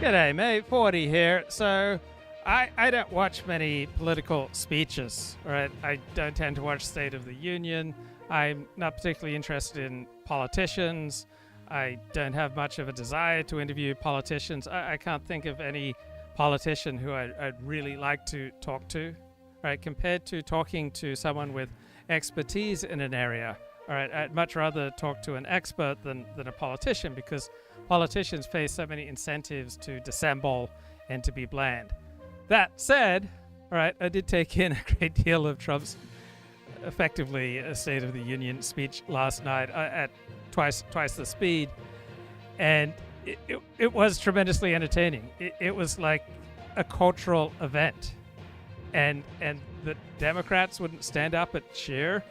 G'day, mate. 40 here. So, I don't watch many political speeches, right? I don't tend to watch State of the Union. I'm not particularly interested in politicians. I don't have much of a desire to interview politicians. I can't think of any politician who I'd really like to talk to, right? Compared to talking to someone with expertise in an area, all right, I'd much rather talk to an expert than a politician, because politicians face so many incentives to dissemble and to be bland. That said, all right, I did take in a great deal of Trump's effectively a State of the Union speech last night at twice the speed, and it was tremendously entertaining. It was like a cultural event, and the Democrats wouldn't stand up and cheer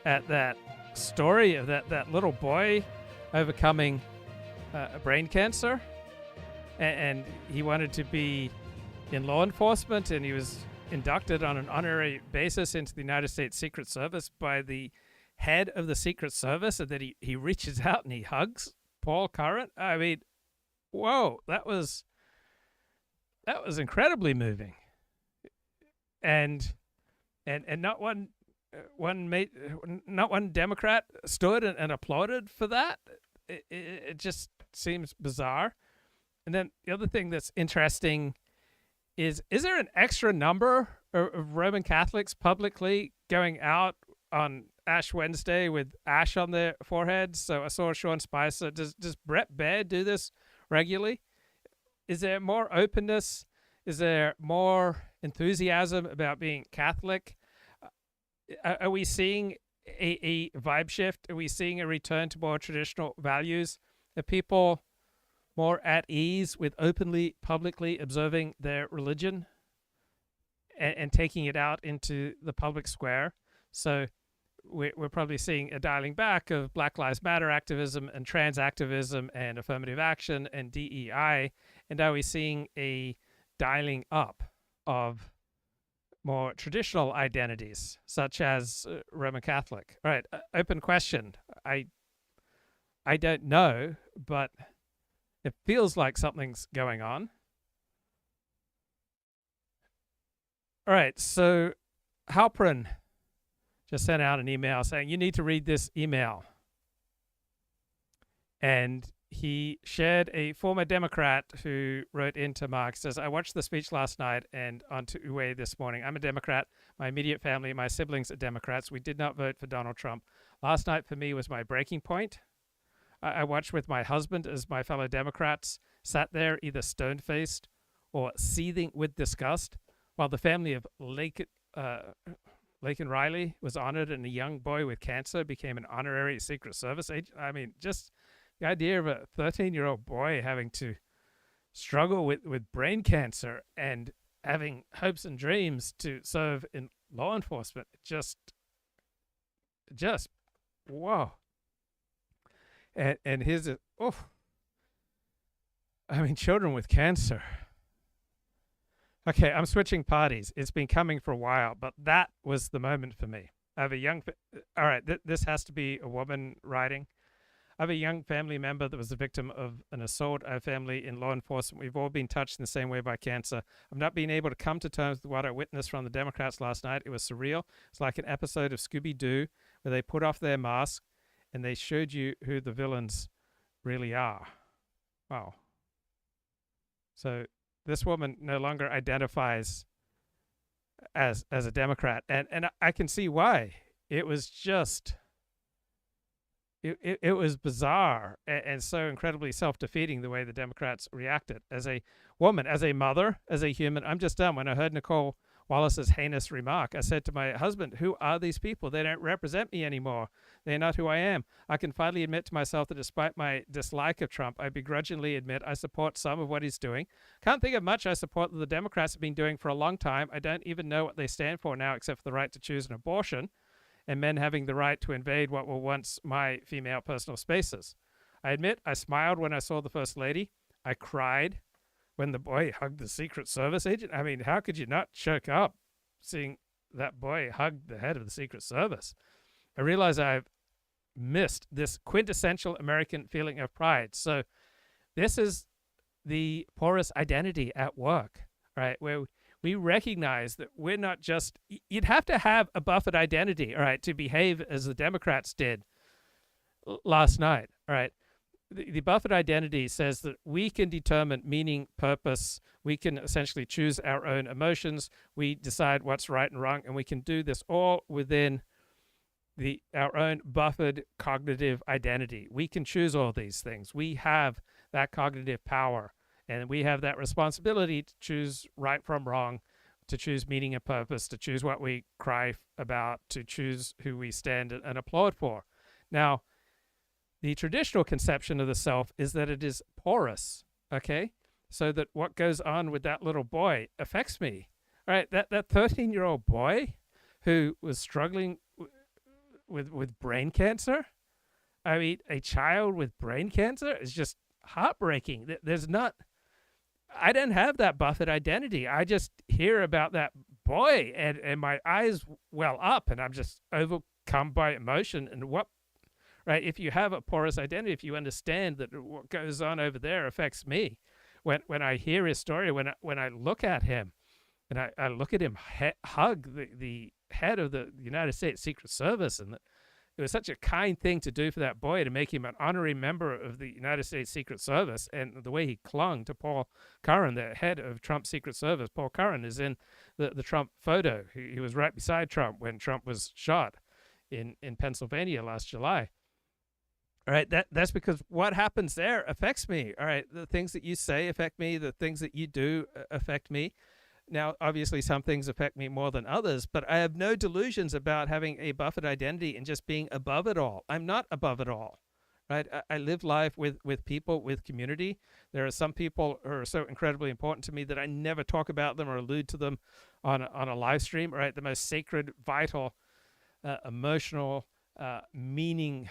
at that story of that little boy overcoming brain cancer, and he wanted to be in law enforcement, and he was inducted on an honorary basis into the United States Secret Service by the head of the Secret Service, and then he reaches out and he hugs Paul Curran. I mean, whoa, that was incredibly moving, and not one Democrat stood and applauded for that. It just seems bizarre. And then the other thing that's interesting is there an extra number of Roman Catholics publicly going out on Ash Wednesday with ash on their foreheads? So I saw Sean Spicer. Does Brett Baird do this regularly? Is there more openness? Is there more enthusiasm about being Catholic? Are we seeing a vibe shift? Are we seeing a return to more traditional values? Are people more at ease with openly, publicly observing their religion and taking it out into the public square? So we're probably seeing a dialing back of Black Lives Matter activism and trans activism and affirmative action and DEI. And are we seeing a dialing up of more traditional identities, such as Roman Catholic? All right, open question. I don't know, but it feels like something's going on. All right, so Halperin just sent out an email saying, you need to read this email. And he shared a former Democrat who wrote into Mark, says, I watched the speech last night and on to Uwe this morning. I'm a Democrat. My immediate family, my siblings are Democrats. We did not vote for Donald Trump. Last night for me was my breaking point. I watched with my husband as my fellow Democrats sat there either stone-faced or seething with disgust, while the family of Laken Riley was honored and a young boy with cancer became an honorary Secret Service agent. I mean, just the idea of a 13-year-old boy having to struggle with brain cancer and having hopes and dreams to serve in law enforcement, just whoa. And his, children with cancer. Okay, I'm switching parties. It's been coming for a while, but that was the moment for me. I have a young, all right, this has to be a woman writing. I have a young family member that was the victim of an assault. Our family in law enforcement, we've all been touched in the same way by cancer. I've not been able to come to terms with what I witnessed from the Democrats last night. It was surreal. It's like an episode of Scooby-Doo where they put off their mask and they showed you who the villains really are. Wow. So this woman no longer identifies as a Democrat. And I can see why. It was just, it was bizarre and so incredibly self-defeating the way the Democrats reacted. As a woman, as a mother, as a human, I'm just done. When I heard Nicole Wallace's heinous remark, I said to my husband, who are these people? They don't represent me anymore. They're not who I am. I can finally admit to myself that despite my dislike of Trump, I begrudgingly admit I support some of what he's doing. Can't think of much I support that the Democrats have been doing for a long time. I don't even know what they stand for now, except for the right to choose an abortion and men having the right to invade what were once my female personal spaces. I admit I smiled when I saw the First Lady. I cried when the boy hugged the Secret Service agent. I mean, how could you not choke up seeing that boy hug the head of the Secret Service? I realize I've missed this quintessential American feeling of pride. So this is the porous identity at work, right? Where we recognize that we're not just, you'd have to have a buffered identity, all right, to behave as the Democrats did last night, all right? The buffered identity says that we can determine meaning, purpose. We can essentially choose our own emotions. We decide what's right and wrong, and we can do this all within our own buffered cognitive identity. We can choose all these things. We have that cognitive power, and we have that responsibility to choose right from wrong, to choose meaning and purpose, to choose what we cry about, to choose who we stand and applaud for. Now, the traditional conception of the self is that it is porous, okay? So that what goes on with that little boy affects me. All right, that 13-year-old boy who was struggling with brain cancer. I mean, a child with brain cancer is just heartbreaking. I don't have that buffered identity. I just hear about that boy and my eyes well up and I'm just overcome by emotion. And right? If you have a porous identity, if you understand that what goes on over there affects me, when I hear his story, when I look at him, and I look at him hug the head of the United States Secret Service, and it was such a kind thing to do for that boy to make him an honorary member of the United States Secret Service, and the way he clung to Paul Curran, the head of Trump's Secret Service. Paul Curran is in the Trump photo. He was right beside Trump when Trump was shot in Pennsylvania last July. All right, that's because what happens there affects me. All right, the things that you say affect me. The things that you do affect me. Now, obviously, some things affect me more than others, but I have no delusions about having a buffered identity and just being above it all. I'm not above it all, right? I live life with people, with community. There are some people who are so incredibly important to me that I never talk about them or allude to them on a live stream, right? The most sacred, vital, emotional, meaning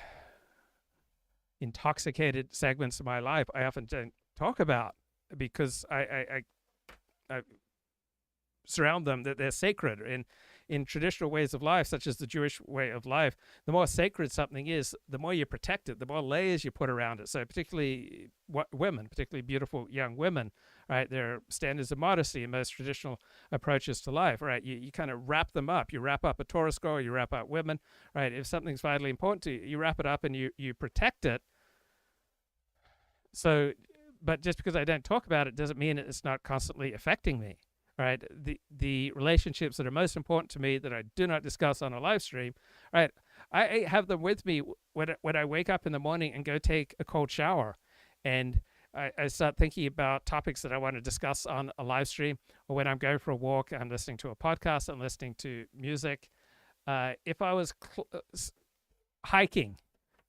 intoxicated segments of my life I often don't talk about because I surround them that they're sacred. In traditional ways of life, such as the Jewish way of life, the more sacred something is, the more you protect it, the more layers you put around it. So particularly women, particularly beautiful young women, right? Their standards of modesty in most traditional approaches to life, right? You kind of wrap them up. You wrap up a Torah scroll, you wrap up women, right? If something's vitally important to you, you wrap it up and you protect it. So, but just because I don't talk about it doesn't mean it's not constantly affecting me. Right, the relationships that are most important to me that I do not discuss on a live stream, right, I have them with me when I wake up in the morning and go take a cold shower, and I start thinking about topics that I want to discuss on a live stream, or when I'm going for a walk, I'm listening to a podcast, I'm listening to music. If I was hiking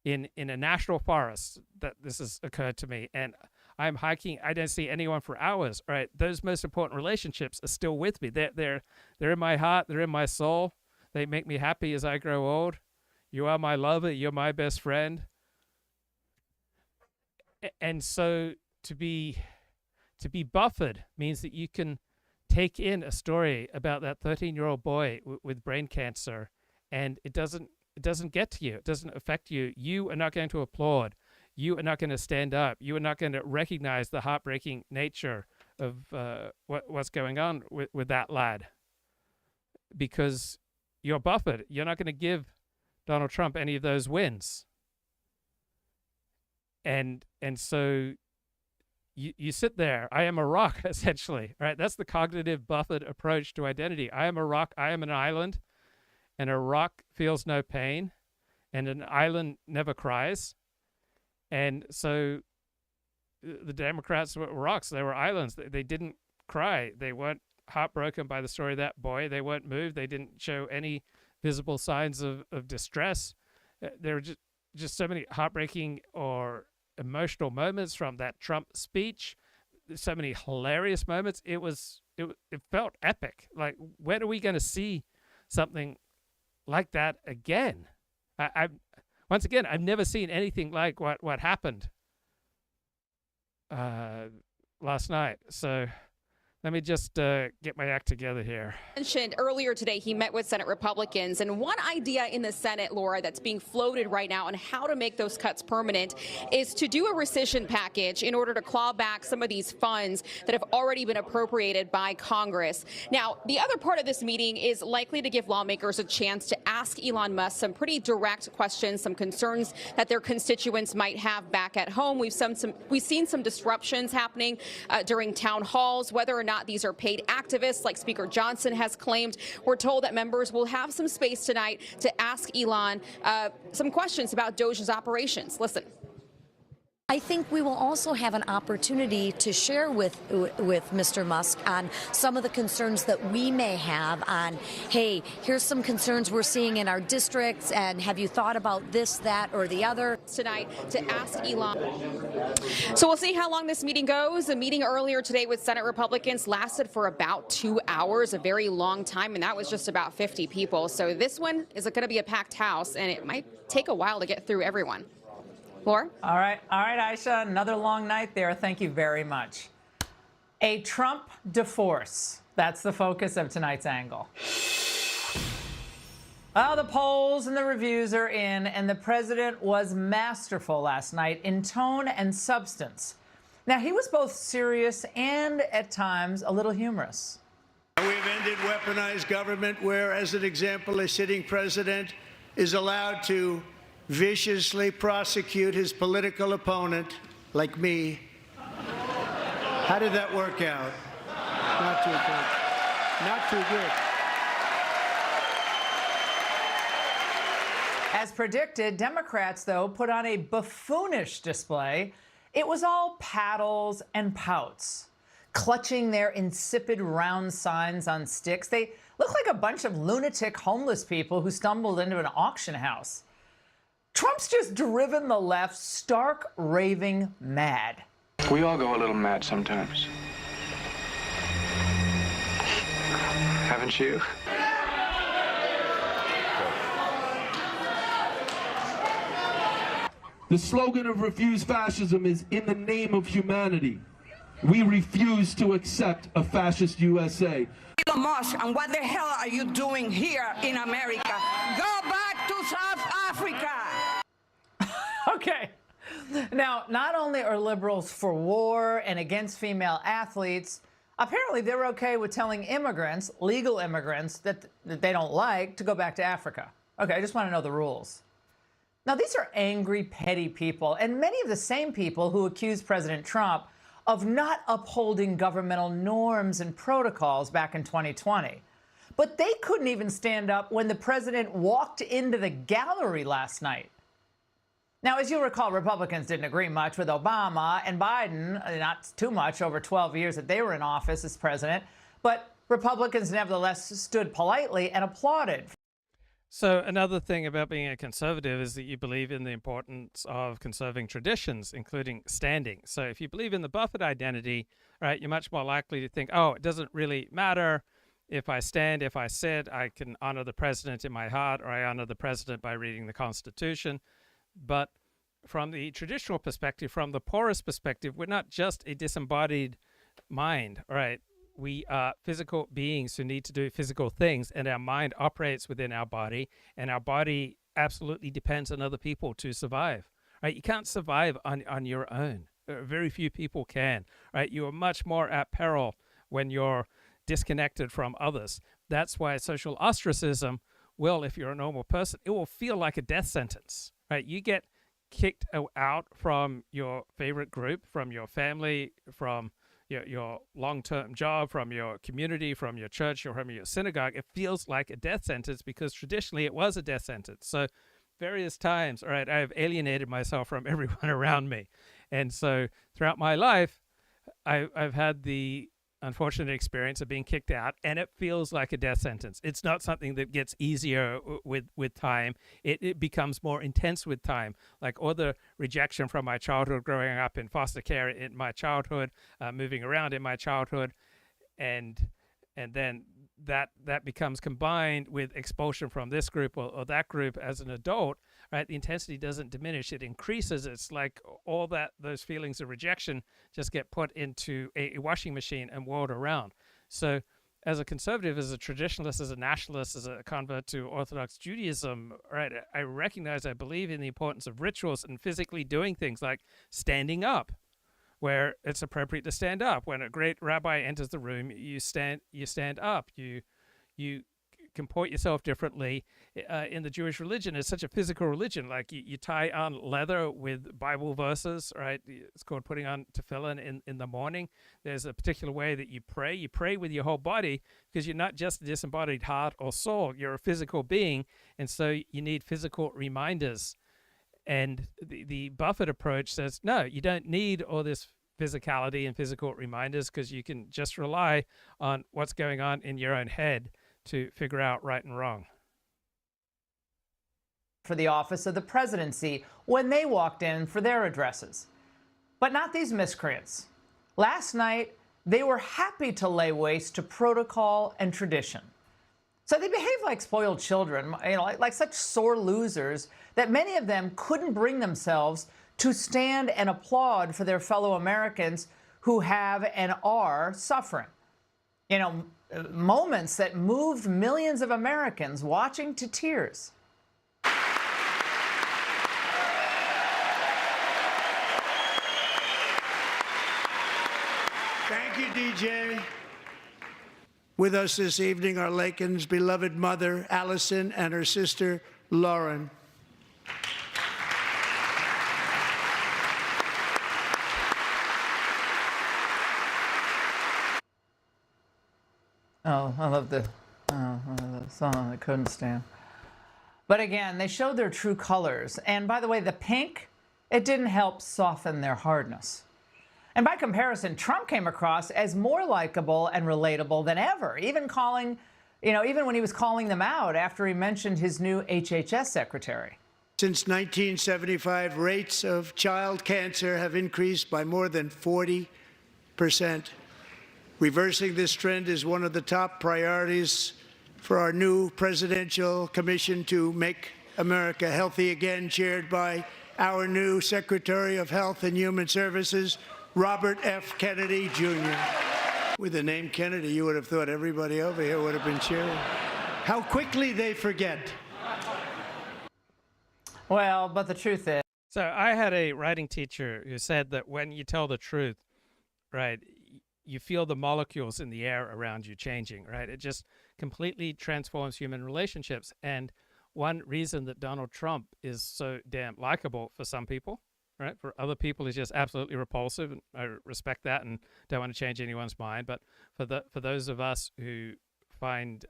in a national forest, that this has occurred to me, and I'm hiking, I don't see anyone for hours, right? Those most important relationships are still with me. They're in my heart, they're in my soul. They make me happy as I grow old. You are my lover, you're my best friend. And so to be buffered means that you can take in a story about that 13-year-old boy with brain cancer, and it doesn't get to you. It doesn't affect you. You are not going to applaud. You are not going to stand up. You are not going to recognize the heartbreaking nature of what's going on with that lad, because you're buffered. You're not going to give Donald Trump any of those wins. And so you sit there. I am a rock, essentially. Right? That's the cognitive buffered approach to identity. I am a rock. I am an island, and a rock feels no pain, and an island never cries. And so the Democrats were rocks. They were islands. They didn't cry. They weren't heartbroken by the story of that boy. They weren't moved. They didn't show any visible signs of distress. There were just so many heartbreaking or emotional moments from that Trump speech. So many hilarious moments. It felt epic. Like, when are we going to see something like that again? Once again, I've never seen anything like what happened last night. So Let me just get my act together here. Mentioned earlier today, he met with Senate Republicans, and one idea in the Senate, Laura, that's being floated right now on how to make those cuts permanent is to do a rescission package in order to claw back some of these funds that have already been appropriated by Congress. Now, the other part of this meeting is likely to give lawmakers a chance to ask Elon Musk some pretty direct questions, some concerns that their constituents might have back at home. We've seen some disruptions happening during town halls, whether or not these are paid activists, like Speaker Johnson has claimed. We're told that members will have some space tonight to ask Elon some questions about Doge's operations. Listen. I think we will also have an opportunity to share with Mr. Musk on some of the concerns that we may have on, hey, here's some concerns we're seeing in our districts, and have you thought about this, that, or the other? Tonight to ask Elon. So we'll see how long this meeting goes. A meeting earlier today with Senate Republicans lasted for about 2 hours, a very long time, and that was just about 50 people. So this one is going to be a packed house, and it might take a while to get through everyone. Laura? All right, Aisha, another long night there. Thank you very much. A Trump divorce. That's the focus of tonight's angle. Well, the polls and the reviews are in, and the president was masterful last night in tone and substance. Now, he was both serious and, at times, a little humorous. We've ended weaponized government where, as an example, a sitting president is allowed to viciously prosecute his political opponent, like me. How did that work out? Not too good. Not too good. As predicted, Democrats, though, put on a buffoonish display. It was all paddles and pouts, clutching their insipid round signs on sticks. They look like a bunch of lunatic homeless people who stumbled into an auction house. Trump's just driven the left stark raving mad. We all go a little mad sometimes. Haven't you? The slogan of Refuse Fascism is in the name of humanity. We refuse to accept a fascist USA. Elon Musk, and what the hell are you doing here in America? Go back to South Africa! Okay. Now, not only are liberals for war and against female athletes, apparently they're okay with telling immigrants, legal immigrants, that they don't like to go back to Africa. Okay, I just want to know the rules. Now, these are angry, petty people, and many of the same people who accuse President Trump of not upholding governmental norms and protocols back in 2020. But they couldn't even stand up when the president walked into the gallery last night. Now, as you recall, Republicans didn't agree much with Obama and Biden, not too much over 12 years that they were in office as president, but Republicans nevertheless stood politely and applauded. So another thing about being a conservative is that you believe in the importance of conserving traditions, including standing. So if you believe in the Buffett identity, right, you're much more likely to think, oh, it doesn't really matter if I stand, if I sit, I can honor the president in my heart, or I honor the president by reading the Constitution. But from the traditional perspective, from the porous perspective, we're not just a disembodied mind, right? We are physical beings who need to do physical things, and our mind operates within our body, and our body absolutely depends on other people to survive, right? You can't survive on your own. Very few people can, right? You are much more at peril when you're disconnected from others. That's why social ostracism will, if you're a normal person, it will feel like a death sentence, right? You get kicked out from your favorite group, from your family, from your long-term job, from your community, from your church, or from your synagogue. It feels like a death sentence because traditionally it was a death sentence. So various times, all right, I have alienated myself from everyone around me. And so throughout my life, I've had the unfortunate experience of being kicked out, and it feels like a death sentence. It's not something that gets easier with time. It becomes more intense with time, like all the rejection from my childhood, growing up in foster care in my childhood, moving around in my childhood, and then that becomes combined with expulsion from this group or that group as an adult, right? The intensity doesn't diminish, it increases. It's like all those feelings of rejection just get put into a washing machine and whirled around. So as a conservative, as a traditionalist, as a nationalist, as a convert to Orthodox Judaism, right, I believe in the importance of rituals and physically doing things like standing up, where it's appropriate to stand up. When a great rabbi enters the room, you stand up. You comport yourself differently. In the Jewish religion, it's such a physical religion. Like you tie on leather with Bible verses, right? It's called putting on tefillin in the morning. There's a particular way that you pray. You pray with your whole body because you're not just a disembodied heart or soul. You're a physical being, and so you need physical reminders. And the Buffett approach says, no, you don't need all this physicality and physical reminders because you can just rely on what's going on in your own head to figure out right and wrong. For the office of the presidency when they walked in for their addresses. But not these miscreants. Last night, they were happy to lay waste to protocol and tradition. So they behaved like spoiled children, like such sore losers that many of them couldn't bring themselves to stand and applaud for their fellow Americans who have and are suffering. Moments that moved millions of Americans watching to tears. Thank you, DJ. With us this evening are Lakin's beloved mother, Allison, and her sister, Lauren. Oh, I love the song I couldn't stand. But again, they showed their true colors. And by the way, the pink, it didn't help soften their hardness. And by comparison, Trump came across as more likable and relatable than ever, even when he was calling them out after he mentioned his new HHS secretary. Since 1975, rates of child cancer have increased by more than 40%. Reversing this trend is one of the top priorities for our new presidential commission to make America healthy again, chaired by our new Secretary of Health and Human Services, Robert F. Kennedy, Jr. With the name Kennedy, you would have thought everybody over here would have been cheering. How quickly they forget. Well, but the truth is... So I had a writing teacher who said that when you tell the truth, right, you feel the molecules in the air around you changing, right? It just completely transforms human relationships. And one reason that Donald Trump is so damn likable for some people, right? For other people, he's just absolutely repulsive, and I respect that and don't want to change anyone's mind. But for those of us who find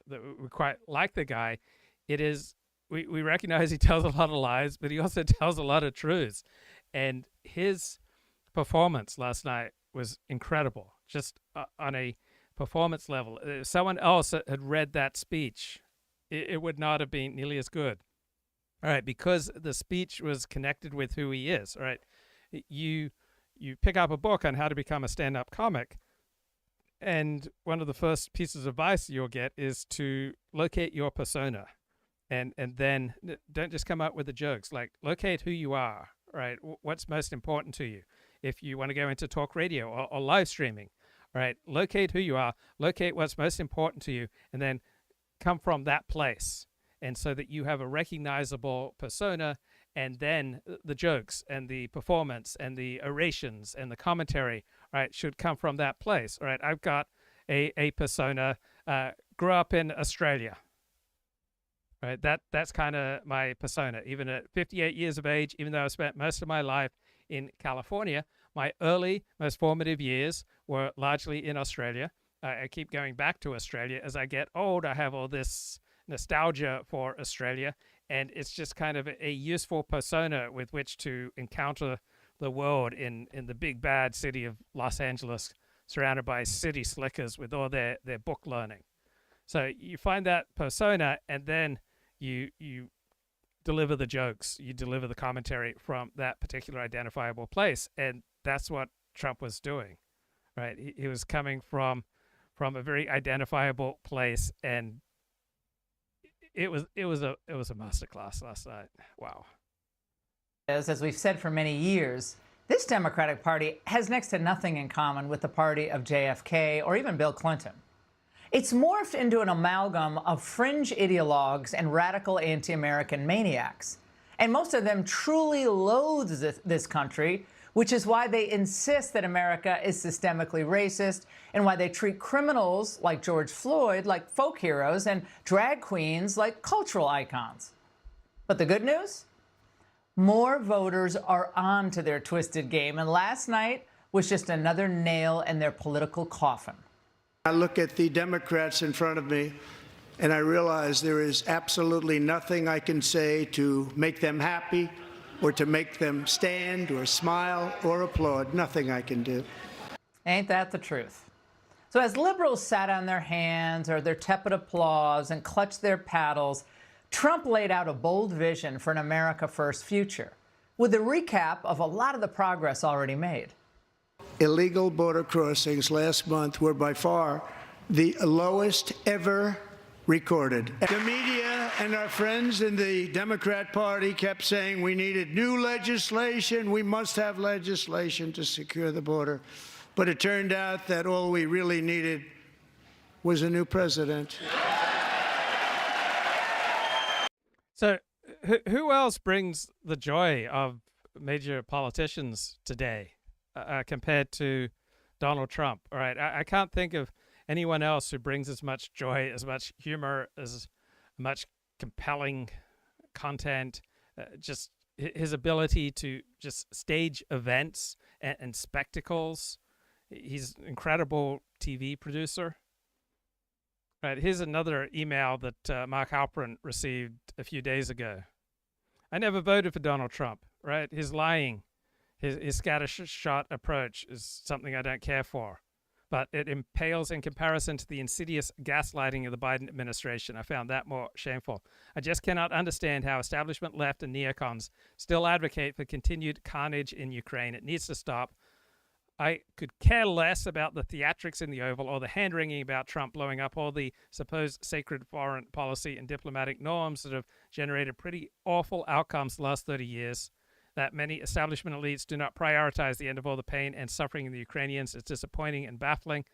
that we quite like the guy, it is, we recognize he tells a lot of lies, but he also tells a lot of truths. And his performance last night was incredible, just on a performance level. If someone else had read that speech, it would not have been nearly as good. All right, because the speech was connected with who he is. All right, you pick up a book on how to become a stand-up comic, and one of the first pieces of advice you'll get is to locate your persona, and then don't just come up with the jokes. Like, locate who you are. Right, what's most important to you? If you want to go into talk radio or live streaming, right, locate who you are, locate what's most important to you, and then come from that place. And so that you have a recognizable persona, and then the jokes and the performance and the orations and the commentary, right, should come from that place. All right, I've got a persona, grew up in Australia. Right, that's kind of my persona. Even at 58 years of age, even though I spent most of my life in California, my early, most formative years were largely in Australia. I keep going back to Australia. As I get old, I have all this nostalgia for Australia, and it's just kind of a useful persona with which to encounter the world in the big bad city of Los Angeles, surrounded by city slickers with all their book learning. So you find that persona, and then you deliver the jokes, you deliver the commentary from that particular identifiable place. And that's what Trump was doing, right? He was coming from a very identifiable place, and it was a masterclass last night. Wow. As we've said for many years, this Democratic Party has next to nothing in common with the party of JFK or even Bill Clinton. It's morphed into an amalgam of fringe ideologues and radical anti-American maniacs. And most of them truly loathe this country, which is why they insist that America is systemically racist and why they treat criminals like George Floyd like folk heroes and drag queens like cultural icons. But the good news? More voters are on to their twisted game, and last night was just another nail in their political coffin. I look at the Democrats in front of me, and I realize there is absolutely nothing I can say to make them happy or to make them stand or smile or applaud. Nothing I can do. Ain't that the truth? So as liberals sat on their hands or their tepid applause and clutched their paddles, Trump laid out a bold vision for an America First future, with a recap of a lot of the progress already made. Illegal border crossings last month were by far the lowest ever recorded. The media and our friends in the Democrat Party kept saying we needed new legislation, we must have legislation to secure the border. But it turned out that all we really needed was a new president. So who else brings the joy of major politicians today compared to Donald Trump? All right, I can't think of anyone else who brings as much joy, as much humor, as much compelling content, just his ability to just stage events and spectacles. He's an incredible TV producer. Right, here's another email that Mark Halperin received a few days ago. I never voted for Donald Trump, right? His lying, his scattershot approach is something I don't care for. But it impales in comparison to the insidious gaslighting of the Biden administration. I found that more shameful. I just cannot understand how establishment left and neocons still advocate for continued carnage in Ukraine. It needs to stop. I could care less about the theatrics in the Oval or the hand-wringing about Trump blowing up all the supposed sacred foreign policy and diplomatic norms that have generated pretty awful outcomes the last 30 years. That many establishment elites do not prioritize the end of all the pain and suffering of the Ukrainians. It's disappointing and baffling.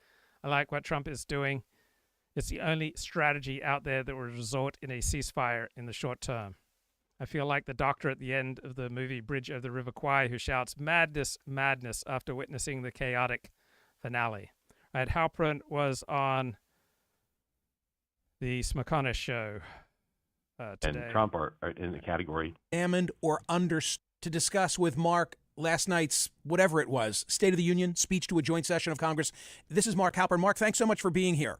I like what Trump is doing. It's the only strategy out there that will result in a ceasefire in the short term. I feel like the doctor at the end of the movie Bridge over the River Kwai who shouts, "Madness, madness," after witnessing the chaotic finale. Right, Halperin was on the Smerconish show today. And Trump are in the category. Examined or understood to discuss with Mark last night's, whatever it was, State of the Union, speech to a joint session of Congress. This is Mark Halperin. Mark, thanks so much for being here.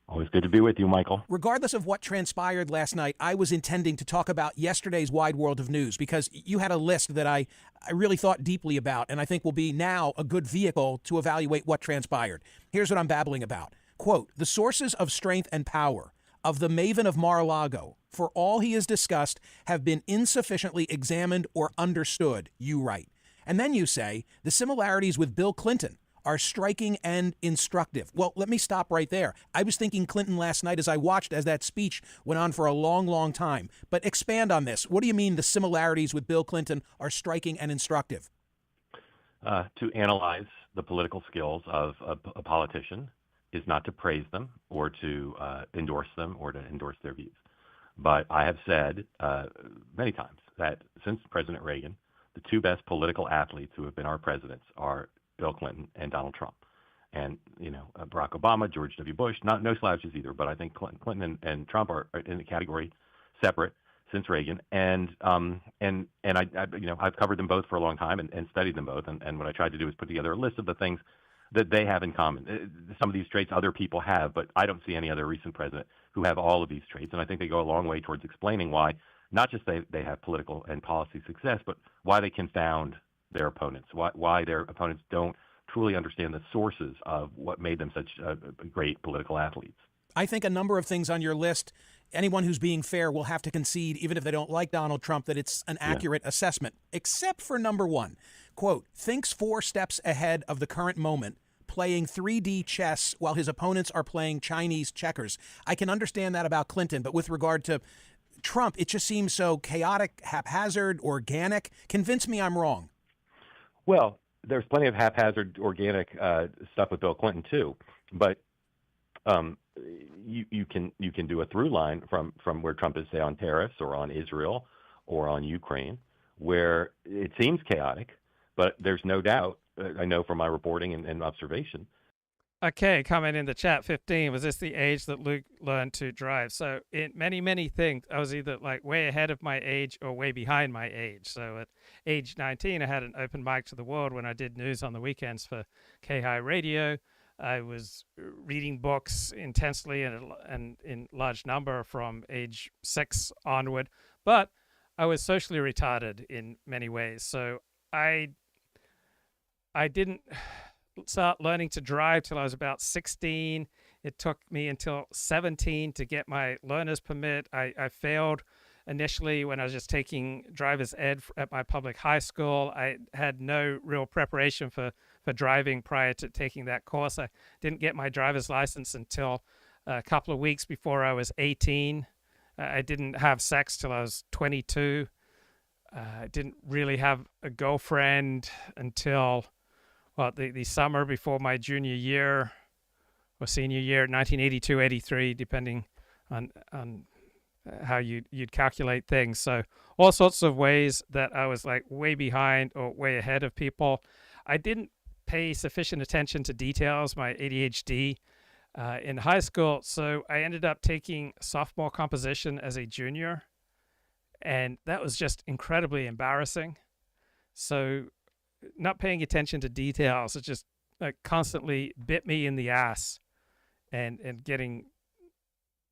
Always good to be with you, Michael. Regardless of what transpired last night, I was intending to talk about yesterday's wide world of news because you had a list that I really thought deeply about and I think will be now a good vehicle to evaluate what transpired. Here's what I'm babbling about. Quote, the sources of strength and power of the Maven of Mar-a-Lago, for all he has discussed, have been insufficiently examined or understood, you write. And then you say, the similarities with Bill Clinton are striking and instructive. Well, let me stop right there. I was thinking Clinton last night as I watched as that speech went on for a long, long time. But expand on this. What do you mean the similarities with Bill Clinton are striking and instructive? To analyze the political skills of a politician is not to praise them or to endorse them or to endorse their views. But I have said many times that since President Reagan, the two best political athletes who have been our presidents are Bill Clinton and Donald Trump. And, you know, Barack Obama, George W. Bush, no slouches either, but I think Clinton and Trump are in the category separate since Reagan. And I've covered them both for a long time and studied them both. And what I tried to do is put together a list of the things that they have in common. Some of these traits other people have, but I don't see any other recent president who have all of these traits. And I think they go a long way towards explaining why not just they have political and policy success, but why they confound their opponents, why their opponents don't truly understand the sources of what made them such great political athletes. I think a number of things on your list, anyone who's being fair will have to concede, even if they don't like Donald Trump, that it's an accurate assessment, except for number one. Quote, thinks 4 steps ahead of the current moment, playing 3D chess while his opponents are playing Chinese checkers. I can understand that about Clinton, but with regard to Trump, it just seems so chaotic, haphazard, organic. Convince me I'm wrong. Well, there's plenty of haphazard, organic stuff with Bill Clinton too, but you can do a through line from where Trump is, say, on tariffs or on Israel or on Ukraine, where it seems chaotic, but there's no doubt. I know from my reporting and observation. Okay, comment in the chat 15. Was this the age that Luke learned to drive? So in many things, I was either like way ahead of my age or way behind my age. So at age 19, I had an open mic to the world when I did news on the weekends for K-High Radio. I was reading books intensely and in large number from age 6 onward. But I was socially retarded in many ways. So I didn't start learning to drive till I was about 16. It took me until 17 to get my learner's permit. I failed initially when I was just taking driver's ed at my public high school. I had no real preparation for driving prior to taking that course. I didn't get my driver's license until a couple of weeks before I was 18. I didn't have sex till I was 22. I didn't really have a girlfriend until the summer before my junior year or senior year, 1982, 83, depending on how you'd calculate things. So all sorts of ways that I was like way behind or way ahead of people. I didn't pay sufficient attention to details, my ADHD, in high school. So I ended up taking sophomore composition as a junior, and that was just incredibly embarrassing. So not paying attention to details, it just constantly bit me in the ass, and getting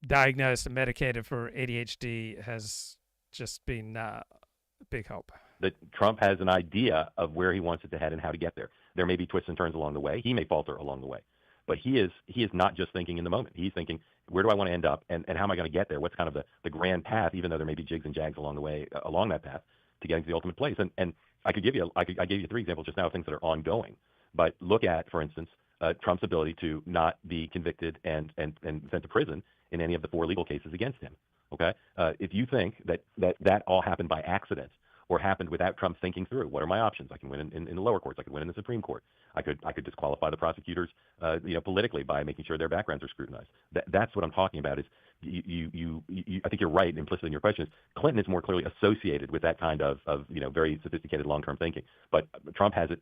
diagnosed and medicated for ADHD has just been a big help. That Trump has an idea of where he wants it to head and how to get there. There may be twists and turns along the way. He may falter along the way, but he is not just thinking in the moment. He's thinking, where do I want to end up, and how am I going to get there? What's kind of the grand path, even though there may be jigs and jags along the way, along that path to getting to the ultimate place. And I gave you 3 examples just now of things that are ongoing. But look at, for instance, Trump's ability to not be convicted and sent to prison in any of the 4 legal cases against him. Okay, if you think that all happened by accident or happened without Trump thinking through, what are my options? I can win in the lower courts. I could win in the Supreme Court. I could disqualify the prosecutors, politically by making sure their backgrounds are scrutinized. That's what I'm talking about. Is you I think you're right implicitly in your question. Clinton is more clearly associated with that kind of very sophisticated long-term thinking, but Trump has it.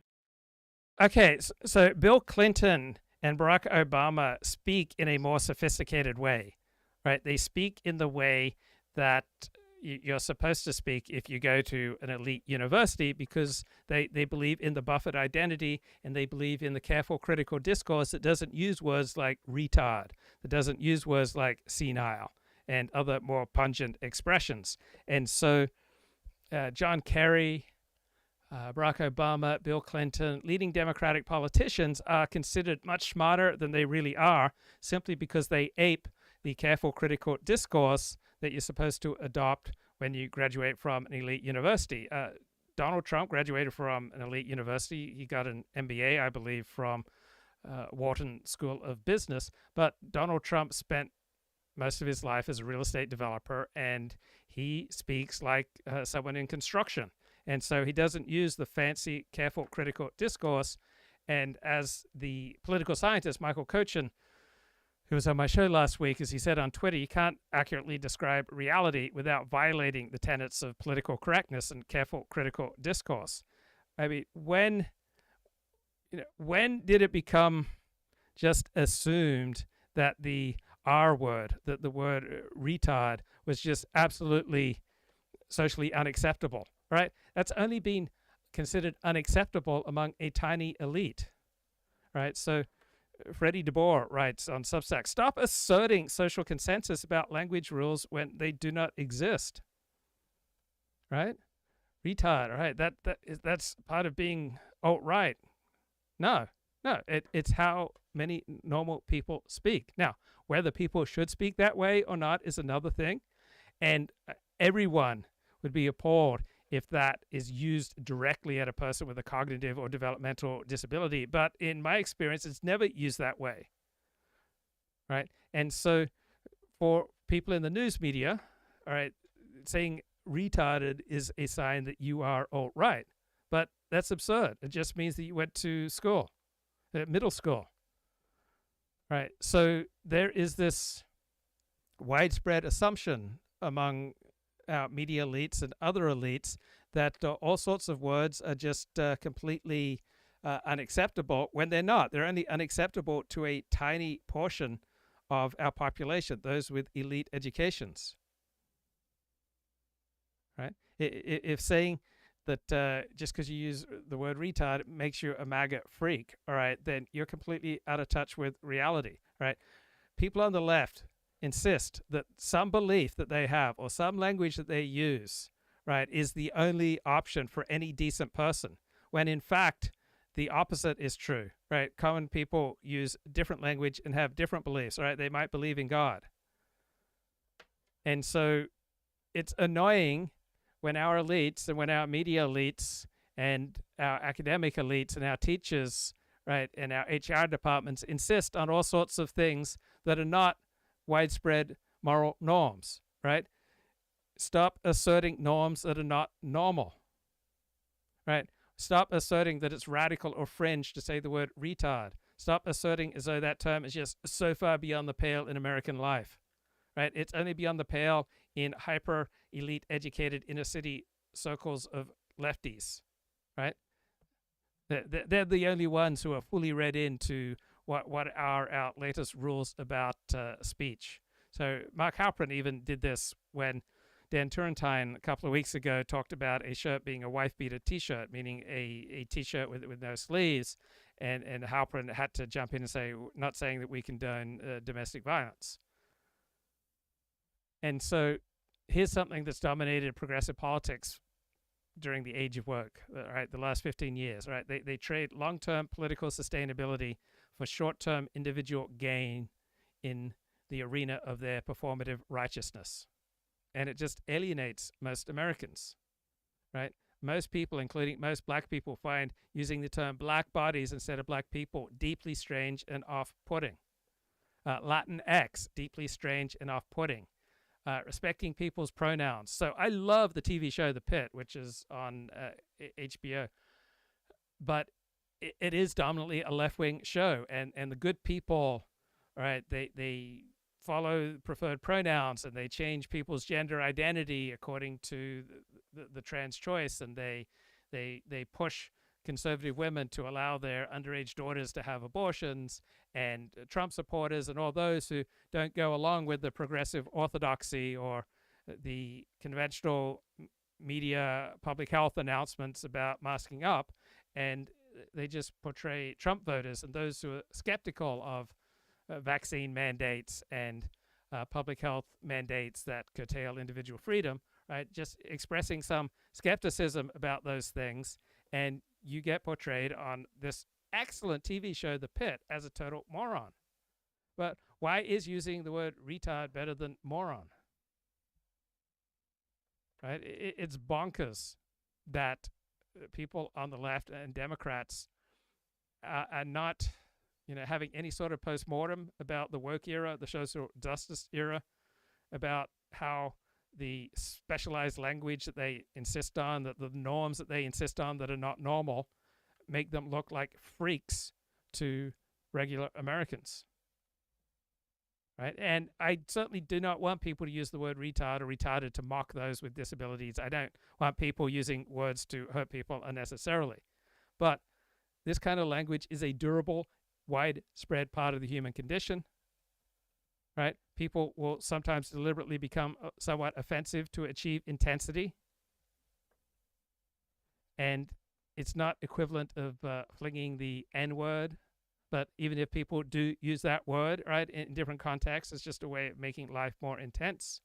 Okay, so Bill Clinton and Barack Obama speak in a more sophisticated way, right? They speak in the way that you're supposed to speak if you go to an elite university, because they believe in the buffered identity, and they believe in the careful critical discourse that doesn't use words like retard, that doesn't use words like senile and other more pungent expressions. And so John Kerry, Barack Obama, Bill Clinton, leading Democratic politicians are considered much smarter than they really are, simply because they ape the careful critical discourse that you're supposed to adopt when you graduate from an elite university. Donald Trump graduated from an elite university. He got an MBA, I believe, from Wharton School of Business. But Donald Trump spent most of his life as a real estate developer, and he speaks like someone in construction. And so he doesn't use the fancy, careful, critical discourse. And as the political scientist Michael Cochin, who was on my show last week, as he said on Twitter, you can't accurately describe reality without violating the tenets of political correctness and careful, critical discourse. I mean, when did it become just assumed that the R word, that the word retard, was just absolutely socially unacceptable, right? That's only been considered unacceptable among a tiny elite, right? So Freddie DeBoer writes on Substack, stop asserting social consensus about language rules when they do not exist, right? Retard, right? That's part of being alt-right. No, it's how many normal people speak. Now, whether people should speak that way or not is another thing, and everyone would be appalled if that is used directly at a person with a cognitive or developmental disability. But in my experience, it's never used that way, right? And so for people in the news media, all right, saying retarded is a sign that you are alt-right. But that's absurd. It just means that you went to school, middle school, right? So there is this widespread assumption among media elites and other elites that all sorts of words are just completely unacceptable when they're not. They're only unacceptable to a tiny portion of our population, those with elite educations. Right? If saying that just because you use the word retard makes you a MAGA freak, all right, then you're completely out of touch with reality, right? People on the left insist that some belief that they have or some language that they use, right, is the only option for any decent person, when in fact the opposite is true, right? Common people use different language and have different beliefs, right? They might believe in God. And so it's annoying when our elites and when our media elites and our academic elites and our teachers, right, and our HR departments insist on all sorts of things that are not widespread moral norms, right? Stop asserting norms that are not normal, right? Stop asserting that it's radical or fringe to say the word retard. Stop asserting as though that term is just so far beyond the pale in American life, right? It's only beyond the pale in hyper elite educated inner city circles of lefties, right? They're the only ones who are fully read into what are our latest rules about speech. So Mark Halperin even did this when Dan Turrentine a couple of weeks ago talked about a shirt being a wife-beater T-shirt, meaning a T-shirt with no sleeves, and Halperin had to jump in and say, not saying that we condone domestic violence. And so here's something that's dominated progressive politics during the age of woke, right? The last 15 years, right? They trade long-term political sustainability for short-term individual gain in the arena of their performative righteousness. And it just alienates most Americans, right? Most people, including most black people, find using the term black bodies instead of black people deeply strange and off-putting. Latinx, deeply strange and off-putting. Respecting people's pronouns. So I love the TV show The Pit, which is on HBO. But it is dominantly a left-wing show. And the good people, right, they follow preferred pronouns and they change people's gender identity according to the trans choice, and they push conservative women to allow their underage daughters to have abortions, and Trump supporters and all those who don't go along with the progressive orthodoxy or the conventional media public health announcements about masking up, and they just portray Trump voters and those who are skeptical of vaccine mandates and public health mandates that curtail individual freedom, right? Just expressing some skepticism about those things, and you get portrayed on this excellent TV show, The Pit, as a total moron. But why is using the word retard better than moron? Right? It's bonkers that people on the left and Democrats are not, having any sort of postmortem about the woke era, the social justice era, about how the specialized language that they insist on, that the norms that they insist on that are not normal, make them look like freaks to regular Americans. Right? And I certainly do not want people to use the word retard or retarded to mock those with disabilities. I don't want people using words to hurt people unnecessarily. But this kind of language is a durable, widespread part of the human condition. Right? People will sometimes deliberately become somewhat offensive to achieve intensity. And it's not equivalent of flinging the N-word. But even if people do use that word, right, in different contexts, it's just a way of making life more intense.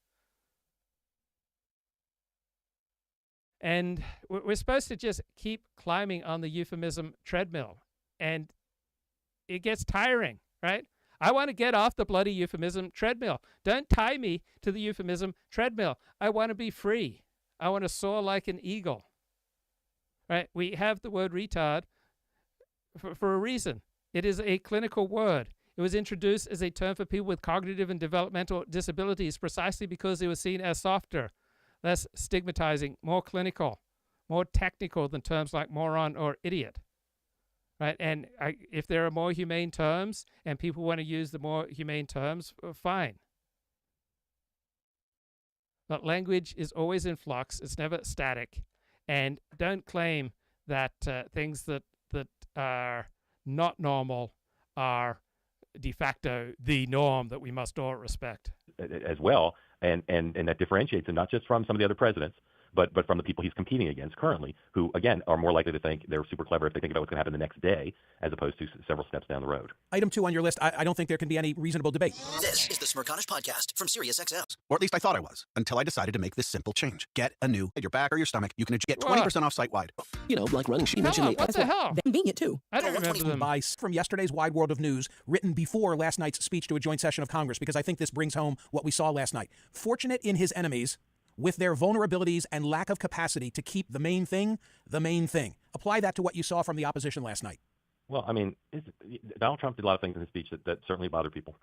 And we're supposed to just keep climbing on the euphemism treadmill. And it gets tiring, right? I want to get off the bloody euphemism treadmill. Don't tie me to the euphemism treadmill. I want to be free. I want to soar like an eagle. Right? We have the word retard for a reason. It is a clinical word. It was introduced as a term for people with cognitive and developmental disabilities precisely because it was seen as softer, less stigmatizing, more clinical, more technical than terms like moron or idiot. Right? And if there are more humane terms and people want to use the more humane terms, fine. But language is always in flux. It's never static. And don't claim that things that are not normal are de facto the norm that we must all respect. As well, and that differentiates him not just from some of the other presidents, but from the people he's competing against currently, who, again, are more likely to think they're super clever if they think about what's going to happen the next day, as opposed to several steps down the road. Item 2 on your list, I don't think there can be any reasonable debate. This is the Smerconish podcast from SiriusXM. Or at least I thought I was, until I decided to make this simple change. Get a new, at your back or your stomach, you can get 20% off site-wide. You know, like running. She mentioned what the hell? Convenient, too. I don't remember them. By from yesterday's Wide World of News, written before last night's speech to a joint session of Congress, because I think this brings home what we saw last night. Fortunate in his enemies, with their vulnerabilities and lack of capacity to keep the main thing, the main thing. Apply that to what you saw from the opposition last night. Well, I mean, Donald Trump did a lot of things in his speech that certainly bothered people.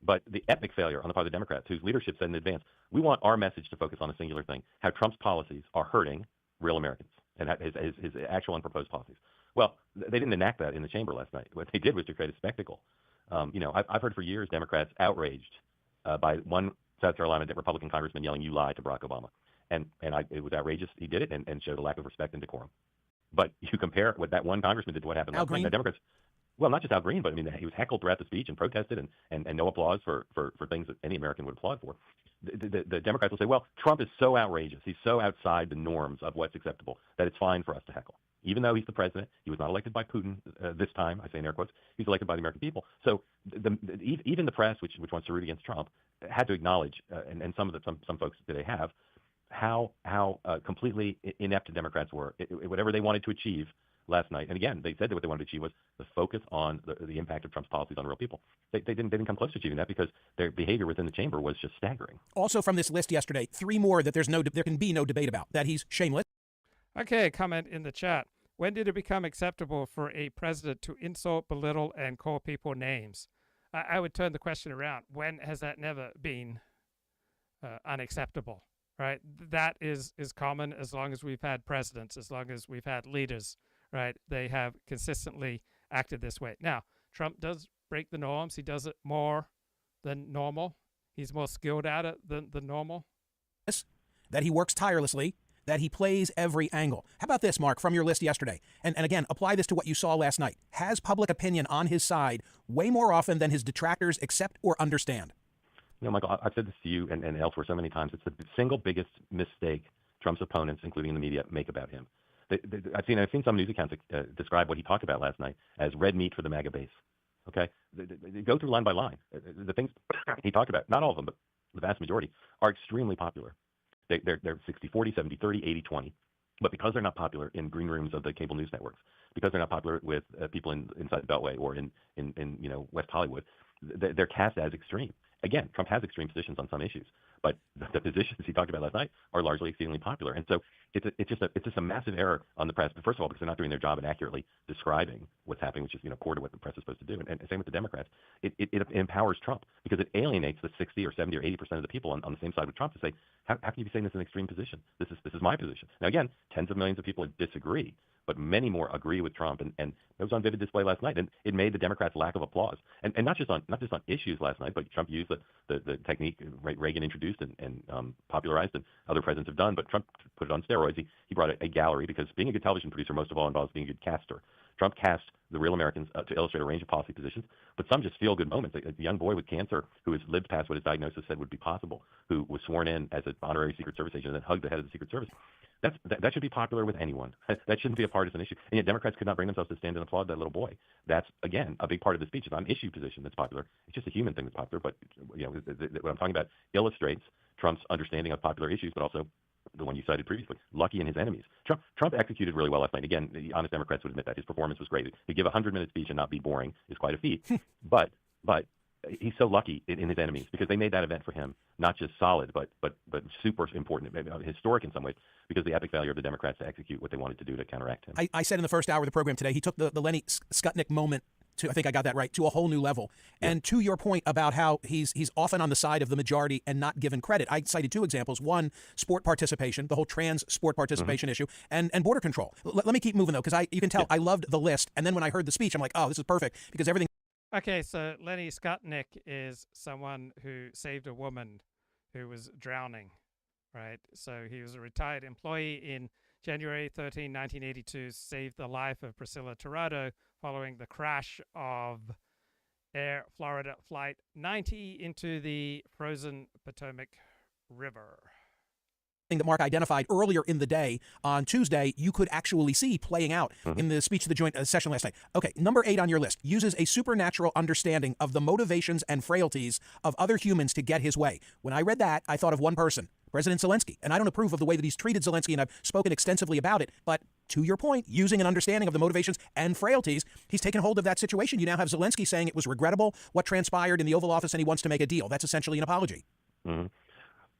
But the epic failure on the part of the Democrats, whose leadership said in advance, we want our message to focus on a singular thing, how Trump's policies are hurting real Americans and his actual unproposed policies. Well, they didn't enact that in the chamber last night. What they did was to create a spectacle. I've heard for years Democrats outraged by one South Carolina Republican congressman yelling, "You lie," to Barack Obama. And it was outrageous. He did it and showed a lack of respect and decorum. But you compare what that one congressman did to what happened last night. The Democrats, well, not just Al Green, but I mean, he was heckled throughout the speech and protested and no applause for things that any American would applaud for. The Democrats will say, well, Trump is so outrageous. He's so outside the norms of what's acceptable that it's fine for us to heckle. Even though he's the president, he was not elected by Putin this time, I say in air quotes, he's elected by the American people. So even the press, which wants to root against Trump, had to acknowledge, and some folks today have, how completely inept the Democrats were. Whatever they wanted to achieve last night, and again, they said that what they wanted to achieve was the focus on the impact of Trump's policies on real people. They didn't come close to achieving that because their behavior within the chamber was just staggering. Also from this list yesterday, 3 more that there can be no debate about, that he's shameless. Okay, comment in the chat. When did it become acceptable for a president to insult, belittle, and call people names? I would turn the question around. When has that never been unacceptable? Right? That is common as long as we've had presidents, as long as we've had leaders. Right? They have consistently acted this way. Now, Trump does break the norms. He does it more than normal. He's more skilled at it than normal. That he works tirelessly, that he plays every angle. How about this, Mark, from your list yesterday? And again, apply this to what you saw last night. Has public opinion on his side way more often than his detractors accept or understand? You know, Michael, I've said this to you and elsewhere so many times. It's the single biggest mistake Trump's opponents, including the media, make about him. I've seen some news accounts describe what he talked about last night as red meat for the MAGA base. Okay? They go through line by line. The things he talked about, not all of them, but the vast majority, are extremely popular. They're 60-40, 70-30, 80-20. But because they're not popular in green rooms of the cable news networks, because they're not popular with people inside the Beltway or in West Hollywood, they're cast as extreme. Again, Trump has extreme positions on some issues, but the positions he talked about last night are largely exceedingly popular. And so it's just a massive error on the press. But first of all, because they're not doing their job in accurately describing what's happening, which is core to what the press is supposed to do. And same with the Democrats. It empowers Trump because it alienates the 60 or 70 or 80% of the people on the same side with Trump to say, how can you be saying this is an extreme position? This is my position. Now again, tens of millions of people disagree, but many more agree with Trump, and it was on vivid display last night, and it made the Democrats' lack of applause, and not just on issues last night, but Trump used the technique Reagan introduced and popularized, and other presidents have done, but Trump put it on steroids. He brought a gallery, because being a good television producer most of all involves being a good caster. Trump cast the real Americans to illustrate a range of policy positions, but some just feel good moments. A young boy with cancer who has lived past what his diagnosis said would be possible, who was sworn in as an honorary Secret Service agent and then hugged the head of the Secret Service. That should be popular with anyone. That shouldn't be a partisan issue. And yet Democrats could not bring themselves to stand and applaud that little boy. That's, again, a big part of the speech. It's not an issue position that's popular. It's just a human thing that's popular. But what I'm talking about illustrates Trump's understanding of popular issues, but also the one you cited previously, lucky in his enemies. Trump executed really well last night. Again, the honest Democrats would admit that. His performance was great. To give a 100-minute speech and not be boring is quite a feat. But he's so lucky in his enemies because they made that event for him not just solid, but super important, maybe historic in some ways, because the epic failure of the Democrats to execute what they wanted to do to counteract him. I said in the first hour of the program today, he took the Lenny Skutnik moment to, I think I got that right, to a whole new level. Yeah. And to your point about how he's often on the side of the majority and not given credit, I cited two examples. One, sport participation, the whole trans sport participation issue, and border control. Let me keep moving, though, because you can tell I loved the list. And then when I heard the speech, I'm like, oh, this is perfect, because everything. Okay, so Lenny Skutnik is someone who saved a woman who was drowning, right? So he was a retired employee in January 13, 1982, saved the life of Priscilla Tirado following the crash of Air Florida Flight 90 into the frozen Potomac River. That Mark identified earlier in the day on Tuesday, you could actually see playing out in the speech to the joint session last night. Okay, number 8 on your list, uses a supernatural understanding of the motivations and frailties of other humans to get his way. When I read that, I thought of one person, President Zelensky. And I don't approve of the way that he's treated Zelensky, and I've spoken extensively about it. But to your point, using an understanding of the motivations and frailties, he's taken hold of that situation. You now have Zelensky saying it was regrettable what transpired in the Oval Office, and he wants to make a deal. That's essentially an apology. Mm-hmm.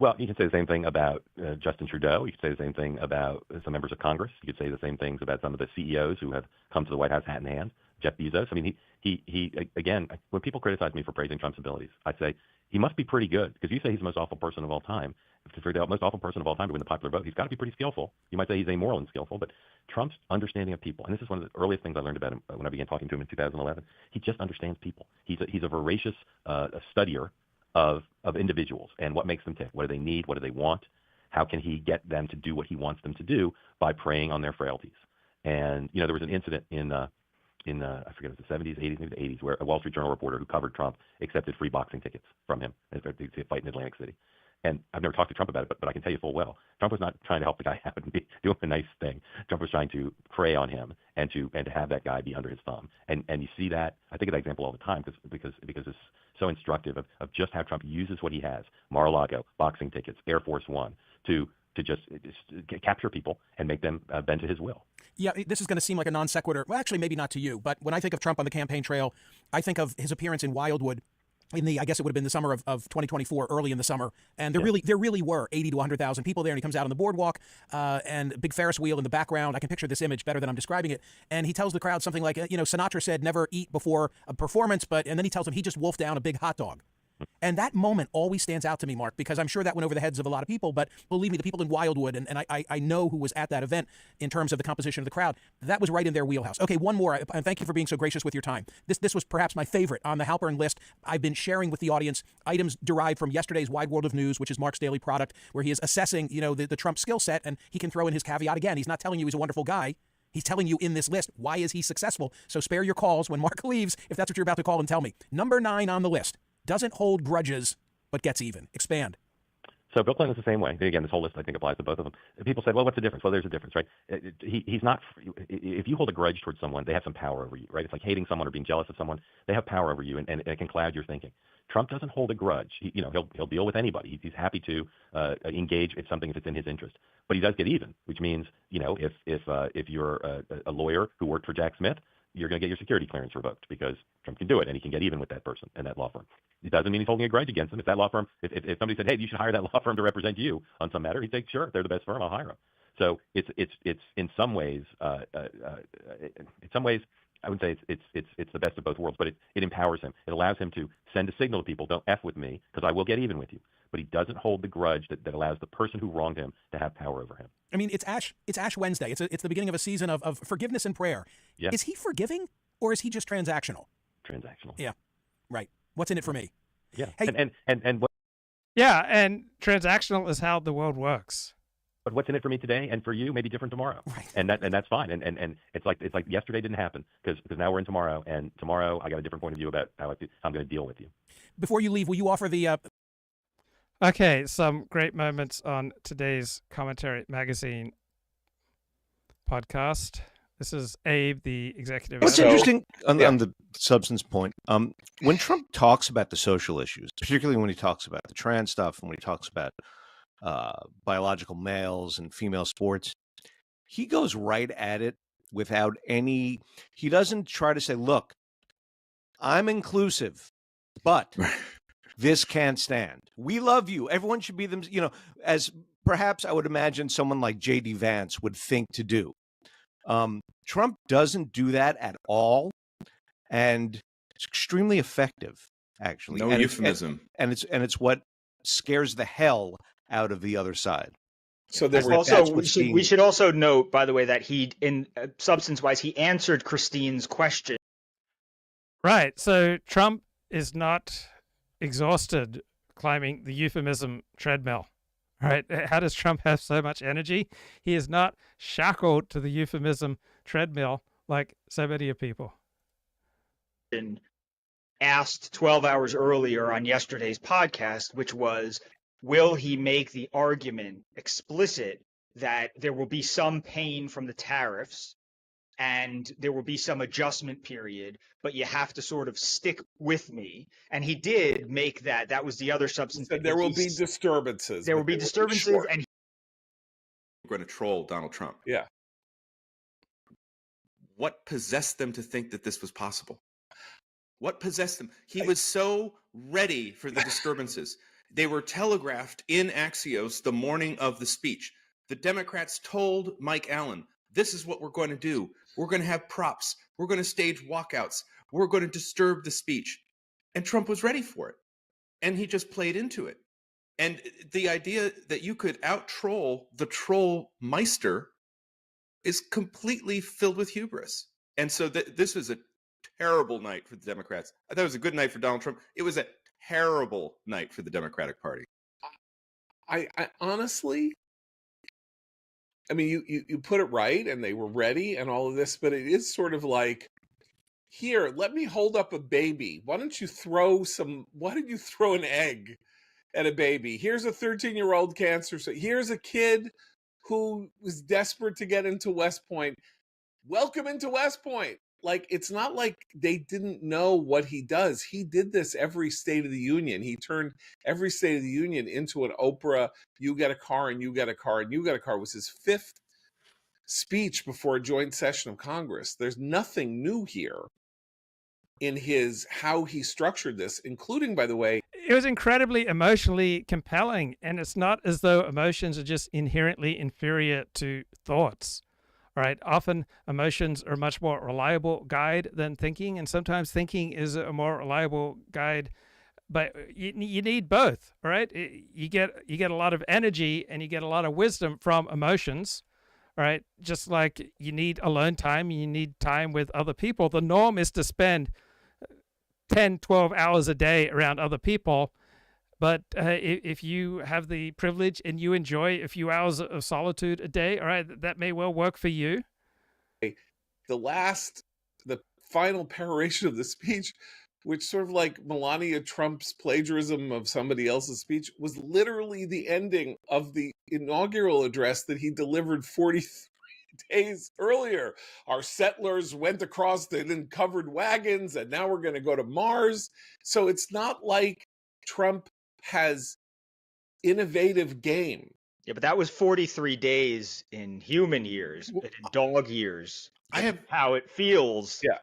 Well, you can say the same thing about Justin Trudeau. You can say the same thing about some members of Congress. You could say the same things about some of the CEOs who have come to the White House hat in hand. Jeff Bezos. I mean, he again, when people criticize me for praising Trump's abilities, I say he must be pretty good, because you say he's the most awful person of all time. For the most awful person of all time to win the popular vote, he's got to be pretty skillful. You might say he's amoral and skillful, but Trump's understanding of people, and this is one of the earliest things I learned about him when I began talking to him in 2011, he just understands people. He's a voracious studier of individuals and what makes them tick. What do they need? What do they want? How can he get them to do what he wants them to do by preying on their frailties? And, there was an incident in I forget, it was the 70s, 80s, maybe the 80s, where a Wall Street Journal reporter who covered Trump accepted free boxing tickets from him to see a fight in Atlantic City. And I've never talked to Trump about it, but I can tell you full well, Trump was not trying to help the guy out and be doing a nice thing. Trump was trying to prey on him and to have that guy be under his thumb. And you see that, I think of that example all the time because it's so instructive of just how Trump uses what he has, Mar-a-Lago, boxing tickets, Air Force One, to just capture people and make them bend to his will. Yeah, this is going to seem like a non sequitur. Well, actually, maybe not to you, but when I think of Trump on the campaign trail, I think of his appearance in Wildwood in I guess it would have been the summer of 2024, early in the summer. And there really were 80 to 100,000 people there. And he comes out on the boardwalk and a big Ferris wheel in the background. I can picture this image better than I'm describing it. And he tells the crowd something like, Sinatra said, never eat before a performance. And then he tells them he just wolfed down a big hot dog. And that moment always stands out to me, Mark, because I'm sure that went over the heads of a lot of people. But believe me, the people in Wildwood, and I know who was at that event in terms of the composition of the crowd, that was right in their wheelhouse. Okay, one more. And thank you for being so gracious with your time. This was perhaps my favorite on the Halperin list. I've been sharing with the audience items derived from yesterday's Wide World of News, which is Mark's daily product, where he is assessing, the Trump skill set, and he can throw in his caveat again. He's not telling you he's a wonderful guy. He's telling you in this list, why is he successful? So spare your calls when Mark leaves, if that's what you're about to call and tell me. Number 9 on the list. Doesn't hold grudges, but gets even. Expand. So Bill Clinton's the same way. Again, this whole list, I think, applies to both of them. People said, well, what's the difference? Well, there's a difference, right? He's not – if you hold a grudge towards someone, they have some power over you, right? It's like hating someone or being jealous of someone. They have power over you, and it can cloud your thinking. Trump doesn't hold a grudge. He'll deal with anybody. He's happy to engage if it's in his interest. But he does get even, which means, if you're a lawyer who worked for Jack Smith, you're going to get your security clearance revoked because Trump can do it, and he can get even with that person and that law firm. It doesn't mean he's holding a grudge against them. If that law firm, if somebody said, hey, you should hire that law firm to represent you on some matter, he'd say, sure, they're the best firm, I'll hire them. So it's in some ways, I would say it's the best of both worlds, but it empowers him. It allows him to send a signal to people, don't F with me because I will get even with you. But he doesn't hold the grudge that allows the person who wronged him to have power over him. I mean, it's Ash Wednesday. It's the beginning of a season of forgiveness and prayer. Yeah. Is he forgiving or is he just transactional? Transactional. Yeah, right. What's in it for me? Yeah. Hey. And what? Yeah, and transactional is how the world works. But what's in it for me today and for you may be different tomorrow. Right. And that's fine. And it's like yesterday didn't happen because now we're in tomorrow, and tomorrow I got a different point of view about how I'm going to deal with you. Before you leave, will you offer the Okay, some great moments on today's Commentary Magazine podcast. This is Abe, the executive What's editor. interesting on the substance point, when Trump talks about the social issues, particularly when he talks about the trans stuff and when he talks about biological males and female sports, he goes right at it without he doesn't try to say, look, I'm inclusive. But this can't stand. We love you. Everyone should be them, as perhaps I would imagine someone like J.D. Vance would think to do. Trump doesn't do that at all, and it's extremely effective, actually. No euphemism. And it's what scares the hell out of the other side. So there's also we should also note, by the way, that he, in substance-wise, he answered Christine's question. Right. So Trump is not exhausted climbing the euphemism treadmill. Right? How does Trump have so much energy? He is not shackled to the euphemism treadmill like so many of people. Asked 12 hours earlier on yesterday's podcast, which was, will he make the argument explicit that there will be some pain from the tariffs and there will be some adjustment period, but you have to sort of stick with me? And he did make that. That was the other substance. There will be disturbances. There will be disturbances. And we're going to troll Donald Trump. Yeah. What possessed them to think that this was possible? What possessed them? He was so ready for the disturbances. They were telegraphed in Axios the morning of the speech. The Democrats told Mike Allen, this is what we're going to do. We're going to have props. We're going to stage walkouts. We're going to disturb the speech. And Trump was ready for it. And he just played into it. And the idea that you could out-troll the troll meister is completely filled with hubris. And so this was a terrible night for the Democrats. I thought it was a good night for Donald Trump. It was a terrible night for the Democratic Party. I honestly, I mean, you put it right, and they were ready and all of this, but it is sort of like, here, let me hold up a baby. Why don't you throw an egg at a baby? Here's a 13-year-old cancer. So here's a kid who was desperate to get into West Point. Welcome into West Point. Like, it's not like they didn't know what he does. He did this every State of the Union. He turned every State of the Union into an Oprah, you get a car and you get a car and you get a car. It was his fifth speech before a joint session of Congress. There's nothing new here in how he structured this, including, by the way, it was incredibly emotionally compelling. And it's not as though emotions are just inherently inferior to thoughts. Right. Often emotions are a much more reliable guide than thinking, and sometimes thinking is a more reliable guide. But you need both, right? You get a lot of energy and you get a lot of wisdom from emotions, right? Just like you need alone time, you need time with other people. The norm is to spend 10, 12 hours a day around other people. But if you have the privilege and you enjoy a few hours of solitude a day, all right, that may well work for you. The final peroration of the speech, which sort of like Melania Trump's plagiarism of somebody else's speech, was literally the ending of the inaugural address that he delivered 43 days earlier. Our settlers went across in covered wagons, and now we're going to go to Mars. So it's not like Trump has innovative game. Yeah, but that was 43 days in human years, and in dog years. I have how it feels. Yeah.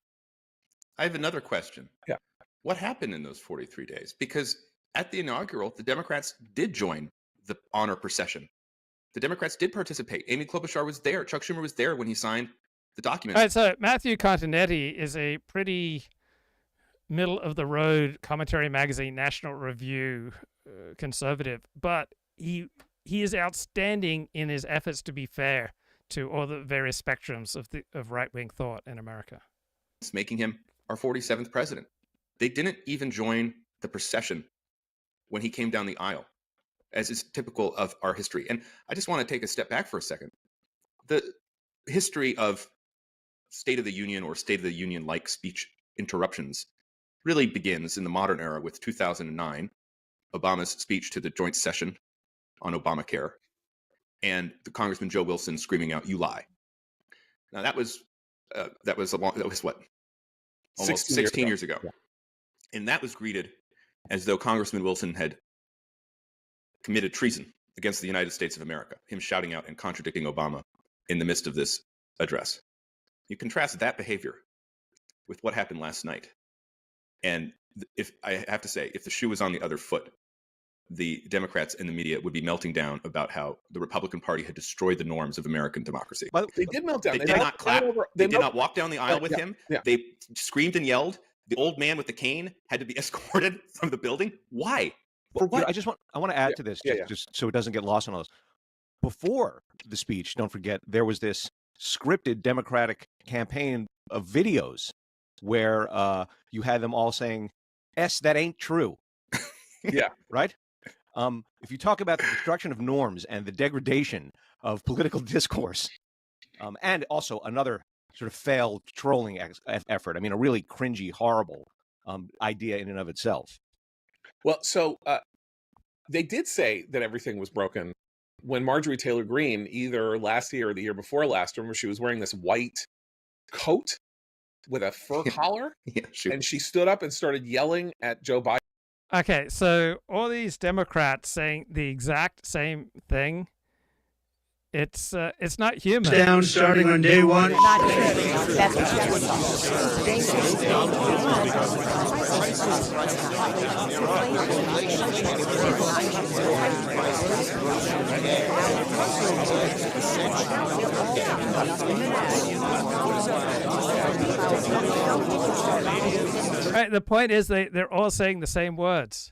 I have another question. Yeah. What happened in those 43 days? Because at the inaugural, the Democrats did join the honor procession. The Democrats did participate. Amy Klobuchar was there. Chuck Schumer was there when he signed the documents. All right, so Matthew Continetti is a pretty middle-of-the-road commentary magazine, National Review conservative, but he is outstanding in his efforts to be fair to all the various spectrums of right-wing thought in America. It's making him our 47th president. They didn't even join the procession when he came down the aisle, as is typical of our history. And I just want to take a step back for a second. The history of State of the Union or State of the Union-like speech interruptions really begins in the modern era with 2009, Obama's speech to the joint session on Obamacare, and the Congressman Joe Wilson screaming out, "You lie." Now that was what? Almost 16 years ago. Yeah. And that was greeted as though Congressman Wilson had committed treason against the United States of America, him shouting out and contradicting Obama in the midst of this address. You contrast that behavior with what happened last night. And if I have to say, if the shoe was on the other foot, the Democrats and the media would be melting down about how the Republican Party had destroyed the norms of American democracy. They did melt down. They did not clap. They did not walk down the aisle with yeah, him. yeah. They screamed and yelled. The old man with the cane had to be escorted from the building. Why? For what? I want to add to this, just so it doesn't get lost on us. Before the speech, don't forget, there was this scripted Democratic campaign of videos where you had them all saying, "S, that ain't true." Yeah. Right? If you talk about the destruction of norms and the degradation of political discourse, and also another sort of failed trolling effort, I mean, a really cringy, horrible idea in and of itself. Well, so they did say that everything was broken when Marjorie Taylor Greene, either last year or the year before last, remember she was wearing this white coat with a fur collar, and she stood up and started yelling at Joe Biden. Okay, so all these Democrats saying the exact same thing. It's not human. Down starting on day one. Right, the point is they're all saying the same words.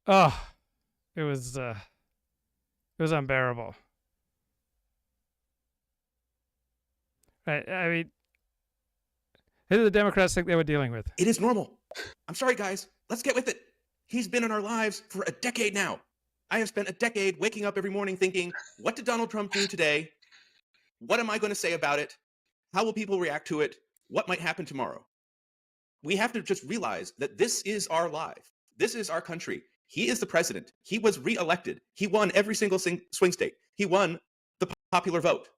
Oh, it was unbearable. Right, I mean, who do the Democrats think they were dealing with? It is normal. I'm sorry, guys. Let's get with it. He's been in our lives for a decade now. I have spent a decade waking up every morning thinking, what did Donald Trump do today? What am I going to say about it? How will people react to it? What might happen tomorrow? We have to just realize that this is our life. This is our country. He is the president. He was reelected. He won every single swing state. He won the popular vote.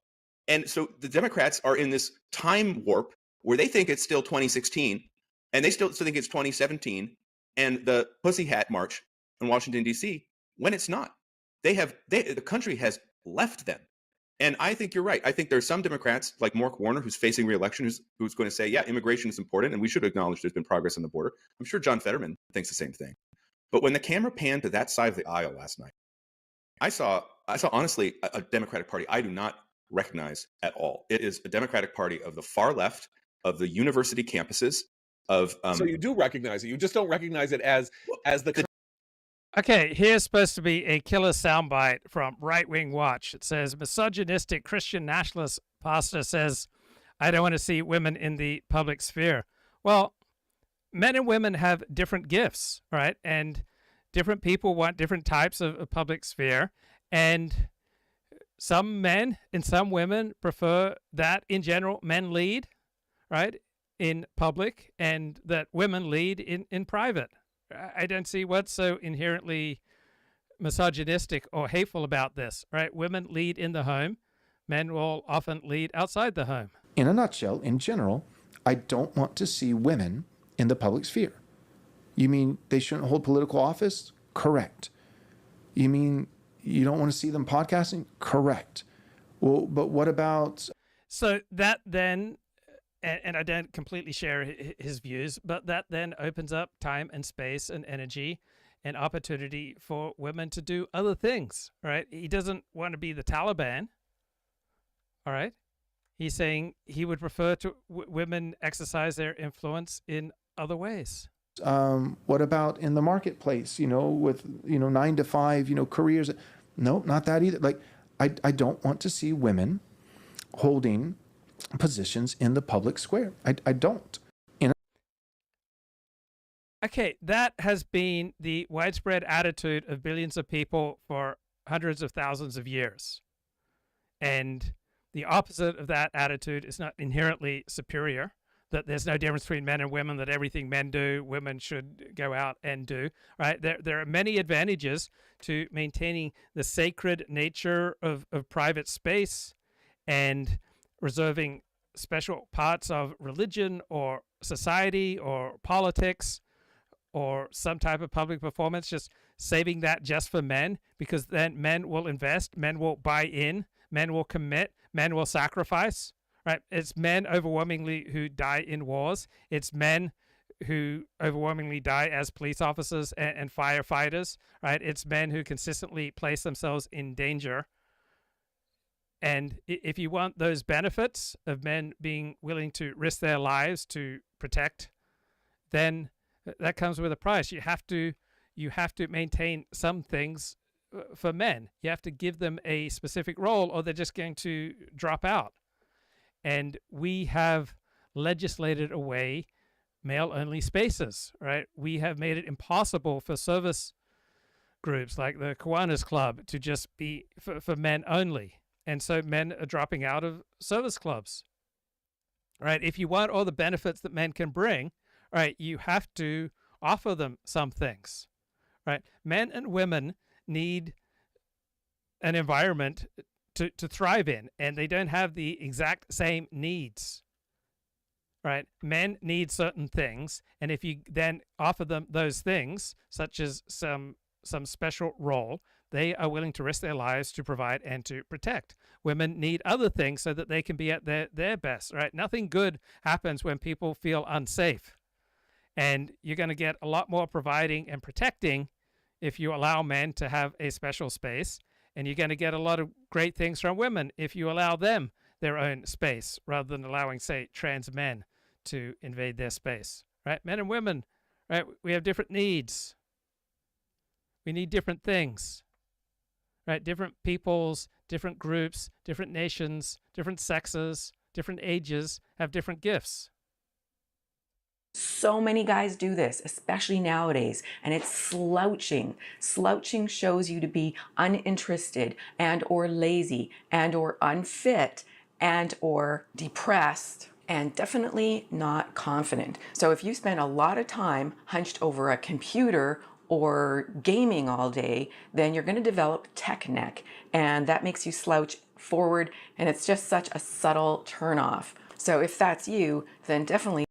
And so the Democrats are in this time warp where they think it's still 2016 and they still think it's 2017 and the Pussy Hat March in Washington, D.C., when it's not. The country has left them. And I think you're right. I think there's some Democrats like Mark Warner, who's facing re-election, who's going to say, yeah, immigration is important and we should acknowledge there's been progress on the border. I'm sure John Fetterman thinks the same thing. But when the camera panned to that side of the aisle last night, I saw honestly a Democratic Party I do not recognize at all. It is a Democratic Party of the far left, of the university campuses, of So you do recognize it. You just don't recognize it as the Okay, here's supposed to be a killer soundbite from Right Wing Watch. It says, misogynistic Christian nationalist pastor says, I don't want to see women in the public sphere. Well, men and women have different gifts, right? And different people want different types of public sphere. And some men and some women prefer that, in general, men lead, right, in public, and that women lead in private. I don't see what's so inherently misogynistic or hateful about this, right? Women lead in the home. Men will often lead outside the home. In a nutshell, in general, I don't want to see women in the public sphere. You mean they shouldn't hold political office? Correct. You mean you don't want to see them podcasting? Correct. Well, but what about... So that then... And I don't completely share his views, but that then opens up time and space and energy and opportunity for women to do other things, right? He doesn't want to be the Taliban, all right? He's saying he would prefer to women exercise their influence in other ways. What about in the marketplace, with, 9 to 5, careers? No, not that either. Like, I don't want to see women holding positions in the public square. I don't. Okay, that has been the widespread attitude of billions of people for hundreds of thousands of years. And the opposite of that attitude is not inherently superior, that there's no difference between men and women, that everything men do, women should go out and do, right? There are many advantages to maintaining the sacred nature of private space and reserving special parts of religion or society or politics or some type of public performance, just saving that just for men, because then men will invest, men will buy in, men will commit, men will sacrifice, right? It's men overwhelmingly who die in wars. It's men who overwhelmingly die as police officers and firefighters, right? It's men who consistently place themselves in danger. And if you want those benefits of men being willing to risk their lives to protect, then that comes with a price. You have to maintain some things for men. You have to give them a specific role, or they're just going to drop out. And we have legislated away male-only spaces, right? We have made it impossible for service groups like the Kiwanis Club to just be for men only. And so men are dropping out of service clubs, right? If you want all the benefits that men can bring, right, you have to offer them some things, right? Men and women need an environment to thrive in, and they don't have the exact same needs, right? Men need certain things, and if you then offer them those things, such as some special role, they are willing to risk their lives to provide and to protect. Women need other things so that they can be at their best, right? Nothing good happens when people feel unsafe. And you're going to get a lot more providing and protecting if you allow men to have a special space. And you're going to get a lot of great things from women if you allow them their own space, rather than allowing, say, trans men to invade their space, right? Men and women, right? We have different needs. We need different things, right? Different peoples, different groups, different nations, different sexes, different ages have different gifts. So many guys do this, especially nowadays, and it's slouching. Slouching shows you to be uninterested and or lazy and or unfit and or depressed and definitely not confident. So if you spend a lot of time hunched over a computer or gaming all day, then you're going to develop tech neck, and that makes you slouch forward, and it's just such a subtle turnoff. So if that's you, then definitely.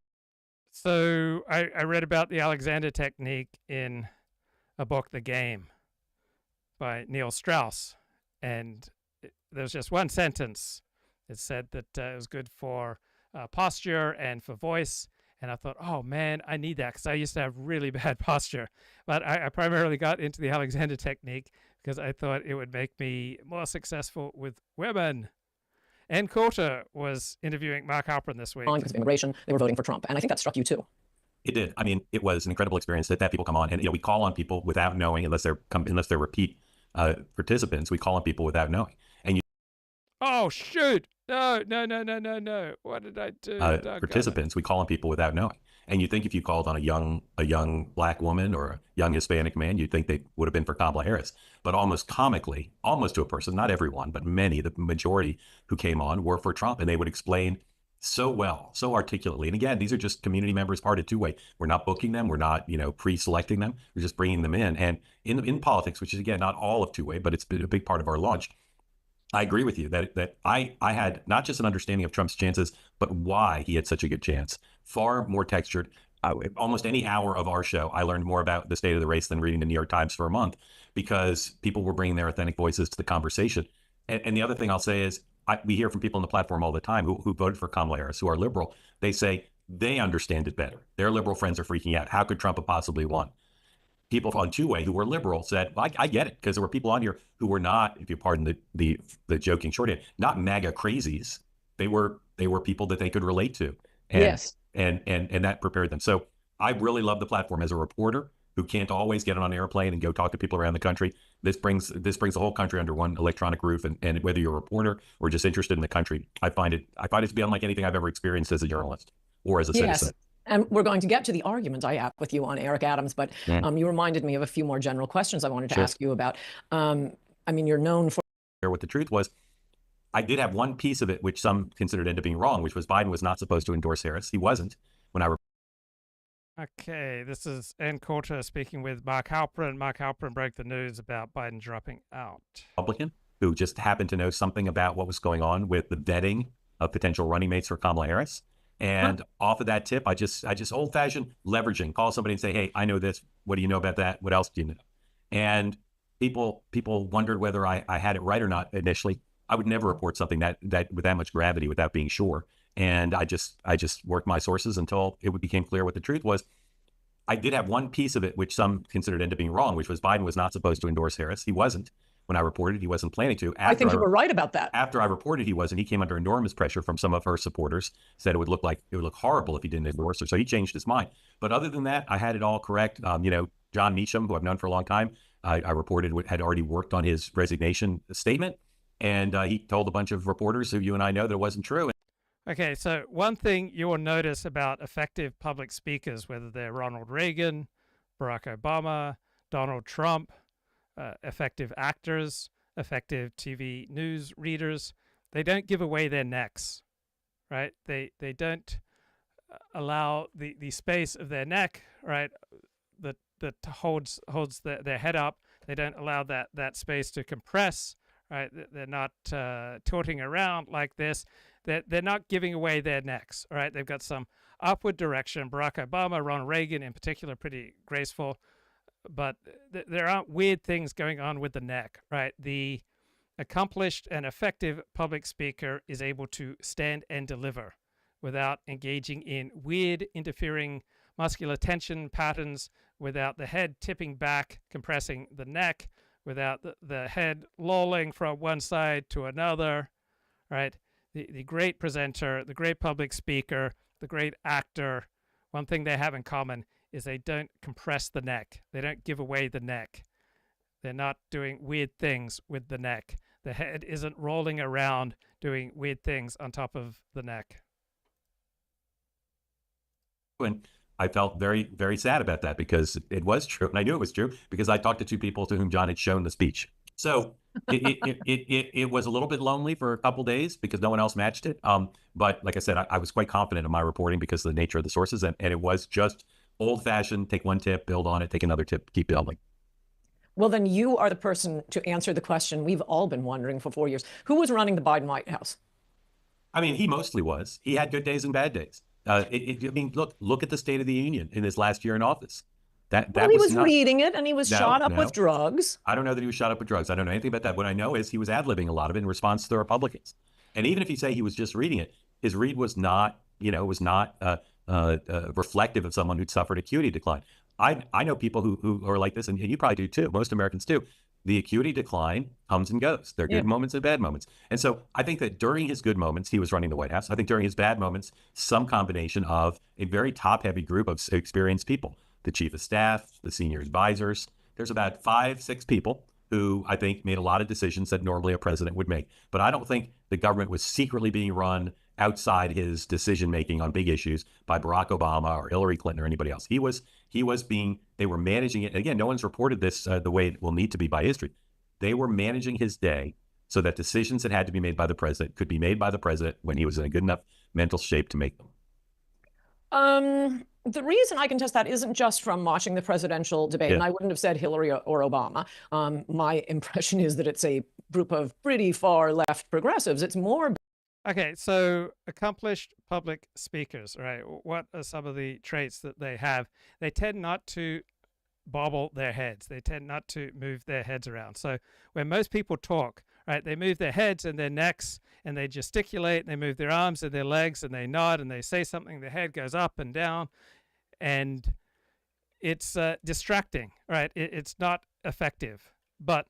So I read about the Alexander technique in a book, The Game, by Neil Strauss, and there's just one sentence. It said that it was good for posture and for voice. And I thought, oh man, I need that, because I used to have really bad posture. But I primarily got into the Alexander technique because I thought it would make me more successful with women. And Coulter was interviewing Mark Halperin this week. Because of immigration, they were voting for Trump. And I think that struck you too. It did. I mean, it was an incredible experience that people come on, and we call on people without knowing, unless they're repeat participants. We call on people without knowing. And oh shoot! No! What did I do? Participants, we call on people without knowing. And you think if you called on a young black woman or a young Hispanic man, you'd think they would have been for Kamala Harris. But almost comically, almost to a person, not everyone, but many, the majority who came on were for Trump, and they would explain so well, so articulately. And again, these are just community members parted two-way. We're not booking them. We're not, pre-selecting them. We're just bringing them in. And in politics, which is, again, not all of two-way, but it's been a big part of our launch, I agree with you that I had not just an understanding of Trump's chances, but why he had such a good chance. Far more textured. Almost any hour of our show, I learned more about the state of the race than reading the New York Times for a month, because people were bringing their authentic voices to the conversation. And the other thing I'll say is, we hear from people on the platform all the time who voted for Kamala Harris, who are liberal. They say they understand it better. Their liberal friends are freaking out. How could Trump have possibly won? People on two-way who were liberal said, well, I get it, because there were people on here who were not, if you pardon the joking shorthand, not MAGA crazies. They were people that they could relate to. And, yes. And that prepared them. So I really love the platform. As a reporter who can't always get on an airplane and go talk to people around the country, this brings the whole country under one electronic roof. And whether you're a reporter or just interested in the country, I find it to be unlike anything I've ever experienced as a journalist or as a citizen. And we're going to get to the argument I have with you on Eric Adams, but you reminded me of a few more general questions I wanted to ask you about. You're known for... What the truth was, I did have one piece of it, which some considered ended up being wrong, which was Biden was not supposed to endorse Harris. He wasn't. Okay, this is Ann Coulter speaking with Mark Halperin. Mark Halperin broke the news about Biden dropping out. Republican who just happened to know something about what was going on with the vetting of potential running mates for Kamala Harris. And off of that tip, I just old-fashioned leveraging. Call somebody and say, hey, I know this. What do you know about that? What else do you know? And people wondered whether I had it right or not initially. I would never report something that with that much gravity without being sure. And I just worked my sources until it became clear what the truth was. I did have one piece of it, which some considered ended up being wrong, which was Biden was not supposed to endorse Harris. He wasn't. When I reported, he wasn't planning to. I think you were right about that. After I reported he wasn't, he came under enormous pressure from some of her supporters, said it would look horrible if he didn't endorse her. So he changed his mind. But other than that, I had it all correct. John Meacham, who I've known for a long time, I reported had already worked on his resignation statement. And he told a bunch of reporters who you and I know that it wasn't true. Okay, so one thing you will notice about effective public speakers, whether they're Ronald Reagan, Barack Obama, Donald Trump, effective actors, effective TV news readers, they don't give away their necks, right? They don't allow the space of their neck, right, that holds their head up. They don't allow that space to compress, right? They're not tilting around like this. They're not giving away their necks, all right? They've got some upward direction. Barack Obama, Ronald Reagan in particular, pretty graceful. But there aren't weird things going on with the neck, right? The accomplished and effective public speaker is able to stand and deliver without engaging in weird, interfering muscular tension patterns, without the head tipping back, compressing the neck, without the head lolling from one side to another, right? The great presenter, the great public speaker, the great actor, one thing they have in common is they don't compress the neck. They don't give away the neck. They're not doing weird things with the neck. The head isn't rolling around doing weird things on top of the neck. And I felt very, very sad about that because it was true. And I knew it was true because I talked to two people to whom John had shown the speech. So it was a little bit lonely for a couple days because no one else matched it. But like I said, I was quite confident in my reporting because of the nature of the sources. And it was just old-fashioned, take one tip, build on it, take another tip, keep building. Well, then you are the person to answer the question we've all been wondering for 4 years. Who was running the Biden White House? I mean, he mostly was. He had good days and bad days. Look at the State of the Union in his last year in office. He was reading it, and he was shot up with drugs. I don't know that he was shot up with drugs. I don't know anything about that. What I know is he was ad-libbing a lot of it in response to the Republicans. And even if you say he was just reading it, his read was not, reflective of someone who'd suffered acuity decline. I know people who are like this, and you probably do too. Most Americans do. The acuity decline comes and goes. There are good moments and bad moments. And so I think that during his good moments, he was running the White House. I think during his bad moments, some combination of a very top-heavy group of experienced people, the chief of staff, the senior advisors. There's about 5-6 people who I think made a lot of decisions that normally a president would make. But I don't think the government was secretly being run outside his decision-making on big issues by Barack Obama or Hillary Clinton or anybody else. They were managing it. Again, no one's reported this the way it will need to be by history. They were managing his day so that decisions that had to be made by the president could be made by the president when he was in a good enough mental shape to make them. The reason I can test that isn't just from watching the presidential debate, and I wouldn't have said Hillary or Obama. My impression is that it's a group of pretty far left progressives. It's more. Okay, so accomplished public speakers, right? What are some of the traits that they have? They tend not to bobble their heads. They tend not to move their heads around. So when most people talk, right, they move their heads and their necks and they gesticulate and they move their arms and their legs and they nod and they say something. Their head goes up and down and it's distracting, right? It's not effective. But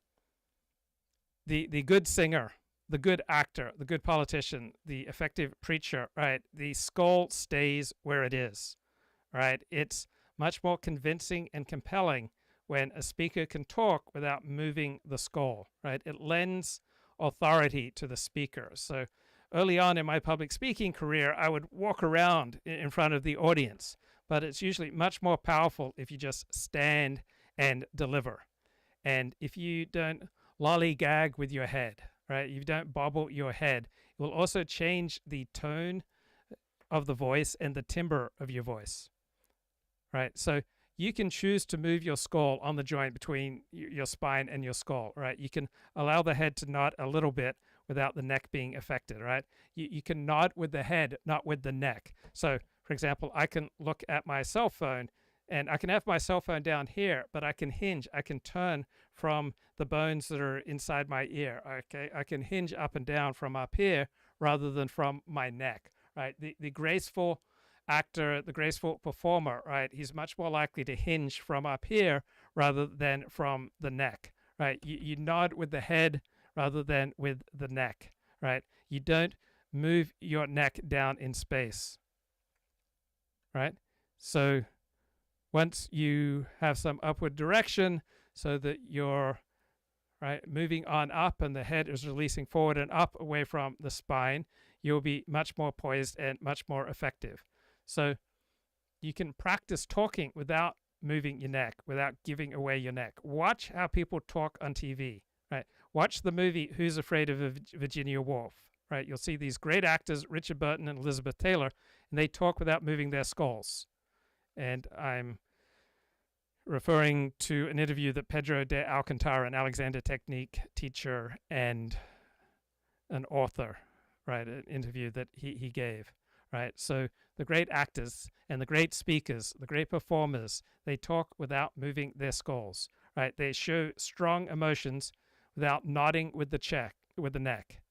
the good singer, the good actor, the good politician, the effective preacher, right? The skull stays where it is, right? It's much more convincing and compelling when a speaker can talk without moving the skull, right? It lends authority to the speaker. So early on in my public speaking career, I would walk around in front of the audience, but it's usually much more powerful if you just stand and deliver. And if you don't lollygag with your head, right? You don't bobble your head. It will also change the tone of the voice and the timbre of your voice, right? So you can choose to move your skull on the joint between your spine and your skull, right? You can allow the head to nod a little bit without the neck being affected, right? You can nod with the head, not with the neck. So, for example, I can look at my cell phone and I can have my cell phone down here, but I can hinge, I can turn from the bones that are inside my ear, okay? I can hinge up and down from up here rather than from my neck, right? The graceful actor, the graceful performer, right? He's much more likely to hinge from up here rather than from the neck, right? You nod with the head rather than with the neck, right? You don't move your neck down in space, right? So once you have some upward direction so that you're moving on up and the head is releasing forward and up away from the spine, you'll be much more poised and much more effective. So you can practice talking without moving your neck, without giving away your neck. Watch how people talk on TV, right? Watch the movie Who's Afraid of Virginia Woolf, right? You'll see these great actors, Richard Burton and Elizabeth Taylor, and they talk without moving their skulls. And I'm referring to an interview that Pedro de Alcantara, an Alexander Technique teacher and an author, right, an interview that he gave, right? So the great actors and the great speakers, the great performers, they talk without moving their skulls, right? They show strong emotions without nodding with the neck,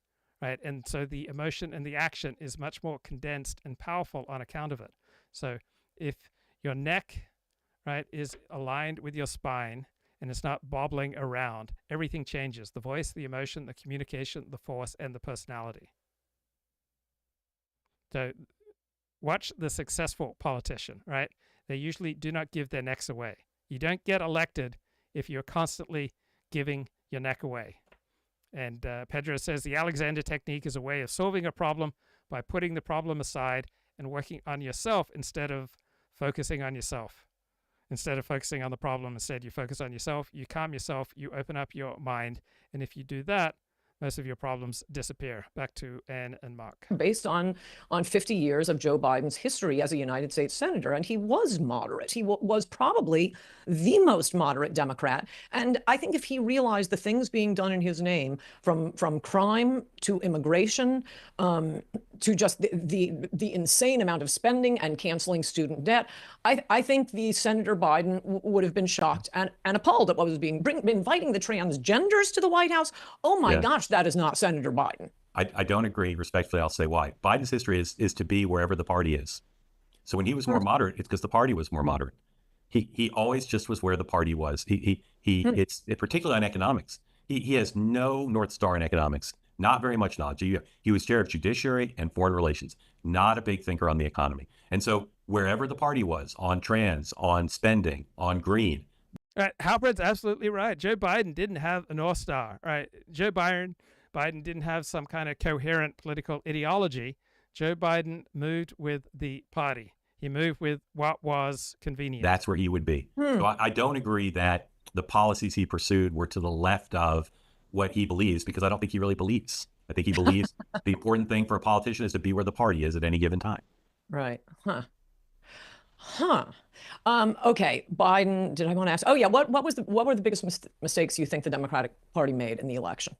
right? And so the emotion and the action is much more condensed and powerful on account of it. So if your neck, right, is aligned with your spine and it's not bobbling around, everything changes. The voice, the emotion, the communication, the force, and the personality. So watch the successful politician, right? They usually do not give their necks away. You don't get elected if you're constantly giving your neck away. And Pedro says the Alexander Technique is a way of solving a problem by putting the problem aside and working on yourself instead of focusing on yourself. Instead of focusing on the problem, instead you focus on yourself, you calm yourself, you open up your mind, and if you do that, most of your problems disappear. Back to Anne and Mark. Based on 50 years of Joe Biden's history as a United States senator, and he was moderate. He was probably the most moderate Democrat. And I think if he realized the things being done in his name, from crime to immigration, to just the insane amount of spending and canceling student debt, I think the Senator Biden would have been shocked and appalled at what was inviting the transgenders to the White House. Oh my gosh, that is not Senator Biden. I don't agree. Respectfully, I'll say why. Biden's history is to be wherever the party is. So when he was more moderate, it's because the party was more moderate. He always just was where the party was. It's particularly on economics. He has no North Star in economics. Not very much knowledge. He was chair of Judiciary and Foreign Relations. Not a big thinker on the economy. And so wherever the party was, on trans, on spending, on green. Right, Halperin's absolutely right. Joe Biden didn't have a North Star, right? Joe Biden didn't have some kind of coherent political ideology. Joe Biden moved with the party. He moved with what was convenient. That's where he would be. So I don't agree that the policies he pursued were to the left of what he believes, because I don't think he really believes. I think he believes the important thing for a politician is to be where the party is at any given time. Right. Okay, Biden, did I want to ask? Oh yeah, what were the biggest mistakes you think the Democratic Party made in the election?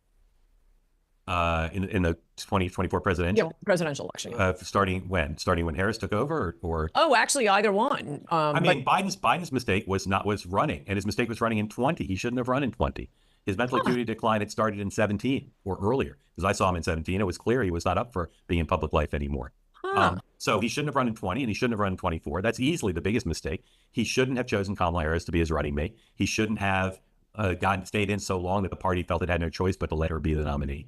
In the 2024 presidential? Yeah, presidential election. Yeah. Starting when Harris took over, or? Oh, actually, either one. I mean, Biden's mistake was running, and his mistake was running in 20. He shouldn't have run in 20. His mental acuity decline had started in 17 or earlier, because I saw him in 17. It was clear he was not up for being in public life anymore. So he shouldn't have run in 20, and he shouldn't have run in 24. That's easily the biggest mistake. He shouldn't have chosen Kamala Harris to be his running mate. He shouldn't have stayed in so long that the party felt it had no choice but to let her be the nominee.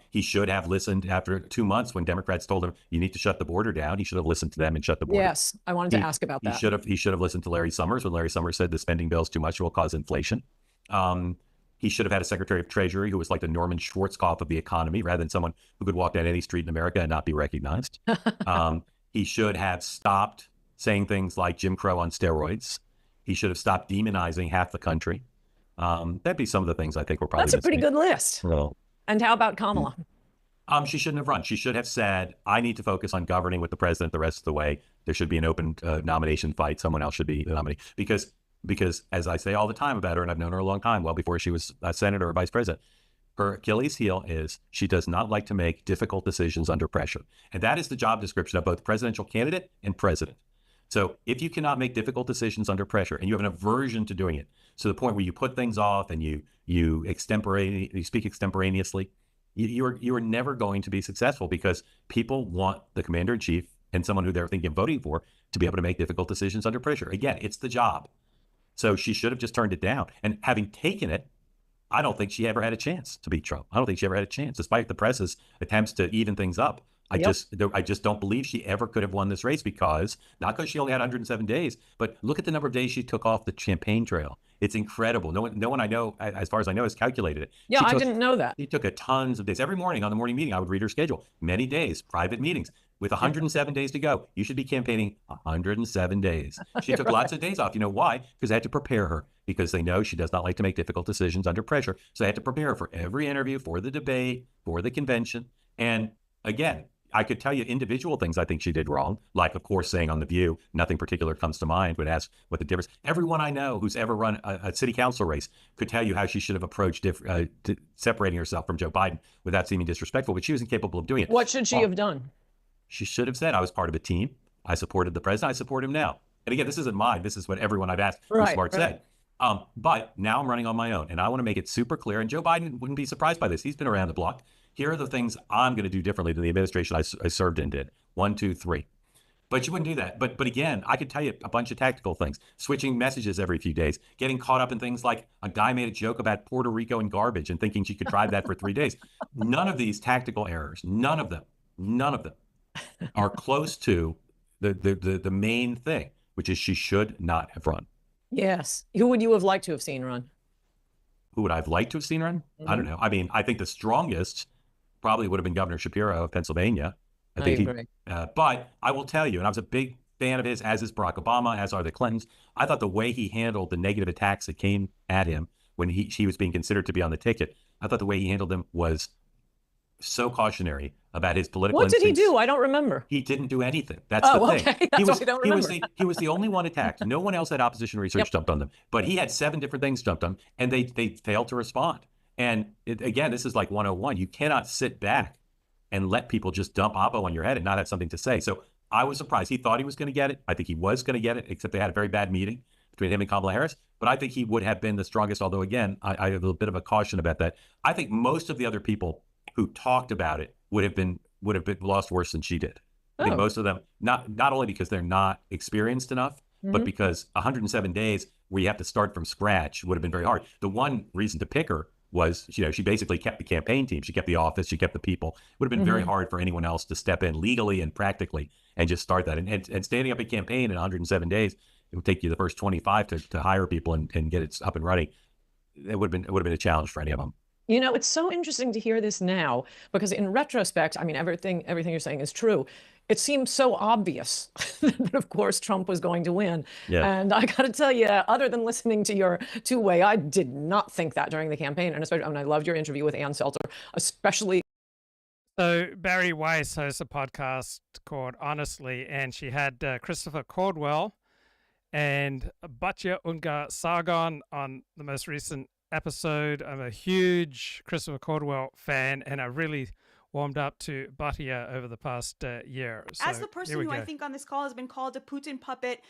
He should have listened after 2 months when Democrats told him you need to shut the border down. He should have listened to them and shut the border. Yes, I wanted to ask about that. He should have listened to Larry Summers when Larry Summers said the spending bill is too much, it will cause inflation. He should have had a Secretary of Treasury who was like the Norman Schwarzkopf of the economy, rather than someone who could walk down any street in America and not be recognized. He should have stopped saying things like Jim Crow on steroids. He should have stopped demonizing half the country. That'd be some of the things I think were probably. That's a pretty good list. Well, and how about Kamala? She shouldn't have run. She should have said, I need to focus on governing with the president the rest of the way. There should be an open nomination fight. Someone else should be the nominee. Because as I say all the time about her, and I've known her a long time, well before she was a senator or vice president, Her Achilles heel is she does not like to make difficult decisions under pressure. And that is the job description of both presidential candidate and president. So if you cannot make difficult decisions under pressure and you have an aversion to doing it, to the point where you put things off and you speak extemporaneously, you are never going to be successful, because people want the commander in chief and someone who they're thinking of voting for to be able to make difficult decisions under pressure. Again, it's the job. So she should have just turned it down. And having taken it, I don't think she ever had a chance to beat Trump. I don't think she ever had a chance, despite the press's attempts to even things up. I just don't believe she ever could have won this race, because not because she only had 107 days, but look at the number of days she took off the campaign trail. It's incredible. No one I know, as far as I know, has calculated it. Yeah, I didn't know that. She took a tons of days. Every morning on the morning meeting, I would read her schedule. Many days, private meetings. With 107 days to go, you should be campaigning 107 days. She took lots of days off. You know why? Because they had to prepare her, because they know she does not like to make difficult decisions under pressure. So they had to prepare her for every interview, for the debate, for the convention. And again, I could tell you individual things I think she did wrong, like, of course, saying on The View, nothing particular comes to mind, would ask what the difference. Everyone I know who's ever run a city council race could tell you how she should have approached separating herself from Joe Biden without seeming disrespectful, but she was incapable of doing it. What should she have done? She should have said, I was part of a team. I supported the president. I support him now. And again, this isn't mine. This is what everyone I've asked who's smart said. But now I'm running on my own, and I want to make it super clear. And Joe Biden wouldn't be surprised by this. He's been around the block. Here are the things I'm going to do differently than the administration I served in did. 1, 2, 3. But you wouldn't do that. But again, I could tell you a bunch of tactical things. Switching messages every few days. Getting caught up in things like a guy made a joke about Puerto Rico and garbage and thinking she could drive that for 3 days. None of these tactical errors, none of them are close to the main thing, which is she should not have run. Yes. Who would you have liked to have seen run? Who would I have liked to have seen run? Mm-hmm. I don't know. I mean, I think the strongest probably would have been Governor Shapiro of Pennsylvania. I agree. But I will tell you, and I was a big fan of his, as is Barack Obama, as are the Clintons. I thought the way he handled the negative attacks that came at him when he was being considered to be on the ticket, I thought the way he handled them was so cautionary about his political What did he instincts. do? I don't remember. He didn't do anything. That's the thing. Okay. That's why I don't remember. He was the only one attacked. No one else had opposition research dumped on them. But he had 7 different things dumped on, and they failed to respond. And again, this is like 101. You cannot sit back and let people just dump oppo on your head and not have something to say. So I was surprised. He thought he was going to get it. I think he was going to get it, except they had a very bad meeting between him and Kamala Harris. But I think he would have been the strongest, although, again, I have a bit of a caution about that. I think most of the other people who talked about it would have been lost worse than she did. I think most of them, not only because they're not experienced enough, but because 107 days where you have to start from scratch would have been very hard. The one reason to pick her was, she basically kept the campaign team. She kept the office. She kept the people. It would have been very hard for anyone else to step in legally and practically and just start that. And standing up a campaign in 107 days, it would take you the first 25 to hire people and get it up and running. It would have been a challenge for any of them. You know, it's so interesting to hear this now, because in retrospect, I mean, everything you're saying is true. It seems so obvious that, of course, Trump was going to win. Yeah. And I got to tell you, other than listening to your two-way, I did not think that during the campaign. And especially, I mean, I loved your interview with Ann Seltzer, especially. So Barry Weiss hosts a podcast called Honestly, and she had Christopher Caldwell and Batya Ungar Sargon on the most recent episode. I'm a huge Christopher Caldwell fan, and I really warmed up to Batya over the past year. So as the person who I think on this call has been called a Putin puppet,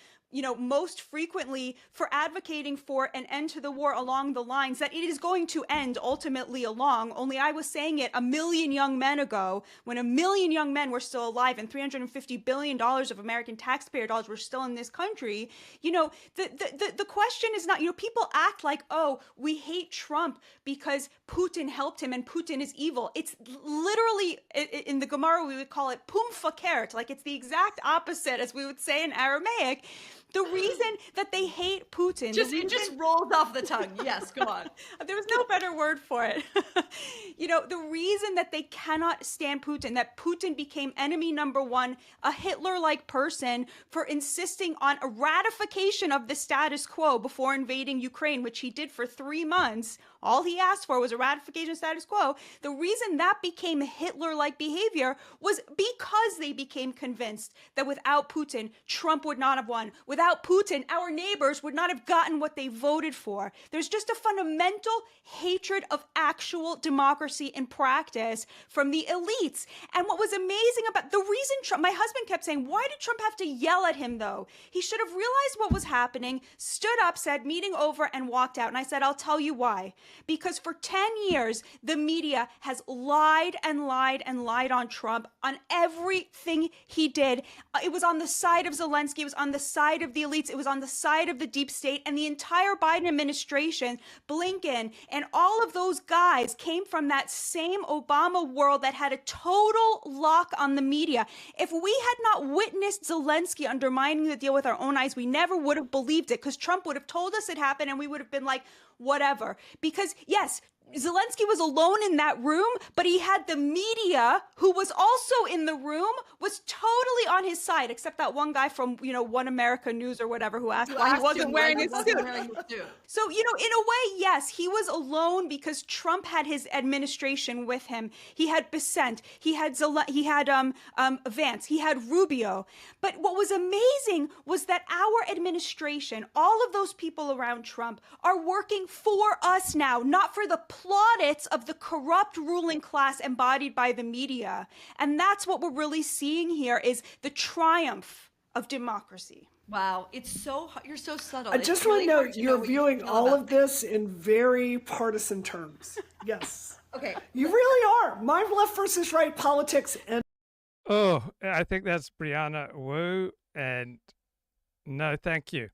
most frequently for advocating for an end to the war along the lines that it is going to end ultimately along. Only I was saying it 1 million young men ago, when 1 million young men were still alive and $350 billion of American taxpayer dollars were still in this country. The question is not, people act like, oh, we hate Trump because Putin helped him and Putin is evil. It's literally, in the Gemara, we would call it pum fakert, like it's the exact opposite as we would say in Aramaic. The reason that they hate Putin... It just rolled off the tongue. Yes, go on. There was no better word for it. The reason that they cannot stand Putin, that Putin became enemy number one, a Hitler-like person, for insisting on a ratification of the status quo before invading Ukraine, which he did for 3 months. All he asked for was a ratification of status quo. The reason that became Hitler-like behavior was because they became convinced that without Putin, Trump would not have won. Without without Putin, our neighbors would not have gotten what they voted for. There's just a fundamental hatred of actual democracy in practice from the elites. And what was amazing about the reason Trump, my husband kept saying, why did Trump have to yell at him though? He should have realized what was happening, stood up, said meeting over, and walked out. And I said, I'll tell you why. Because for 10 years, the media has lied and lied and lied on Trump on everything he did. It was on the side of Zelensky, it was on the side of the elites, it was on the side of the deep state, and the entire Biden administration, Blinken, and all of those guys came from that same Obama world that had a total lock on the media. If we had not witnessed Zelensky undermining the deal with our own eyes, we never would have believed it, because Trump would have told us it happened and we would have been like, whatever. Because yes, Zelensky was alone in that room, but he had the media who was also in the room, was totally on his side, except that one guy from, One America News or whatever who asked why he wasn't wearing his suit. So, in a way, yes, he was alone because Trump had his administration with him. He had Bissent, he had Vance, he had Rubio. But what was amazing was that our administration, all of those people around Trump, are working for us now, not for the plaudits of the corrupt ruling class embodied by the media. And that's what we're really seeing here, is the triumph of democracy. Wow, you're so subtle. I just want to note you're viewing all of this in very partisan terms. Yes. Okay. You really are. My left versus right politics. And oh, I think that's Brianna Wu, and no, thank you.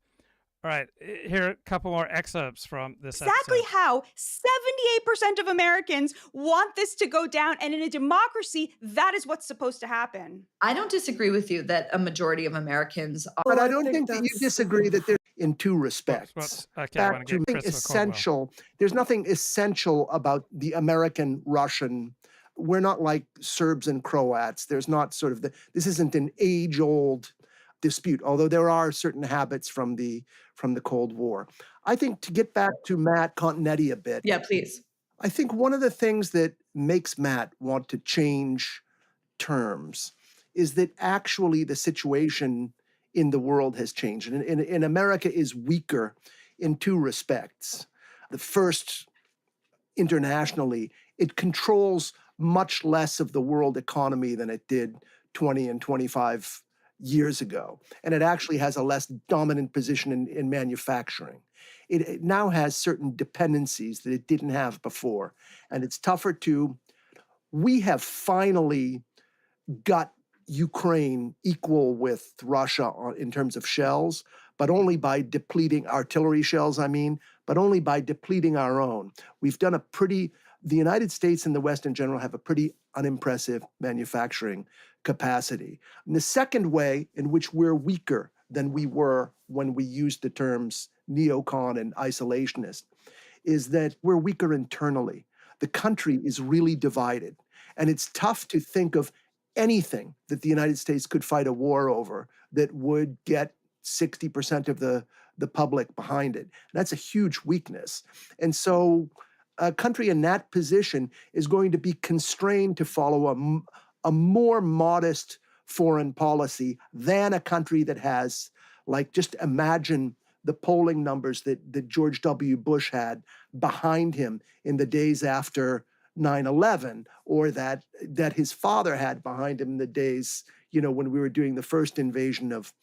All right, here are a couple more excerpts from this exactly episode. How 78% of Americans want this to go down, and in a democracy, that is what's supposed to happen. I don't disagree with you that a majority of Americans are. But I don't think that you disagree that there's in two respects. Okay, I want to get Christopher essential. There's nothing essential about the American-Russian. We're not like Serbs and Croats. There's not sort of this isn't an age-old dispute, although there are certain habits from the Cold War. I think, to get back to Matt Continetti a bit. Yeah, please. I think one of the things that makes Matt want to change terms is that actually the situation in the world has changed. And America is weaker in two respects. The first, internationally, it controls much less of the world economy than it did 20 and 25 years ago. And it actually has a less dominant position in manufacturing. It now has certain dependencies that it didn't have before. And it's tougher to, we have finally got Ukraine equal with Russia in terms of shells, but only by depleting artillery shells, but only by depleting our own. We've done the United States and the West in general have a pretty unimpressive manufacturing capacity. And the second way in which we're weaker than we were when we used the terms neocon and isolationist is that we're weaker internally. The country is really divided. And it's tough to think of anything that the United States could fight a war over that would get 60% of the public behind it. That's a huge weakness. And so a country in that position is going to be constrained to follow a more modest foreign policy than a country that has, just imagine the polling numbers that George W. Bush had behind him in the days after 9/11, or that his father had behind him in the days, when we were doing the first invasion of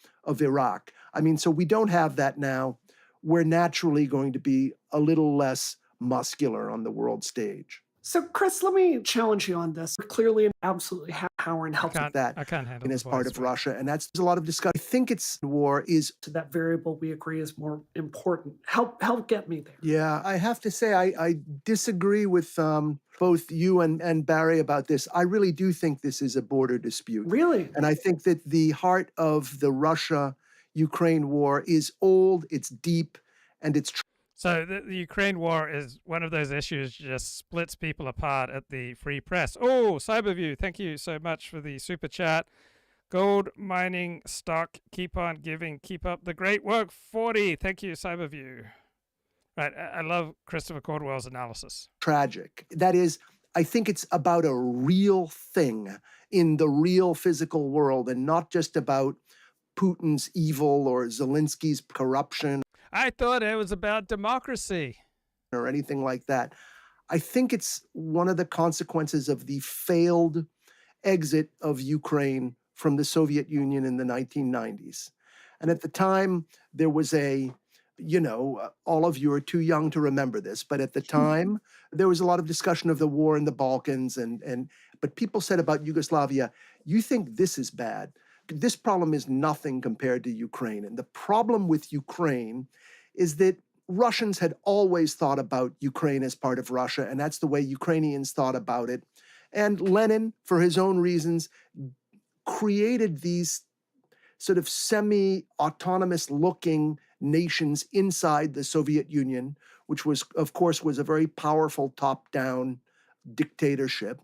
Iraq. So we don't have that now. We're naturally going to be a little less muscular on the world stage. So, Chris, let me challenge you on this. Clearly, absolutely power and help with that. I can't handle and as part of Russia, and there's a lot of discussion. I think war is that variable we agree is more important. Help get me there. Yeah, I have to say I disagree with both you and Barry about this. I really do think this is a border dispute. Really? And I think that the heart of the Russia-Ukraine war is old, it's deep, and it's So the Ukraine war is one of those issues that just splits people apart at the free press. Oh, Cyberview, thank you so much for the super chat. Gold mining stock, keep on giving, keep up the great work. 40, thank you, Cyberview. Right, I love Christopher Caldwell's analysis. Tragic. That is, I think it's about a real thing in the real physical world and not just about Putin's evil or Zelensky's corruption. I thought it was about democracy. Or anything like that. I think it's one of the consequences of the failed exit of Ukraine from the Soviet Union in the 1990s. And at the time, there was all of you are too young to remember this, but at the time, there was a lot of discussion of the war in the Balkans, but people said about Yugoslavia, you think this is bad. This problem is nothing compared to Ukraine. And the problem with Ukraine is that Russians had always thought about Ukraine as part of Russia, and that's the way Ukrainians thought about it. And Lenin, for his own reasons, created these sort of semi-autonomous looking nations inside the Soviet Union, which was, of course, was a very powerful top-down dictatorship.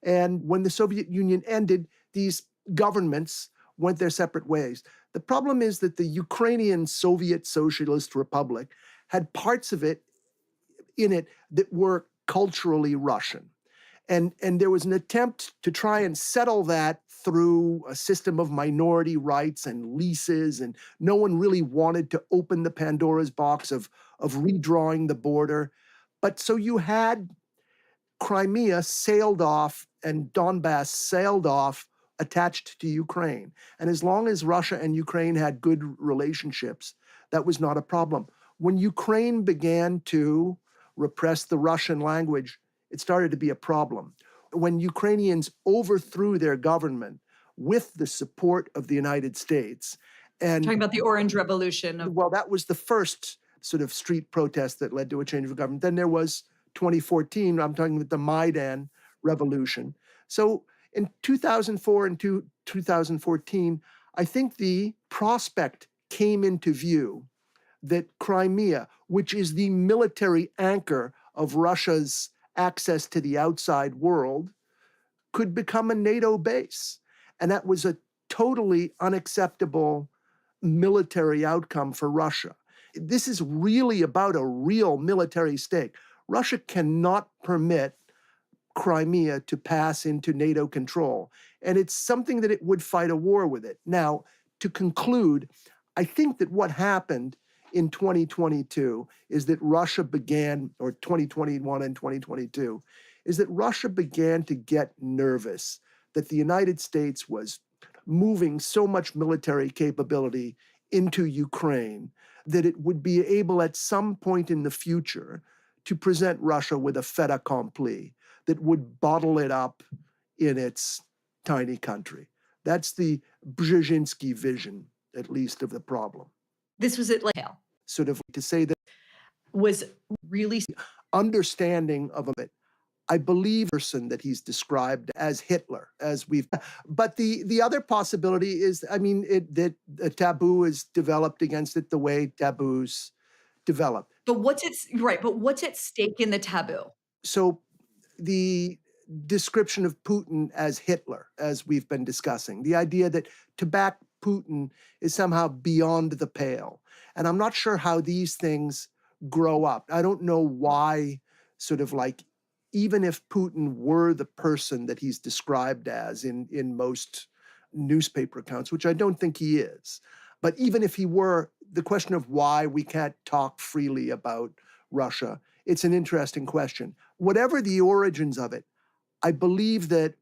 And when the Soviet Union ended, these governments went their separate ways. The problem is that the Ukrainian Soviet Socialist Republic had parts of it in it that were culturally Russian. And there was an attempt to try and settle that through a system of minority rights and leases, and no one really wanted to open the Pandora's box of redrawing the border. But so you had Crimea sailed off and Donbass sailed off attached to Ukraine. And as long as Russia and Ukraine had good relationships, that was not a problem. When Ukraine began to repress the Russian language, it started to be a problem. When Ukrainians overthrew their government with the support of the United States, and Talking about the Orange Revolution. Well, that was the first sort of street protest that led to a change of government. Then there was 2014, I'm talking about the Maidan Revolution. So in 2004 and 2014, I think the prospect came into view that Crimea, which is the military anchor of Russia's access to the outside world, could become a NATO base. And that was a totally unacceptable military outcome for Russia. This is really about a real military stake. Russia cannot permit Crimea to pass into NATO control. And it's something that it would fight a war with it. Now, to conclude, I think that what happened in 2022 is that Russia began, or 2021 and 2022, is that Russia began to get nervous that the United States was moving so much military capability into Ukraine that it would be able at some point in the future to present Russia with a fait accompli that would bottle it up in its tiny country. That's the Brzezinski vision, at least, of the problem. This was it, like, Sort of to say that was really understanding of it. I believe the person that he's described as Hitler, but the other possibility is, that a taboo is developed against it the way taboos develop. But what's at stake in the taboo? So the description of Putin as Hitler, as we've been discussing, the idea that to back Putin is somehow beyond the pale. And I'm not sure how these things grow up. I don't know why, sort of like, even if Putin were the person that he's described as in most newspaper accounts, which I don't think he is, but even if he were, the question of why we can't talk freely about Russia, it's an interesting question. Whatever the origins of it, I believe that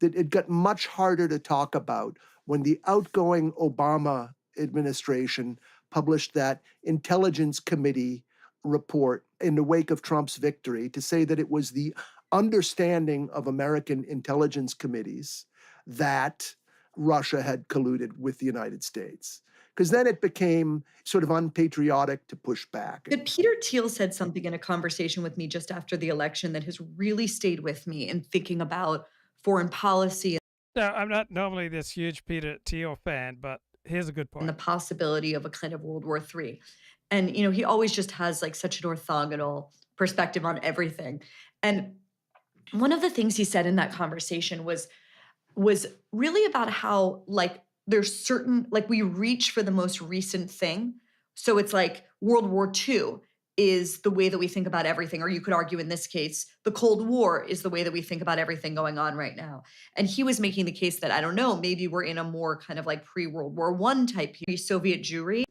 it got much harder to talk about when the outgoing Obama administration published that Intelligence Committee report in the wake of Trump's victory to say that it was the understanding of American intelligence committees that Russia had colluded with the United States. Because then it became sort of unpatriotic to push back. But Peter Thiel said something in a conversation with me just after the election that has really stayed with me in thinking about foreign policy. No, I'm not normally this huge Peter Thiel fan, but here's a good point. And the possibility of a kind of World War III. And, he always just has like such an orthogonal perspective on everything. And one of the things he said in that conversation was really about how, like, there's certain, like, we reach for the most recent thing. So it's like World War II. is the way that we think about everything. Or you could argue in this case, the Cold War is the way that we think about everything going on right now. And he was making the case that, I don't know, maybe we're in a more kind of like pre-World War I type Soviet Jewry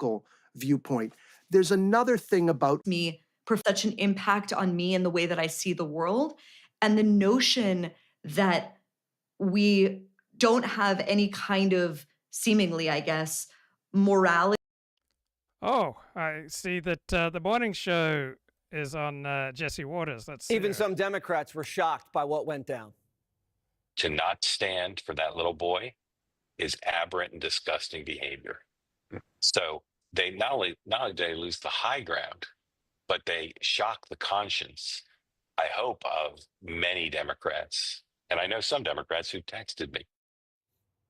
viewpoint. There's another thing about me, such an impact on me and the way that I see the world. And the notion that we don't have any kind of seemingly, I guess, morality. Oh, I see that the morning show is on Jesse Waters. That's Even some Democrats were shocked by what went down. To not stand for that little boy is aberrant and disgusting behavior. So they not only do they lose the high ground, but they shock the conscience, I hope, of many Democrats. And I know some Democrats who texted me.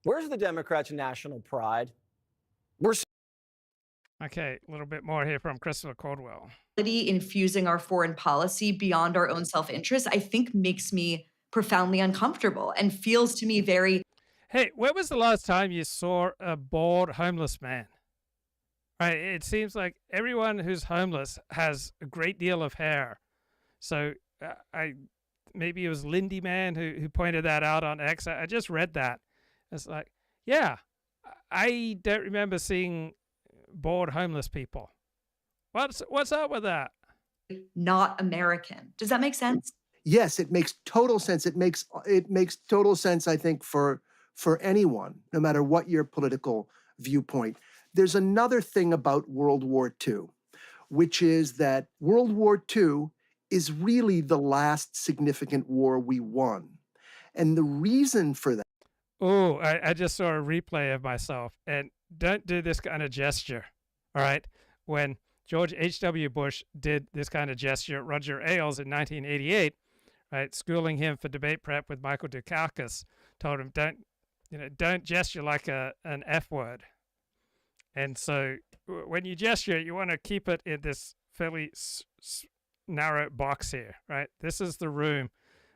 Where's the Democrats' national pride? Okay, a little bit more here from Christopher Caldwell. Infusing our foreign policy beyond our own self-interest, I think makes me profoundly uncomfortable and feels to me very... Hey, when was the last time you saw a bald homeless man? Right, it seems like everyone who's homeless has a great deal of hair. So maybe it was Lindy Man who pointed that out on X. I just read that. It's like, yeah, I don't remember seeing bald homeless people. What's up with that? Not American. Does that make sense? Yes, it makes total sense. It makes total sense, I think, for anyone, no matter what your political viewpoint. There's another thing about World War II, which is that World War II is really the last significant war we won. And the reason for that... Oh, I just saw a replay of myself. And don't do this kind of gesture, all right? When George H.W. Bush did this kind of gesture at Roger Ailes in 1988, right, schooling him for debate prep with Michael Dukakis, told him, don't gesture like an F word. And so when you gesture, you want to keep it in this fairly narrow box here, right? This is the room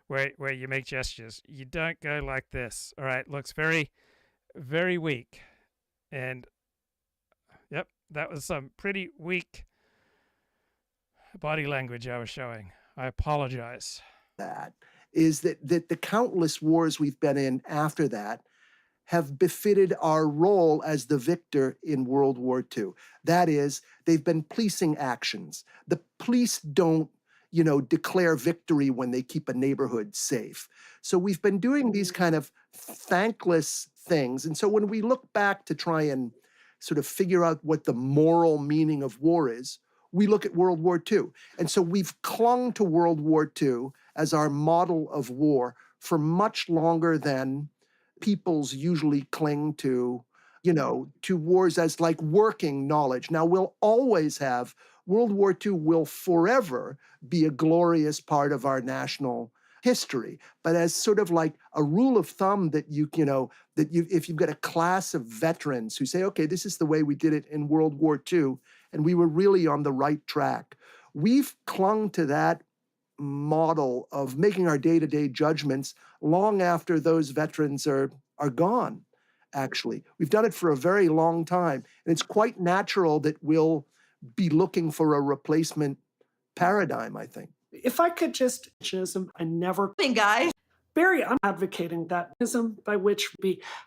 where you make gestures. You don't go like this, all right? Looks very, very weak. And, yep, that was some pretty weak body language I was showing. I apologize. That is that the countless wars we've been in after that have befitted our role as the victor in World War II. That is, they've been policing actions. The police don't, declare victory when they keep a neighborhood safe. So we've been doing these kind of thankless things. And so when we look back to try and sort of figure out what the moral meaning of war is, we look at World War II. And so we've clung to World War II as our model of war for much longer than peoples usually cling to, to wars as like working knowledge. Now, we'll always have, World War II will forever be a glorious part of our national history, but as sort of like a rule of thumb that if you've got a class of veterans who say, okay, this is the way we did it in World War II, and we were really on the right track. We've clung to that model of making our day-to-day judgments long after those veterans are gone, actually. We've done it for a very long time, and it's quite natural that we'll be looking for a replacement paradigm, I think. If I could just, I never... Guys. Barry, I'm advocating that by which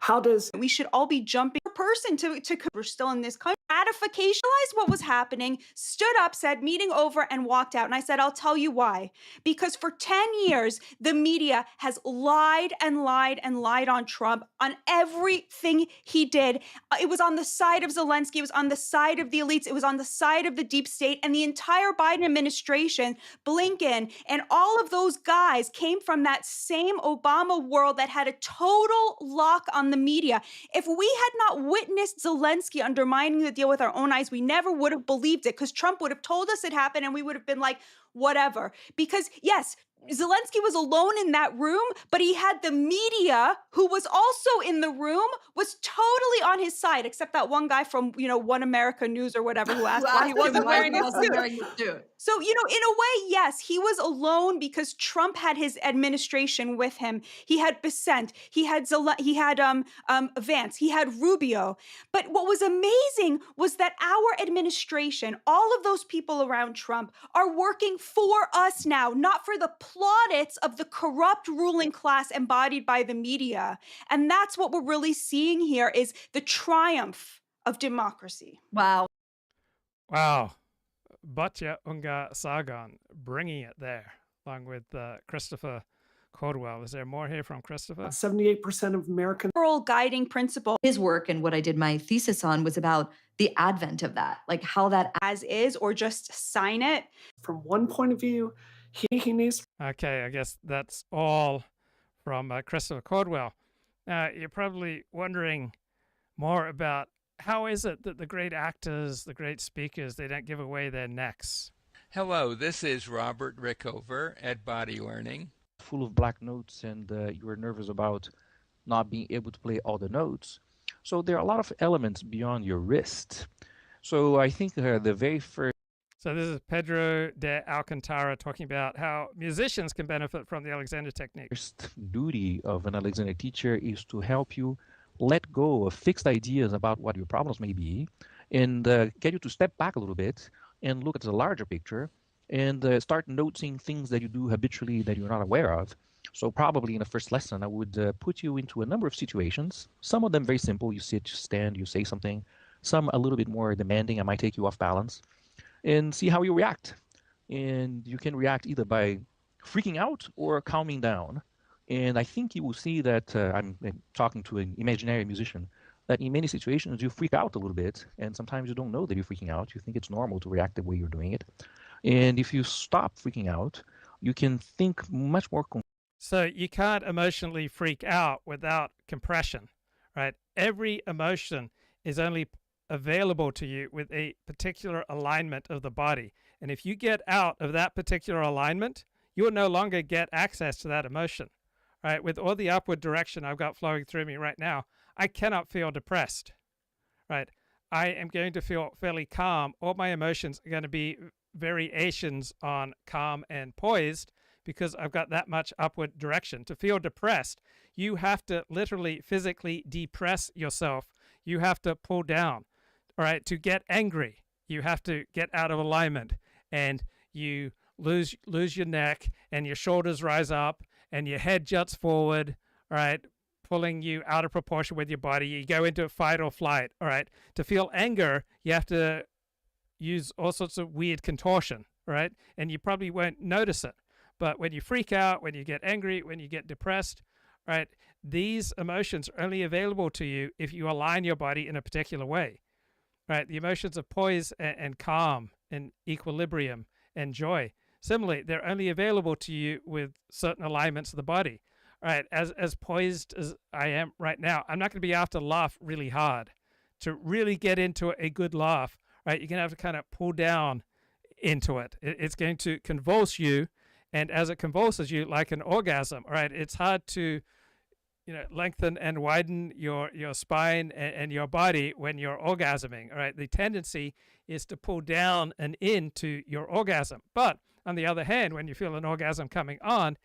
how does... We should all be jumping per person to we're still in this country. Ratification, realized what was happening, stood up, said meeting over, and walked out. And I said, I'll tell you why. Because for 10 years, the media has lied and lied and lied on Trump on everything he did. It was on the side of Zelensky. It was on the side of the elites. It was on the side of the deep state. And the entire Biden administration, Blinken, and all of those guys came from that same Obama world that had a total lock on the media. If we had not witnessed Zelensky undermining the deal with our own eyes, we never would have believed it, because Trump would have told us it happened and we would have been like, whatever. Because yes, Zelensky was alone in that room, but he had the media who was also in the room, was totally on his side, except that one guy from, One America News or whatever who asked why he wasn't wearing a suit. So, in a way, yes, he was alone because Trump had his administration with him. He had Bissent, he had Vance, he had Rubio. But what was amazing was that our administration, all of those people around Trump, are working for us now, not for the plaudits of the corrupt ruling class embodied by the media. And that's what we're really seeing here is the triumph of democracy. Wow. Wow. Batya Unga Sagan, bringing it there, along with Christopher Caldwell. Is there more here from Christopher? 78% of American moral guiding principle. His work and what I did my thesis on was about the advent of that, like how that as is, or just sign it. From one point of view, he needs. Okay, I guess that's all from Christopher Caldwell. Now, you're probably wondering more about how is it that the great actors, the great speakers, they don't give away their necks? Hello, this is Robert Rickover at Body Learning. Full of black notes, and you were nervous about not being able to play all the notes. So there are a lot of elements beyond your wrist. So I think the very first... So this is Pedro de Alcantara talking about how musicians can benefit from the Alexander technique. First duty of an Alexander teacher is to help you let go of fixed ideas about what your problems may be and get you to step back a little bit and look at the larger picture and start noticing things that you do habitually that you're not aware of. So probably in the first lesson, I would put you into a number of situations, some of them very simple. You sit, you stand, you say something. Some a little bit more demanding. I might take you off balance and see how you react. And you can react either by freaking out or calming down. And I think you will see that I'm talking to an imaginary musician, that in many situations you freak out a little bit, and sometimes you don't know that you're freaking out. You think it's normal to react the way you're doing it. And if you stop freaking out, you can think much more. So you can't emotionally freak out without compression, right? Every emotion is only available to you with a particular alignment of the body. And if you get out of that particular alignment, you will no longer get access to that emotion, right? With all the upward direction I've got flowing through me right now, I cannot feel depressed, right? I am going to feel fairly calm. All my emotions are going to be variations on calm and poised because I've got that much upward direction. To feel depressed, you have to literally physically depress yourself. You have to pull down. All right, to get angry, you have to get out of alignment and you lose your neck and your shoulders rise up and your head juts forward, all right, pulling you out of proportion with your body. You go into fight or flight, all right. To feel anger, you have to use all sorts of weird contortion, right? And you probably won't notice it. But when you freak out, when you get angry, when you get depressed, right, these emotions are only available to you if you align your body in a particular way, right? The emotions of poise and calm and equilibrium and joy. Similarly, they're only available to you with certain alignments of the body, right? As poised as I am right now, I'm not going to be able to laugh really hard. To really get into a good laugh, right, you're going to have to kind of pull down into it. It's going to convulse you, and as it convulses you like an orgasm, right, it's hard to lengthen and widen your spine and your body when you're orgasming, all right? The tendency is to pull down and into your orgasm. But on the other hand, when you feel an orgasm coming on,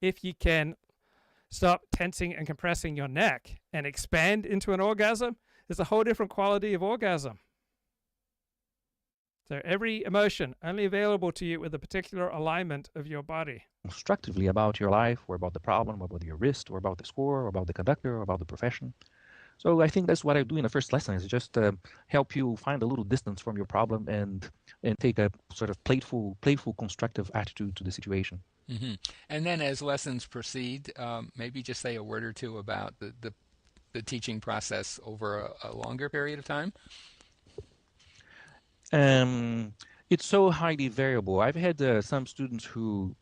if you can stop tensing and compressing your neck and expand into an orgasm, there's a whole different quality of orgasm. So every emotion only available to you with a particular alignment of your body. Constructively about your life, or about the problem, or about your wrist, or about the score, or about the conductor, or about the profession. So I think that's what I do in the first lesson, is just help you find a little distance from your problem and take a sort of playful, constructive attitude to the situation. Mm-hmm. And then as lessons proceed, maybe just say a word or two about the teaching process over a longer period of time. It's so highly variable. I've had some students who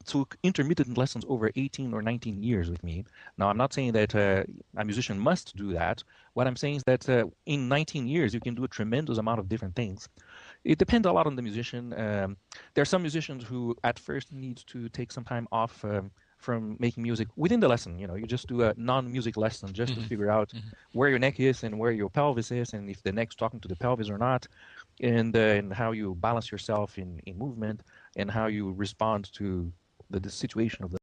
took intermittent lessons over 18 or 19 years with me. Now, I'm not saying that a musician must do that. What I'm saying is that in 19 years, you can do a tremendous amount of different things. It depends a lot on the musician. There are some musicians who at first need to take some time off from making music within the lesson. You know, you just do a non-music lesson just to figure out where your neck is and where your pelvis is, and if the neck's talking to the pelvis or not, and how you balance yourself in movement, and how you respond to the situation of the.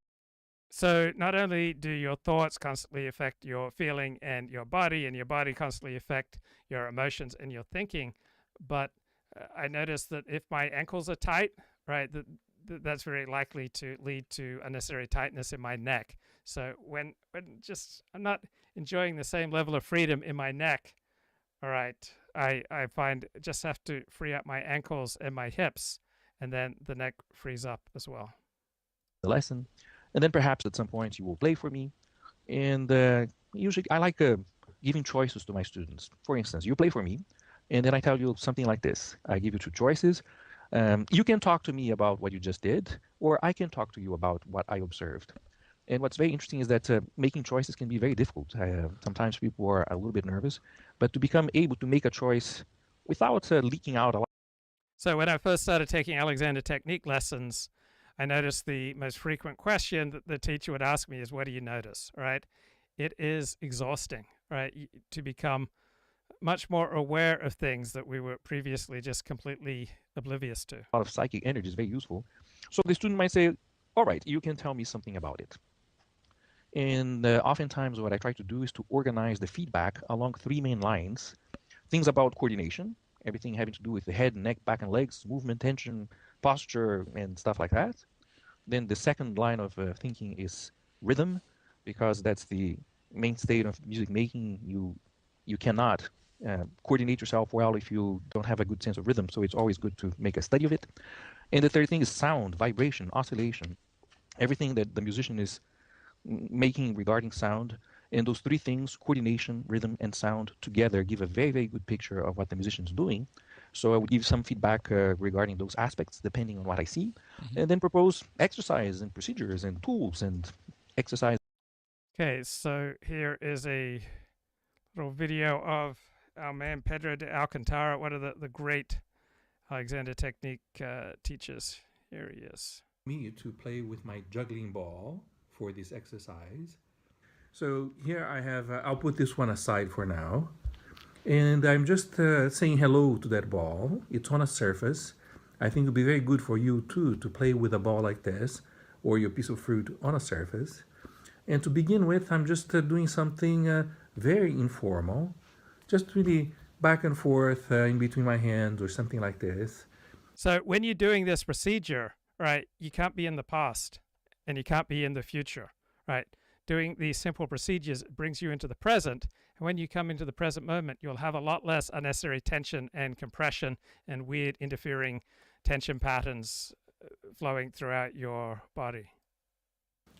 So not only do your thoughts constantly affect your feeling and your body constantly affect your emotions and your thinking, but I noticed that if my ankles are tight, right, that's very likely to lead to unnecessary tightness in my neck. So when just I'm not enjoying the same level of freedom in my neck, all right, I find just have to free up my ankles and my hips, and then the neck frees up as well. The lesson, and then perhaps at some point you will play for me, and usually I like giving choices to my students. For instance, you play for me, and then I tell you something like this. I give you two choices. You can talk to me about what you just did, or I can talk to you about what I observed. And what's very interesting is that making choices can be very difficult. Sometimes people are a little bit nervous, but to become able to make a choice without leaking out a lot. So when I first started taking Alexander technique lessons, I noticed the most frequent question that the teacher would ask me is, what do you notice, right? It is exhausting, right, to become much more aware of things that we were previously just completely oblivious to. A lot of psychic energy is very useful. So the student might say, all right, you can tell me something about it. And oftentimes what I try to do is to organize the feedback along three main lines. Things about coordination, everything having to do with the head, neck, back, and legs, movement, tension, posture, and stuff like that. Then the second line of thinking is rhythm, because that's the main state of music making. You cannot coordinate yourself well if you don't have a good sense of rhythm, so it's always good to make a study of it. And the third thing is sound, vibration, oscillation, everything that the musician is making regarding sound. And those three things, coordination, rhythm, and sound, together give a very, very good picture of what the musician is doing. So I would give some feedback regarding those aspects, depending on what I see, and then propose exercise and procedures and tools and exercise. Okay, so here is a little video of our man Pedro de Alcantara, one of the great Alexander technique teachers. Here he is. Me to play with my juggling ball for this exercise. So here I have, I'll put this one aside for now. And I'm just saying hello to that ball. It's on a surface. I think it'll be very good for you too to play with a ball like this or your piece of fruit on a surface. And to begin with, I'm just doing something very informal, just really back and forth in between my hands or something like this. So when you're doing this procedure, right, you can't be in the past and you can't be in the future, right? Doing these simple procedures brings you into the present. And when you come into the present moment, you'll have a lot less unnecessary tension and compression and weird interfering tension patterns flowing throughout your body.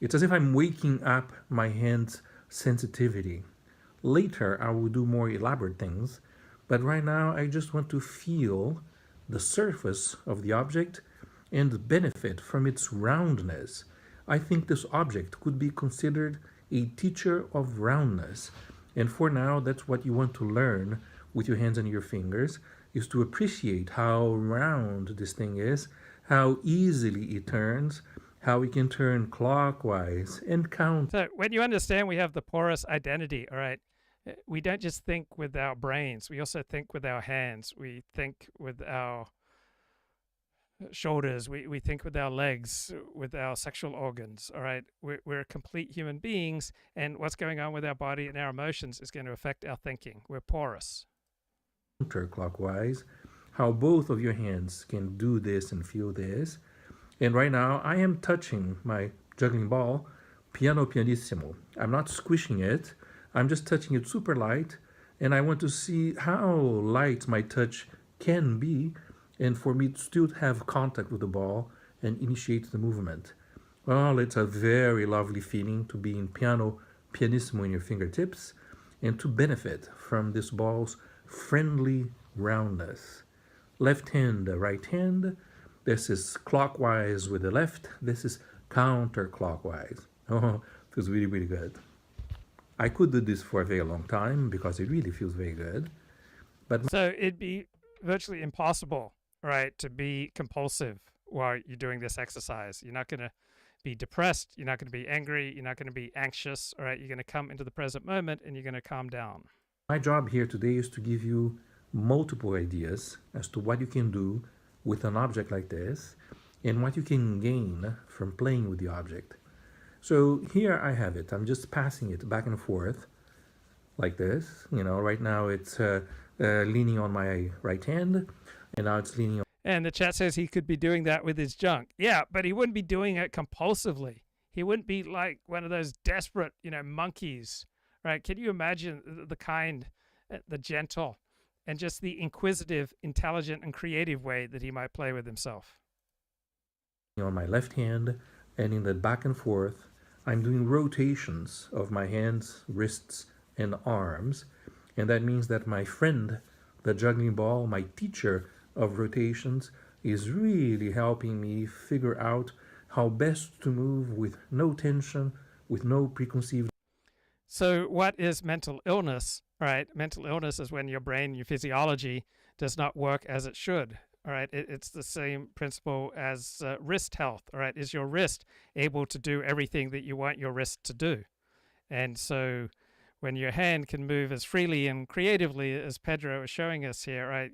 It's as if I'm waking up my hand's sensitivity. Later, I will do more elaborate things, but right now I just want to feel the surface of the object and benefit from its roundness. I think this object could be considered a teacher of roundness. And for now, that's what you want to learn with your hands and your fingers, is to appreciate how round this thing is, how easily it turns, how we can turn clockwise and count. So when you understand we have the porous identity, all right, we don't just think with our brains, we also think with our hands, we think with our shoulders, we think with our legs, with our sexual organs, all right? We're complete human beings, and what's going on with our body and our emotions is going to affect our thinking. We're porous. Counterclockwise, how both of your hands can do this and feel this. And right now, I am touching my juggling ball piano pianissimo. I'm not squishing it. I'm just touching it super light, and I want to see how light my touch can be, and for me to still have contact with the ball and initiate the movement. Well, it's a very lovely feeling to be in piano pianissimo in your fingertips and to benefit from this ball's friendly roundness. Left hand, right hand. This is clockwise with the left. This is counterclockwise. Oh, it feels really, really good. I could do this for a very long time because it really feels very good. But so it'd be virtually impossible right, to be compulsive while you're doing this exercise. You're not going to be depressed. You're not going to be angry. You're not going to be anxious. All right, you're going to come into the present moment and you're going to calm down. My job here today is to give you multiple ideas as to what you can do with an object like this and what you can gain from playing with the object. So here I have it. I'm just passing it back and forth like this. You know, right now it's leaning on my right hand, and now it's leaning on. And the chat says he could be doing that with his junk. Yeah, but he wouldn't be doing it compulsively. He wouldn't be like one of those desperate, monkeys, right? Can you imagine the kind, the gentle, and just the inquisitive, intelligent, and creative way that he might play with himself? On my left hand, and in the back and forth, I'm doing rotations of my hands, wrists, and arms. And that means that my friend, the juggling ball, my teacher of rotations, is really helping me figure out how best to move with no tension, with no preconceived. So what is mental illness? All right, mental illness is when your brain, your physiology does not work as it should. All right, it's the same principle as wrist health. All right, is your wrist able to do everything that you want your wrist to do? And so when your hand can move as freely and creatively as Pedro is showing us here, right,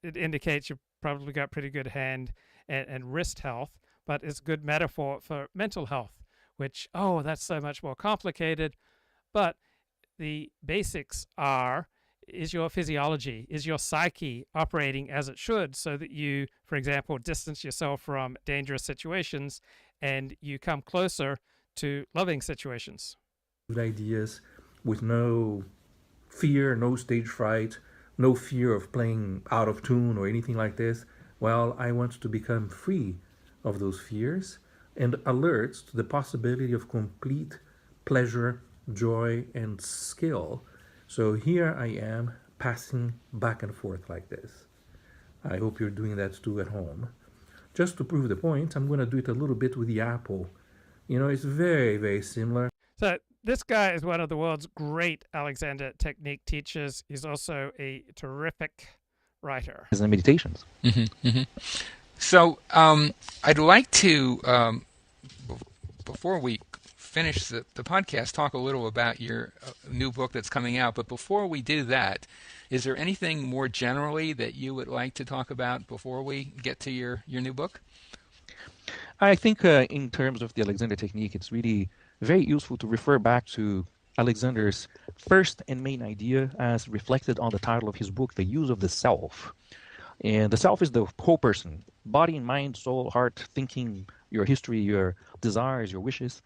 it indicates you've probably got pretty good hand and wrist health, but it's a good metaphor for mental health, which, that's so much more complicated. But the basics are, is your physiology, is your psyche operating as it should so that you, for example, distance yourself from dangerous situations and you come closer to loving situations? Ideas with no fear, no stage fright, no fear of playing out of tune or anything like this. Well, I want to become free of those fears and alert to the possibility of complete pleasure, joy, and skill. So here I am passing back and forth like this. I hope you're doing that too at home. Just to prove the point, I'm going to do it a little bit with the apple. It's very, very similar. So this guy is one of the world's great Alexander technique teachers. He's also a terrific writer. And meditations. Mm-hmm, mm-hmm. So I'd like to, before we finish the podcast, talk a little about your new book that's coming out. But before we do that, is there anything more generally that you would like to talk about before we get to your new book? I think in terms of the Alexander technique, it's really very useful to refer back to Alexander's first and main idea as reflected on the title of his book, The Use of the Self. And the self is the whole person, body and mind, soul, heart, thinking, your history, your desires, your wishes.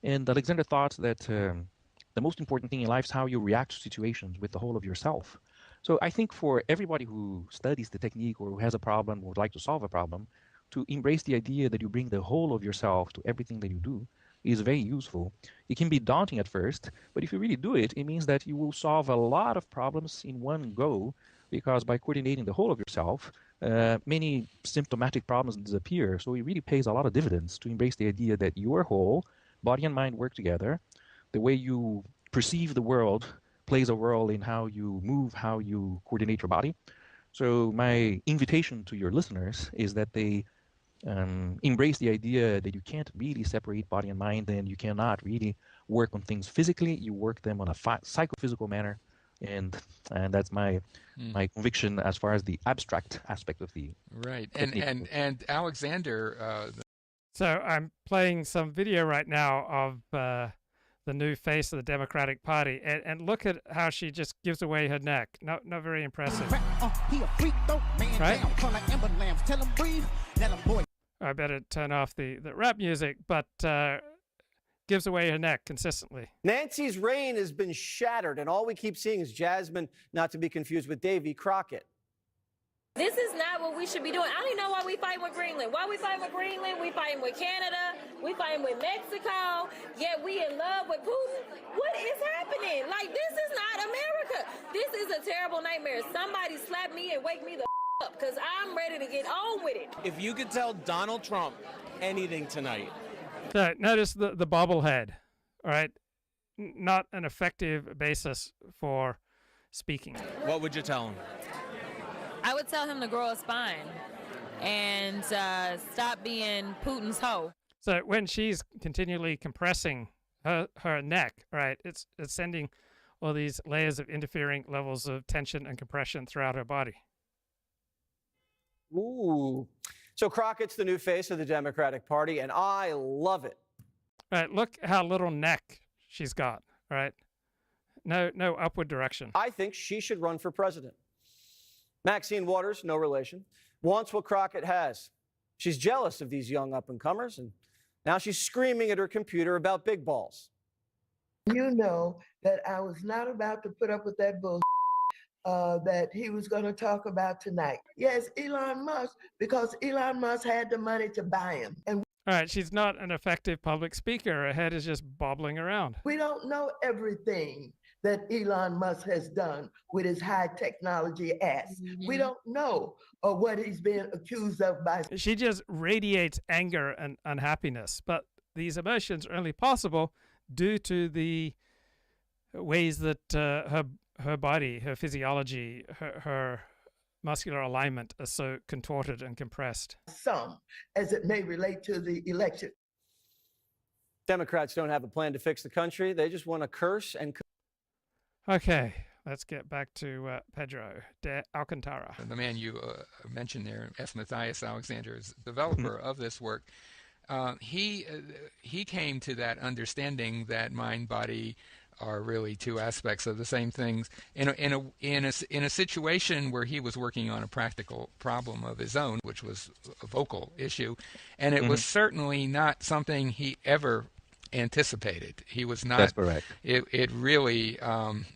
And Alexander thought that the most important thing in life is how you react to situations with the whole of yourself. So I think for everybody who studies the technique or who has a problem or would like to solve a problem, to embrace the idea that you bring the whole of yourself to everything that you do is very useful. It can be daunting at first, but if you really do it, it means that you will solve a lot of problems in one go, because by coordinating the whole of yourself, many symptomatic problems disappear. So it really pays a lot of dividends to embrace the idea that you are whole, body and mind work together. The way you perceive the world plays a role in how you move, how you coordinate your body. So my invitation to your listeners is that they embrace the idea that you can't really separate body and mind, and you cannot really work on things physically. You work them on a psychophysical manner, and that's my conviction as far as the abstract aspect of the right. technique. And Alexander. So I'm playing some video right now of the new face of the Democratic Party, and look at how she just gives away her neck. Not very impressive, right? I better turn off the rap music, but gives away her neck consistently. Nancy's reign has been shattered, and all we keep seeing is Jasmine, not to be confused with Davy Crocket. This is not what we should be doing. I don't even know why we fighting with Greenland. Why we fighting with Greenland? We fighting with Canada. We fighting with Mexico. Yet we in love with Putin. What is happening? Like, this is not America. This is a terrible nightmare. Somebody slap me and wake me the up, because I'm ready to get on with it. If you could tell Donald Trump anything tonight. So notice the bobblehead, all right? Not an effective basis for speaking. What would you tell him? I would tell him to grow a spine. and stop being Putin's hoe. So when she's continually compressing her neck, right, it's sending all these layers of interfering levels of tension and compression throughout her body. Ooh. So Crockett's the new face of the Democratic Party, and I love it. Right, look how little neck she's got, right? No upward direction. I think she should run for president. Maxine Waters, no relation, wants what Crockett has. She's jealous of these young up-and-comers, and now she's screaming at her computer about big balls. You know that I was not about to put up with that bullshit that he was going to talk about tonight. Yes, Elon Musk, because Elon Musk had the money to buy him. And all right, she's not an effective public speaker. Her head is just bobbling around. we don't know everything that Elon Musk has done with his high technology ass. We don't know what he's being accused of by. She just radiates anger and unhappiness, but these emotions are only possible due to the ways that her body, her physiology, her muscular alignment are so contorted and compressed. Some, as it may relate to the election. Democrats don't have a plan to fix the country. They just want to curse and. Okay, let's get back to Pedro de Alcantara. The man you mentioned there, F. Matthias Alexander, is the developer of this work. He came to that understanding that mind body are really two aspects of the same things in a situation where he was working on a practical problem of his own, which was a vocal issue, and it was certainly not something he ever anticipated. He was not. That's correct. It really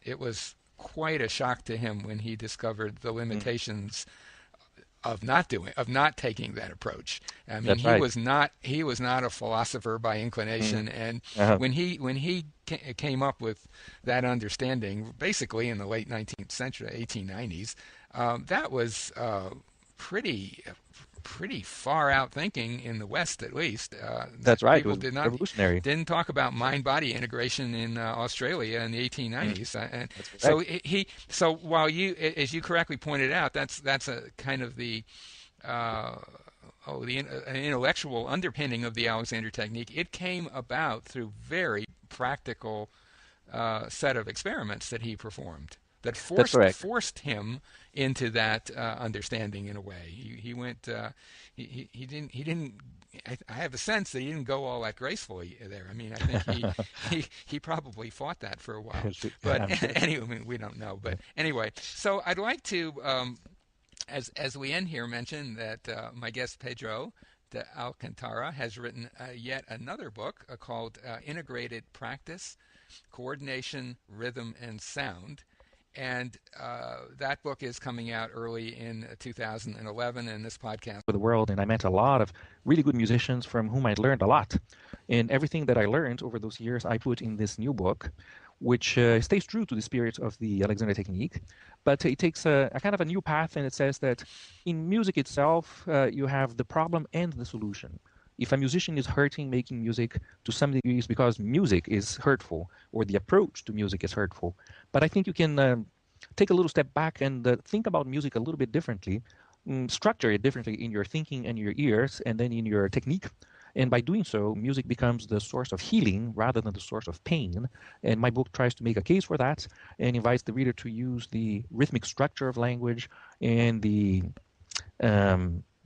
it was quite a shock to him when he discovered the limitations of not taking that approach. I mean, he was not a philosopher by inclination, and when he came up with that understanding, basically in the late 19th century, 1890s, that was pretty far out thinking in the West, at least. That's right. People It was revolutionary. Didn't talk about mind-body integration in Australia in the 1890s, and so while you, as you correctly pointed out, that's a kind of the an intellectual underpinning of the Alexander technique. It came about through very practical set of experiments that he performed that forced him into that understanding in a way. He went. He didn't. I have a sense that he didn't go all that gracefully there. I mean, I think he probably fought that for a while. But anyway, we don't know. But anyway, so I'd like to, as we end here, mention that my guest Pedro de Alcantara has written yet another book called Integrated Practice, Coordination, Rhythm, and Sound. And that book is coming out early in 2011, and this podcast. For the world, and I met a lot of really good musicians from whom I learned a lot. And everything that I learned over those years, I put in this new book, which stays true to the spirit of the Alexander technique, but it takes a kind of a new path, and it says that in music itself, you have the problem and the solution. If a musician is hurting making music, to some degree it's because music is hurtful or the approach to music is hurtful. But I think you can take a little step back and think about music a little bit differently, structure it differently in your thinking and your ears and then in your technique. And by doing so, music becomes the source of healing rather than the source of pain. And my book tries to make a case for that and invites the reader to use the rhythmic structure of language and the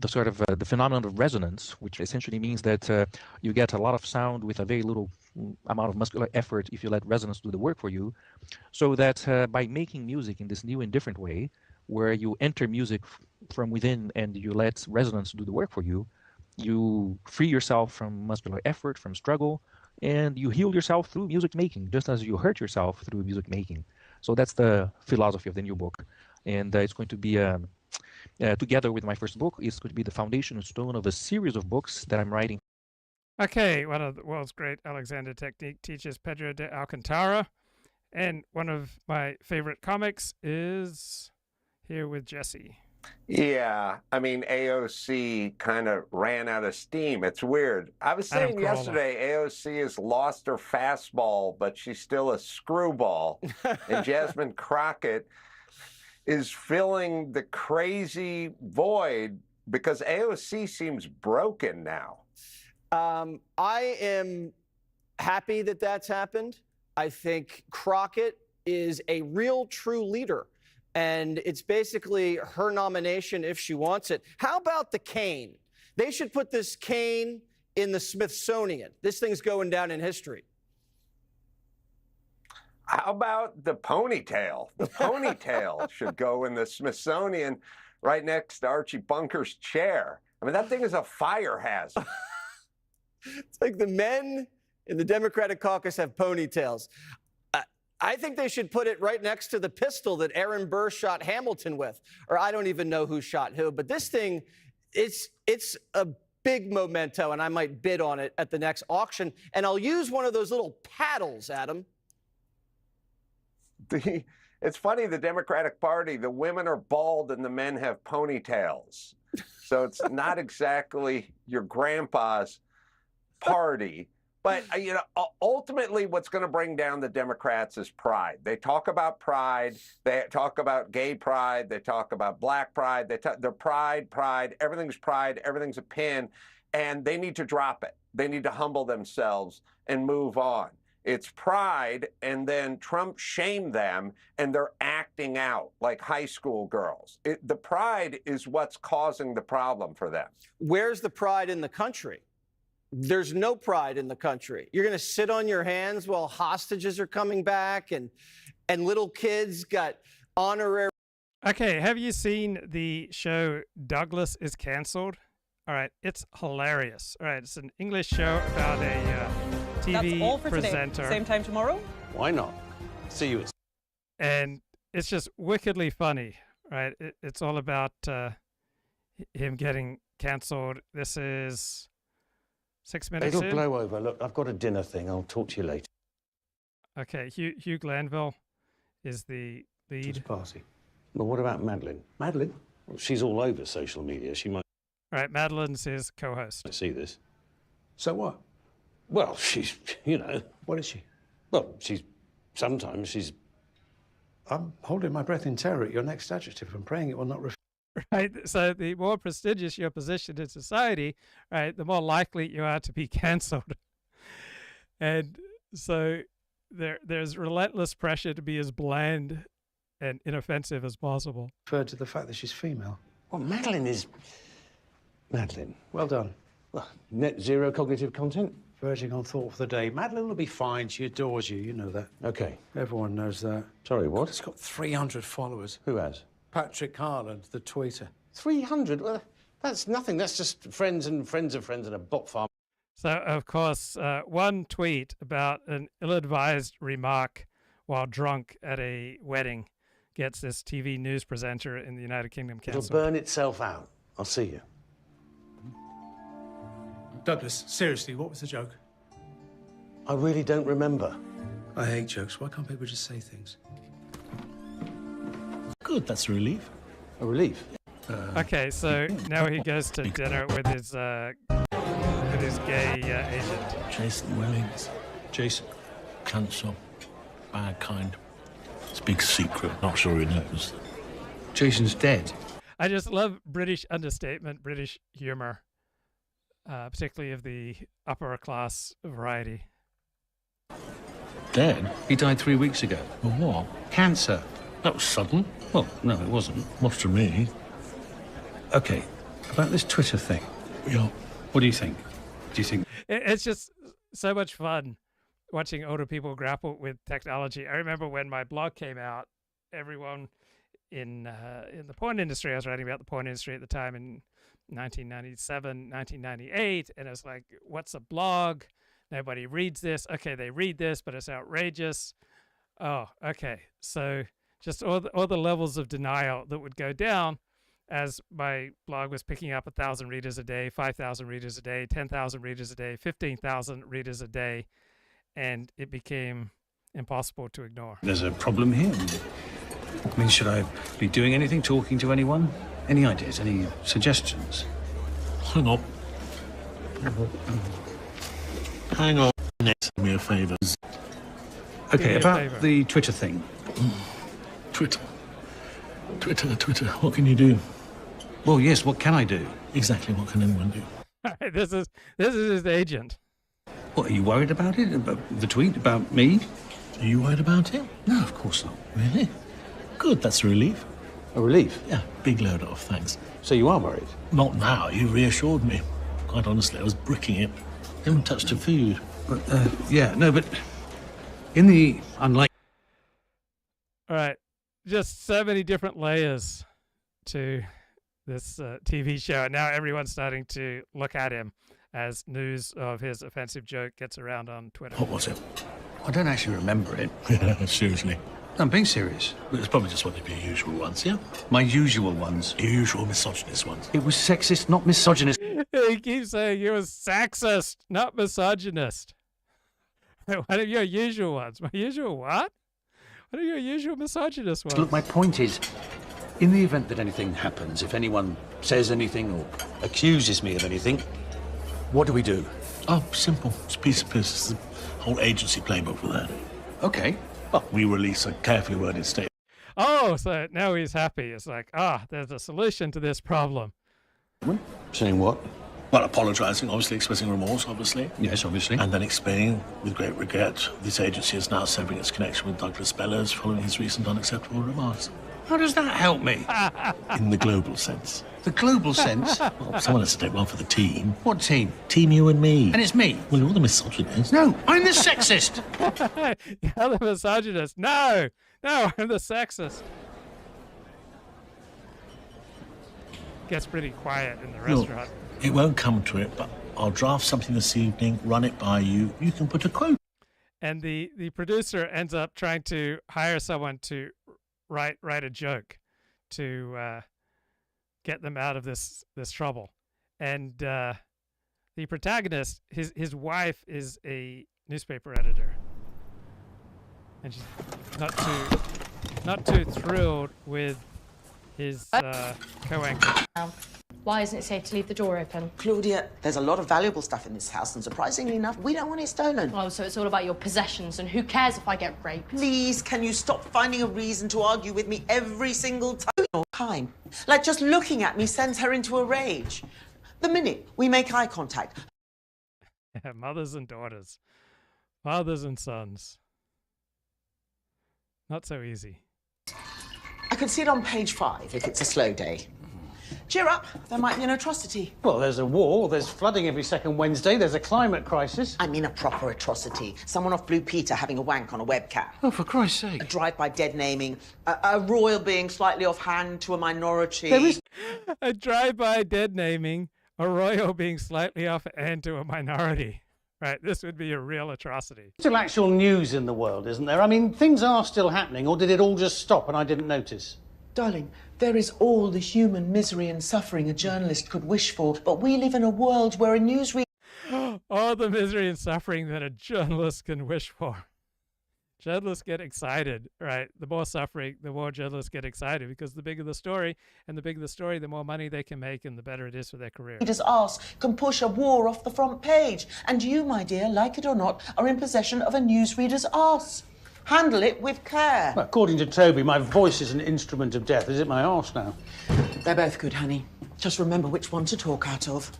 sort of the phenomenon of resonance, which essentially means that you get a lot of sound with a very little amount of muscular effort if you let resonance do the work for you, so that by making music in this new and different way, where you enter music from within and you let resonance do the work for you, you free yourself from muscular effort, from struggle, and you heal yourself through music making, just as you hurt yourself through music making. So that's the philosophy of the new book, and it's going to be together with my first book, it's going to be the foundation stone of a series of books that I'm writing. Okay, one of the world's great Alexander technique teachers, Pedro de Alcantara, and one of my favorite comics is Here with Jesse. Yeah, I mean, AOC kind of ran out of steam. It's weird. I was saying yesterday, AOC has lost her fastball, but she's still a screwball. And Jasmine Crocket is filling the crazy void Because AOC seems broken now. I am happy that that's happened. I think Crocket is a real, true leader. And it's basically her nomination if she wants it. How about the cane? They should put this cane in the Smithsonian. This thing's going down in history. How about the ponytail? The ponytail should go in the Smithsonian right next to Archie Bunker's chair. I mean, that thing is a fire hazard. It's like the men in the Democratic caucus have ponytails. I think they should put it right next to the pistol that Aaron Burr shot Hamilton with. Or I don't even know who shot who. But this thing, it's a big memento, and I might bid on it at the next auction. And I'll use one of those little paddles, Adam. It's funny, the Democratic Party, the women are bald and the men have ponytails. So it's not exactly your grandpa's party. But, you know, ultimately what's going to bring down the Democrats is pride. They talk about pride. They talk about gay pride. They talk about black pride. They're pride, everything's a pin. And they need to drop it. They need to humble themselves and move on. It's pride, and then Trump shamed them, and they're acting out like high school girls. The pride is what's causing the problem for them. Where's the pride in the country? There's no pride in the country. You're going to sit on your hands while hostages are coming back and little kids got honorary. Okay, have you seen the show Douglas is Cancelled? All right, it's hilarious. All right, it's an English show about a TV That's all for presenter. Today. Same time tomorrow? Why not? See you. And it's just wickedly funny, right? It's all about him getting cancelled. This is 6 minutes It'll in. blow over. Look, I've got a dinner thing. I'll talk to you later. Okay, Hugh Glanville is the lead. To the party. Well, what about Madeline? Madeline? Well, she's all over social media. She might All right, Madeline's his co-host. see this. So what? Well, she's, you know. What is she? Well, sometimes she's. I'm holding my breath in terror at your next adjective and praying it will not. Right, so the more prestigious your position in society, right, the more likely you are to be cancelled. And so there's relentless pressure to be as bland and inoffensive as possible. Referred to the fact that she's female. Well, Madeline is. Madeline. Well done. Well, net zero cognitive content. Verging on thought for the day. Madeline will be fine. She adores you. You know that. Okay. Everyone knows that. Sorry, what? It's got 300 followers. Who has? Patrick Harland, the tweeter. 300? Well, that's nothing. That's just friends and friends of friends and a bot farm. So, of course, one tweet about an ill-advised remark while drunk at a wedding gets this TV news presenter in the United Kingdom It'll cancelled. burn itself out. I'll see you. Douglas, seriously, what was the joke? I really don't remember. I hate jokes. Why can't people just say things? Good, that's a relief. A relief? Okay, so now he goes to dinner with his gay agent. Jason Willings. Jason. Cancer. Bad kind. It's a big secret. Not sure he knows. Jason's dead. I just love British understatement, British humor, particularly of the upper class variety. Dead? He died 3 weeks ago. Of what? Cancer. That was sudden. Well, no, it wasn't. Not to me. Okay, about this Twitter thing. Yeah. What do you think? Do you think... It's just so much fun watching older people grapple with technology. I remember when my blog came out, everyone in the porn industry, I was writing about the porn industry at the time in 1997, 1998, and I was like, what's a blog? Nobody reads this. Okay, they read this, but it's outrageous. Oh, okay. So just all the levels of denial that would go down as my blog was picking up 1,000 readers a day, 5,000 readers a day, 10,000 readers a day, 15,000 readers a day, and it became impossible to ignore. There's a problem here. I mean, should I be doing anything, talking to anyone? Any ideas, any suggestions? Hang on. Hang on. Next, do me a favour. Okay, about the Twitter thing. Twitter. What can you do? Well, yes, what can I do? Exactly what can anyone do? This is his agent. What, are you worried about it? About the tweet about me? Are you worried about it? No, of course not. Really? Good, that's a relief. A relief? Yeah, big load off, thanks. So you are worried? Not now, you reassured me. Quite honestly, I was bricking it. Haven't touched a food. But, yeah, no, but in the unlikely... All right, just so many different layers to this TV show, and now everyone's starting to look at him as news of his offensive joke gets around on Twitter. What was it? I don't actually remember it. Yeah, seriously. I'm being serious. It's probably just one of your usual ones, yeah? My usual ones. Your usual misogynist ones. It was sexist, not misogynist. He keeps saying he was sexist, not misogynist. One of your usual ones. My usual what? What are your usual misogynist ones? Look, my point is, in the event that anything happens, if anyone says anything or accuses me of anything, what do we do? Oh, simple. It's a piece of piss. It's the whole agency playbook for that. Okay. Well, we release a carefully worded statement. Oh, so now he's happy. It's like, there's a solution to this problem. Saying what? Well, apologising, obviously expressing remorse, obviously. Yes, obviously. And then explaining, with great regret, this agency is now severing its connection with Douglas Bellers following his recent unacceptable remarks. How does that help me? In the global sense. The global sense? Well, someone has to take one for the team. What team? Team you and me. And it's me. Well, you're the misogynist. No, I'm the sexist. You're the misogynist. No, I'm the sexist. Gets pretty quiet in the restaurant. It won't come to it, but I'll draft something this evening, run it by you. You can put a quote. And the producer ends up trying to hire someone to write a joke to get them out of this trouble. And the protagonist, his wife is a newspaper editor, and she's not too thrilled with his co-anchor. Why isn't it safe to leave the door open? Claudia, there's a lot of valuable stuff in this house, and surprisingly enough, we don't want it stolen. Oh, so it's all about your possessions, and who cares if I get raped? Please, can you stop finding a reason to argue with me every single time? Or time. Like, just looking at me sends her into a rage. The minute we make eye contact. Yeah, mothers and daughters. Fathers and sons. Not so easy. I can see it on page 5 if it's a slow day. Cheer up, there might be an atrocity. Well, there's a war, there's flooding every second Wednesday, there's a climate crisis. I mean a proper atrocity. Someone off Blue Peter having a wank on a webcam. Oh, for Christ's sake. A drive-by dead naming. A royal being slightly offhand to a minority. There is... A drive-by dead naming, a royal being slightly offhand to a minority. Right, this would be a real atrocity. Still actual news in the world, isn't there? I mean, things are still happening, or did it all just stop and I didn't notice? Darling, there is all the human misery and suffering a journalist could wish for, but we live in a world where a newsreader... All the misery and suffering that a journalist can wish for. Journalists get excited, right? The more suffering, the more journalists get excited, because the bigger the story, and the bigger the story, the more money they can make, and the better it is for their career. Readers' arse can push a war off the front page, and you, my dear, like it or not, are in possession of a newsreader's arse. Handle it with care. Well, according to Toby, my voice is an instrument of death. Is it my arse now? They're both good, honey. Just remember which one to talk out of.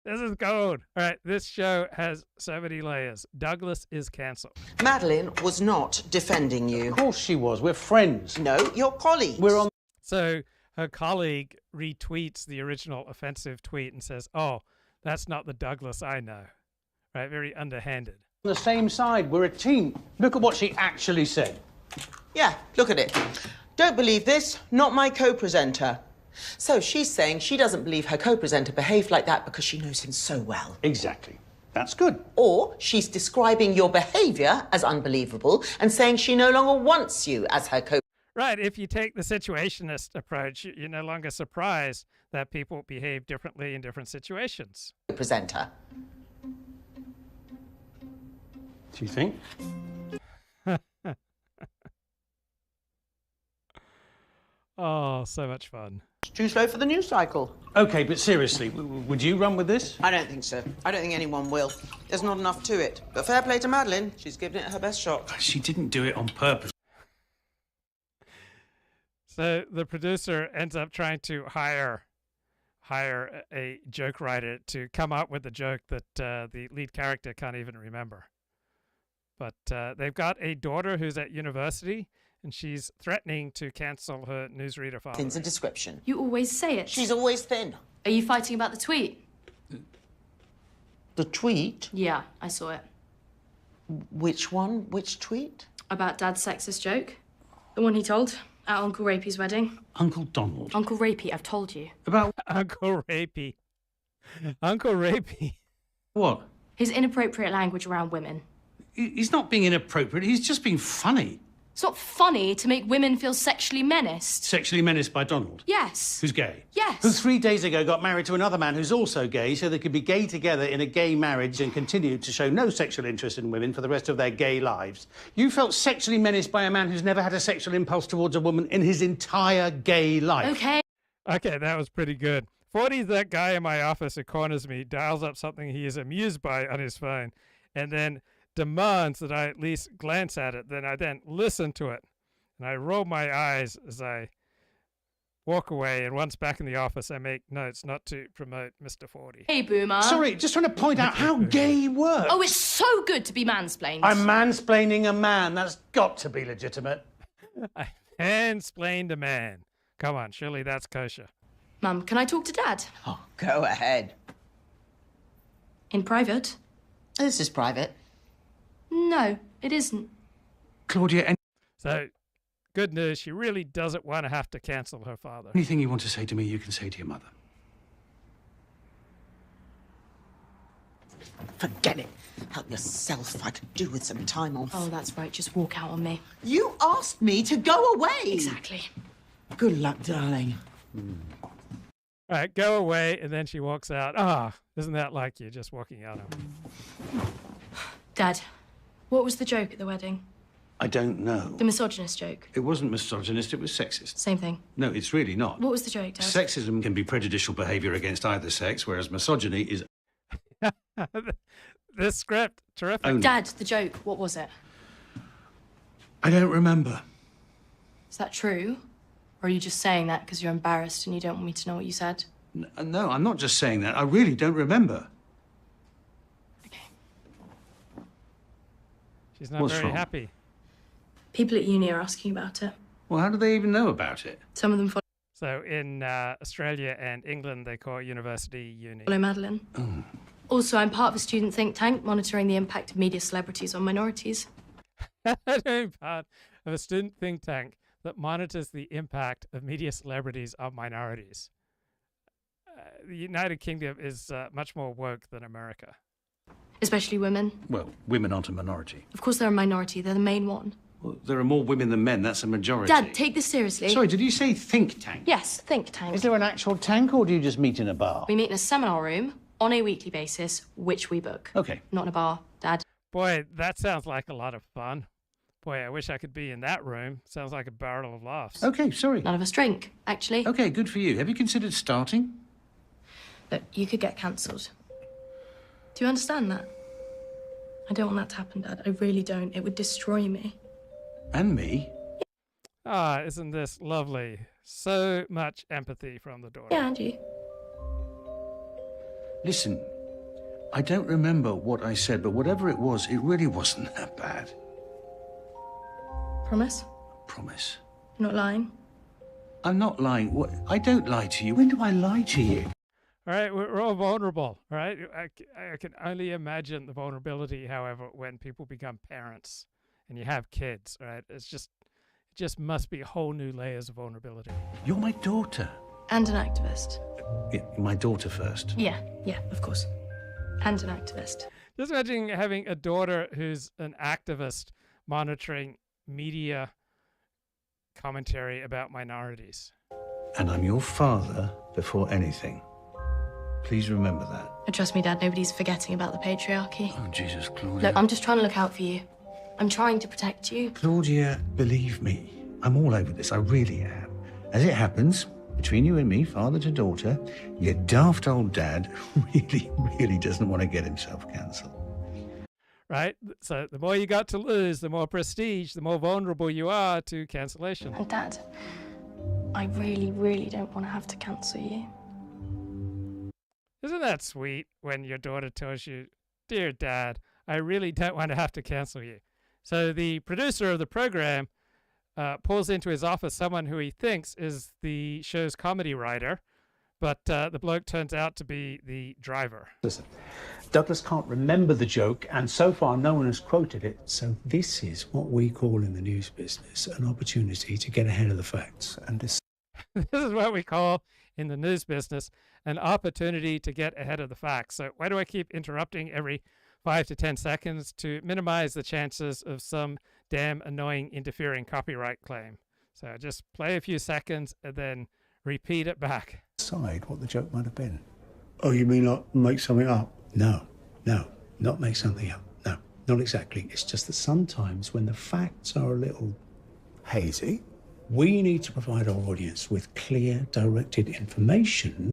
This is gold. All right, this show has so many layers. Douglas is cancelled. Madeline was not defending you. Of course she was. We're friends. No, your colleagues. We're on... So her colleague retweets the original offensive tweet and says, oh, that's not the Douglas I know. Right, very underhanded. On the same side, we're a team. Look at what she actually said. Yeah, look at it. Don't believe this, not my co-presenter. So she's saying she doesn't believe her co-presenter behaved like that because she knows him so well. Exactly. That's good. Or she's describing your behaviour as unbelievable and saying she no longer wants you as her co-presenter. Right, if you take the situationist approach, you're no longer surprised that people behave differently in different situations. Presenter. Do you think? Oh, so much fun. It's too slow for the news cycle. OK, but seriously, would you run with this? I don't think so. I don't think anyone will. There's not enough to it. But fair play to Madeline. She's given it her best shot. She didn't do it on purpose. So the producer ends up trying to hire hire a joke writer to come up with a joke that the lead character can't even remember. But they've got a daughter who's at university, and she's threatening to cancel her newsreader following. Thin's a description. You always say it. She's always thin. Are you fighting about the tweet? The tweet? Yeah, I saw it. Which one? Which tweet? About Dad's sexist joke. The one he told at Uncle Rapey's wedding. Uncle Donald. Uncle Rapey, I've told you. About Uncle Rapey. Uncle Rapey. what? His inappropriate language around women. He's not being inappropriate. He's just being funny. It's not funny to make women feel sexually menaced. Sexually menaced by Donald. Yes. Who's gay. Yes. Who 3 days ago got married to another man who's also gay, so they could be gay together in a gay marriage and continue to show no sexual interest in women for the rest of their gay lives. You felt sexually menaced by a man who's never had a sexual impulse towards a woman in his entire gay life. Okay. Okay, that was pretty good. 40's that guy in my office who corners me, dials up something he is amused by on his phone, and then demands that I at least glance at it. Then I listen to it, and I roll my eyes as I walk away. And once back in the office, I make notes not to promote Mr. 40. Hey, Boomer. Sorry, just trying to point out how gay works. Oh, it's so good to be mansplained. I'm mansplaining a man. That's got to be legitimate. I mansplained a man. Come on, surely that's kosher. Mum, can I talk to Dad? Oh, go ahead. In private? This is private. No, it isn't. Claudia, So, good news, she really doesn't want to have to cancel her father. anything you want to say to me, you can say to your mother. Forget it. Help yourself. I could do with some time off. Oh, that's right. Just walk out on me. You asked me to go away. Exactly. Good luck, darling. All right, go away, and then she walks out. Isn't that like you, just walking out on Dad, what was the joke at the wedding? I don't know. The misogynist joke. It wasn't misogynist, it was sexist. Same thing. No, it's really not. What was the joke, Dad? Sexism can be prejudicial behaviour against either sex, whereas misogyny is... This script, terrific. Only. Dad, the joke, what was it? I don't remember. Is that true? Or are you just saying that because you're embarrassed and you don't want me to know what you said? No, I'm not just saying that. I really don't remember. She's not What's very wrong? happy. People at uni are asking about it. Well, how do they even know about it? Some of them So in Australia and England, they call it university uni. follow Madeline. Oh. Also, I'm part of a student think tank monitoring the impact of media celebrities on minorities. I'm part of a student think tank that monitors the impact of media celebrities on minorities. The United Kingdom is much more woke than America. Especially women. Well, women aren't a minority. Of course they're a minority, they're the main one. Well, there are more women than men, that's a majority. Dad, take this seriously. Sorry, did you say think tank? Yes, think tank. Is there an actual tank, or do you just meet in a bar? We meet in a seminar room on a weekly basis, which we book. Okay. Not in a bar, Dad. Boy, that sounds like a lot of fun. Boy, I wish I could be in that room. Sounds like a barrel of laughs. Okay, sorry. None of us drink, actually. Okay, good for you. Have you considered starting? Look, you could get cancelled. Do you understand that? I don't want that to happen, Dad. I really don't. It would destroy me. And me? Isn't this lovely? So much empathy from the daughter. Yeah, and you. Listen, I don't remember what I said, but whatever it was, it really wasn't that bad. Promise? Promise. You're not lying? I'm not lying. What? I don't lie to you. When do I lie to you? All right, we're all vulnerable, all right? I can only imagine the vulnerability, however, when people become parents and you have kids, all right? It just must be whole new layers of vulnerability. You're my daughter. And an activist. Yeah, my daughter first. Yeah, of course. And an activist. Just imagine having a daughter who's an activist monitoring media commentary about minorities. And I'm your father before anything. Please remember that. And trust me, Dad, nobody's forgetting about the patriarchy. Oh, Jesus, Claudia. Look, I'm just trying to look out for you. I'm trying to protect you. Claudia, believe me, I'm all over this. I really am. As it happens, between you and me, father to daughter, your daft old dad really doesn't want to get himself cancelled. Right? So the more you got to lose, the more prestige, the more vulnerable you are to cancellation. And Dad, I really don't want to have to cancel you. Isn't that sweet when your daughter tells you, "Dear Dad, I really don't want to have to cancel you"? So the producer of the program pulls into his office someone who he thinks is the show's comedy writer, but the bloke turns out to be the driver. Listen, Douglas can't remember the joke, and so far no one has quoted it. So this is what we call in the news business an opportunity to get ahead of the facts and decide. This is what we call in the news business an opportunity to get ahead of the facts. So why do I keep interrupting every 5 to 10 seconds? To minimize the chances of some damn annoying interfering copyright claim. So just play a few seconds and then repeat it back. Decide what the joke might have been. Oh, you mean like make something up? No, not make something up. No, not exactly. It's just that sometimes when the facts are a little hazy, we need to provide our audience with clear, directed information.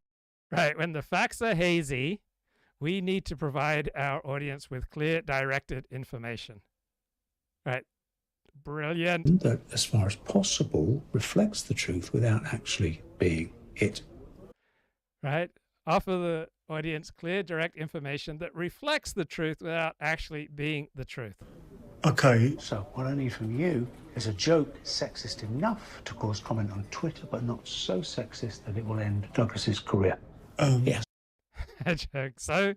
Right, when the facts are hazy, we need to provide our audience with clear, directed information. Right, brilliant. That, as far as possible, reflects the truth without actually being it. Right, offer the audience clear, direct information that reflects the truth without actually being the truth. Okay, so what I need from you is a joke sexist enough to cause comment on Twitter, but not so sexist that it will end Douglas's career. Yes. A joke so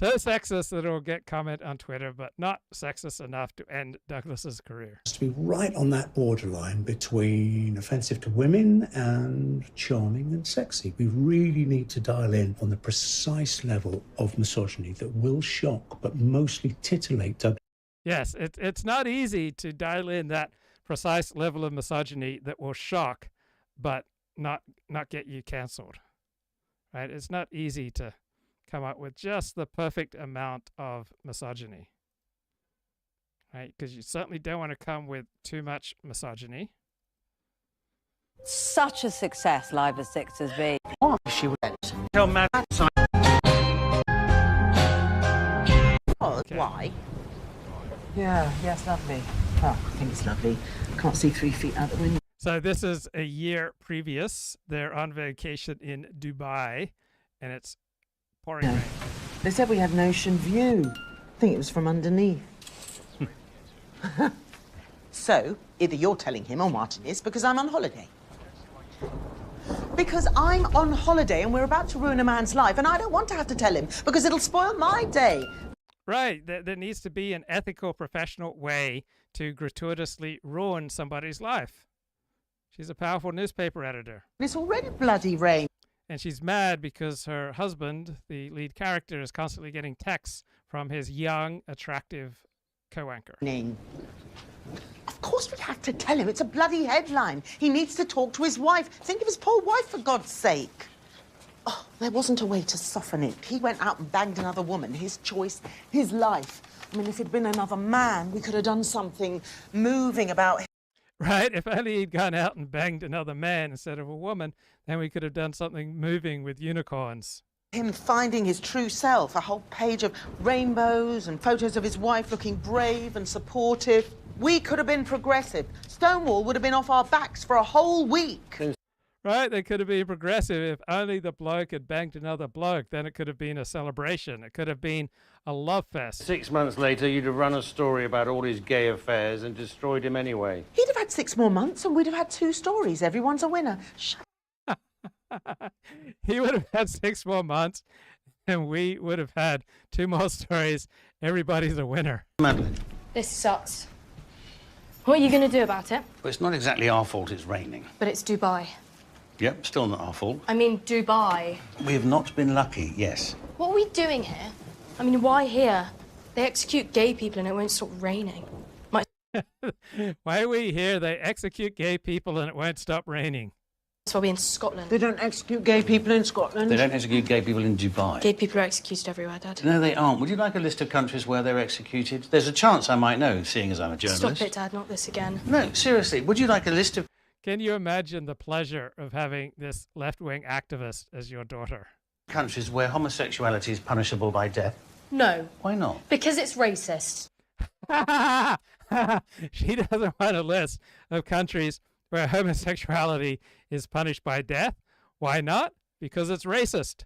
sexist that it will get comment on Twitter, but not sexist enough to end Douglas's career. To be right on that borderline between offensive to women and charming and sexy. We really need to dial in on the precise level of misogyny that will shock, but mostly titillate Douglas. Yes, it's not easy to dial in that precise level of misogyny that will shock, but not get you canceled. Right? It's not easy to come up with just the perfect amount of misogyny. Right? Because you certainly don't want to come with too much misogyny. Such a success Live at 6 has been. Oh, she went. Tell Matt. Okay. Why? Yeah, it's lovely. Oh, I think it's lovely. Can't see 3 feet out the window. So this is a year previous. They're on vacation in Dubai, and it's pouring rain. They said we had an ocean view. I think it was from underneath. So, either you're telling him or Martin is, because I'm on holiday. Because I'm on holiday and we're about to ruin a man's life, and I don't want to have to tell him, because it'll spoil my day. Right. There needs to be an ethical, professional way to gratuitously ruin somebody's life. She's a powerful newspaper editor. It's already bloody rain. And she's mad because her husband, the lead character, is constantly getting texts from his young, attractive co-anchor. Of course we have to tell him. It's a bloody headline. He needs to talk to his wife. Think of his poor wife, for God's sake. Oh, there wasn't a way to soften it. He went out and banged another woman. His choice, his life. I mean, if it'd been another man, we could have done something moving about him. Right? If only he'd gone out and banged another man instead of a woman, then we could have done something moving with unicorns. Him finding his true self, a whole page of rainbows and photos of his wife looking brave and supportive. We could have been progressive. Stonewall would have been off our backs for a whole week. Right? They could have been progressive if only the bloke had banged another bloke. Then it could have been a celebration. It could have been a love fest. 6 months later, you'd have run a story about all his gay affairs and destroyed him anyway. He'd have had 6 more months and we'd have had 2 stories. Everyone's a winner. He would have had 6 more months and we would have had 2 more stories. Everybody's a winner. Madeline. This sucks. What are you going to do about it? Well, it's not exactly our fault it's raining. But it's Dubai. Yep, still not our fault. I mean, Dubai. We have not been lucky, yes. What are we doing here? I mean, why here? They execute gay people and it won't stop raining. Why are we here? They execute gay people and it won't stop raining. That's why we're in Scotland. They don't execute gay people in Scotland. They don't execute gay people in Dubai. Gay people are executed everywhere, Dad. No, they aren't. Would you like a list of countries where they're executed? There's a chance I might know, seeing as I'm a journalist. Stop it, Dad, not this again. No, seriously, would you like a list of... Can you imagine the pleasure of having this left-wing activist as your daughter? Countries where homosexuality is punishable by death? No. Why not? Because it's racist. She doesn't want a list of countries where homosexuality is punished by death. Why not? Because it's racist.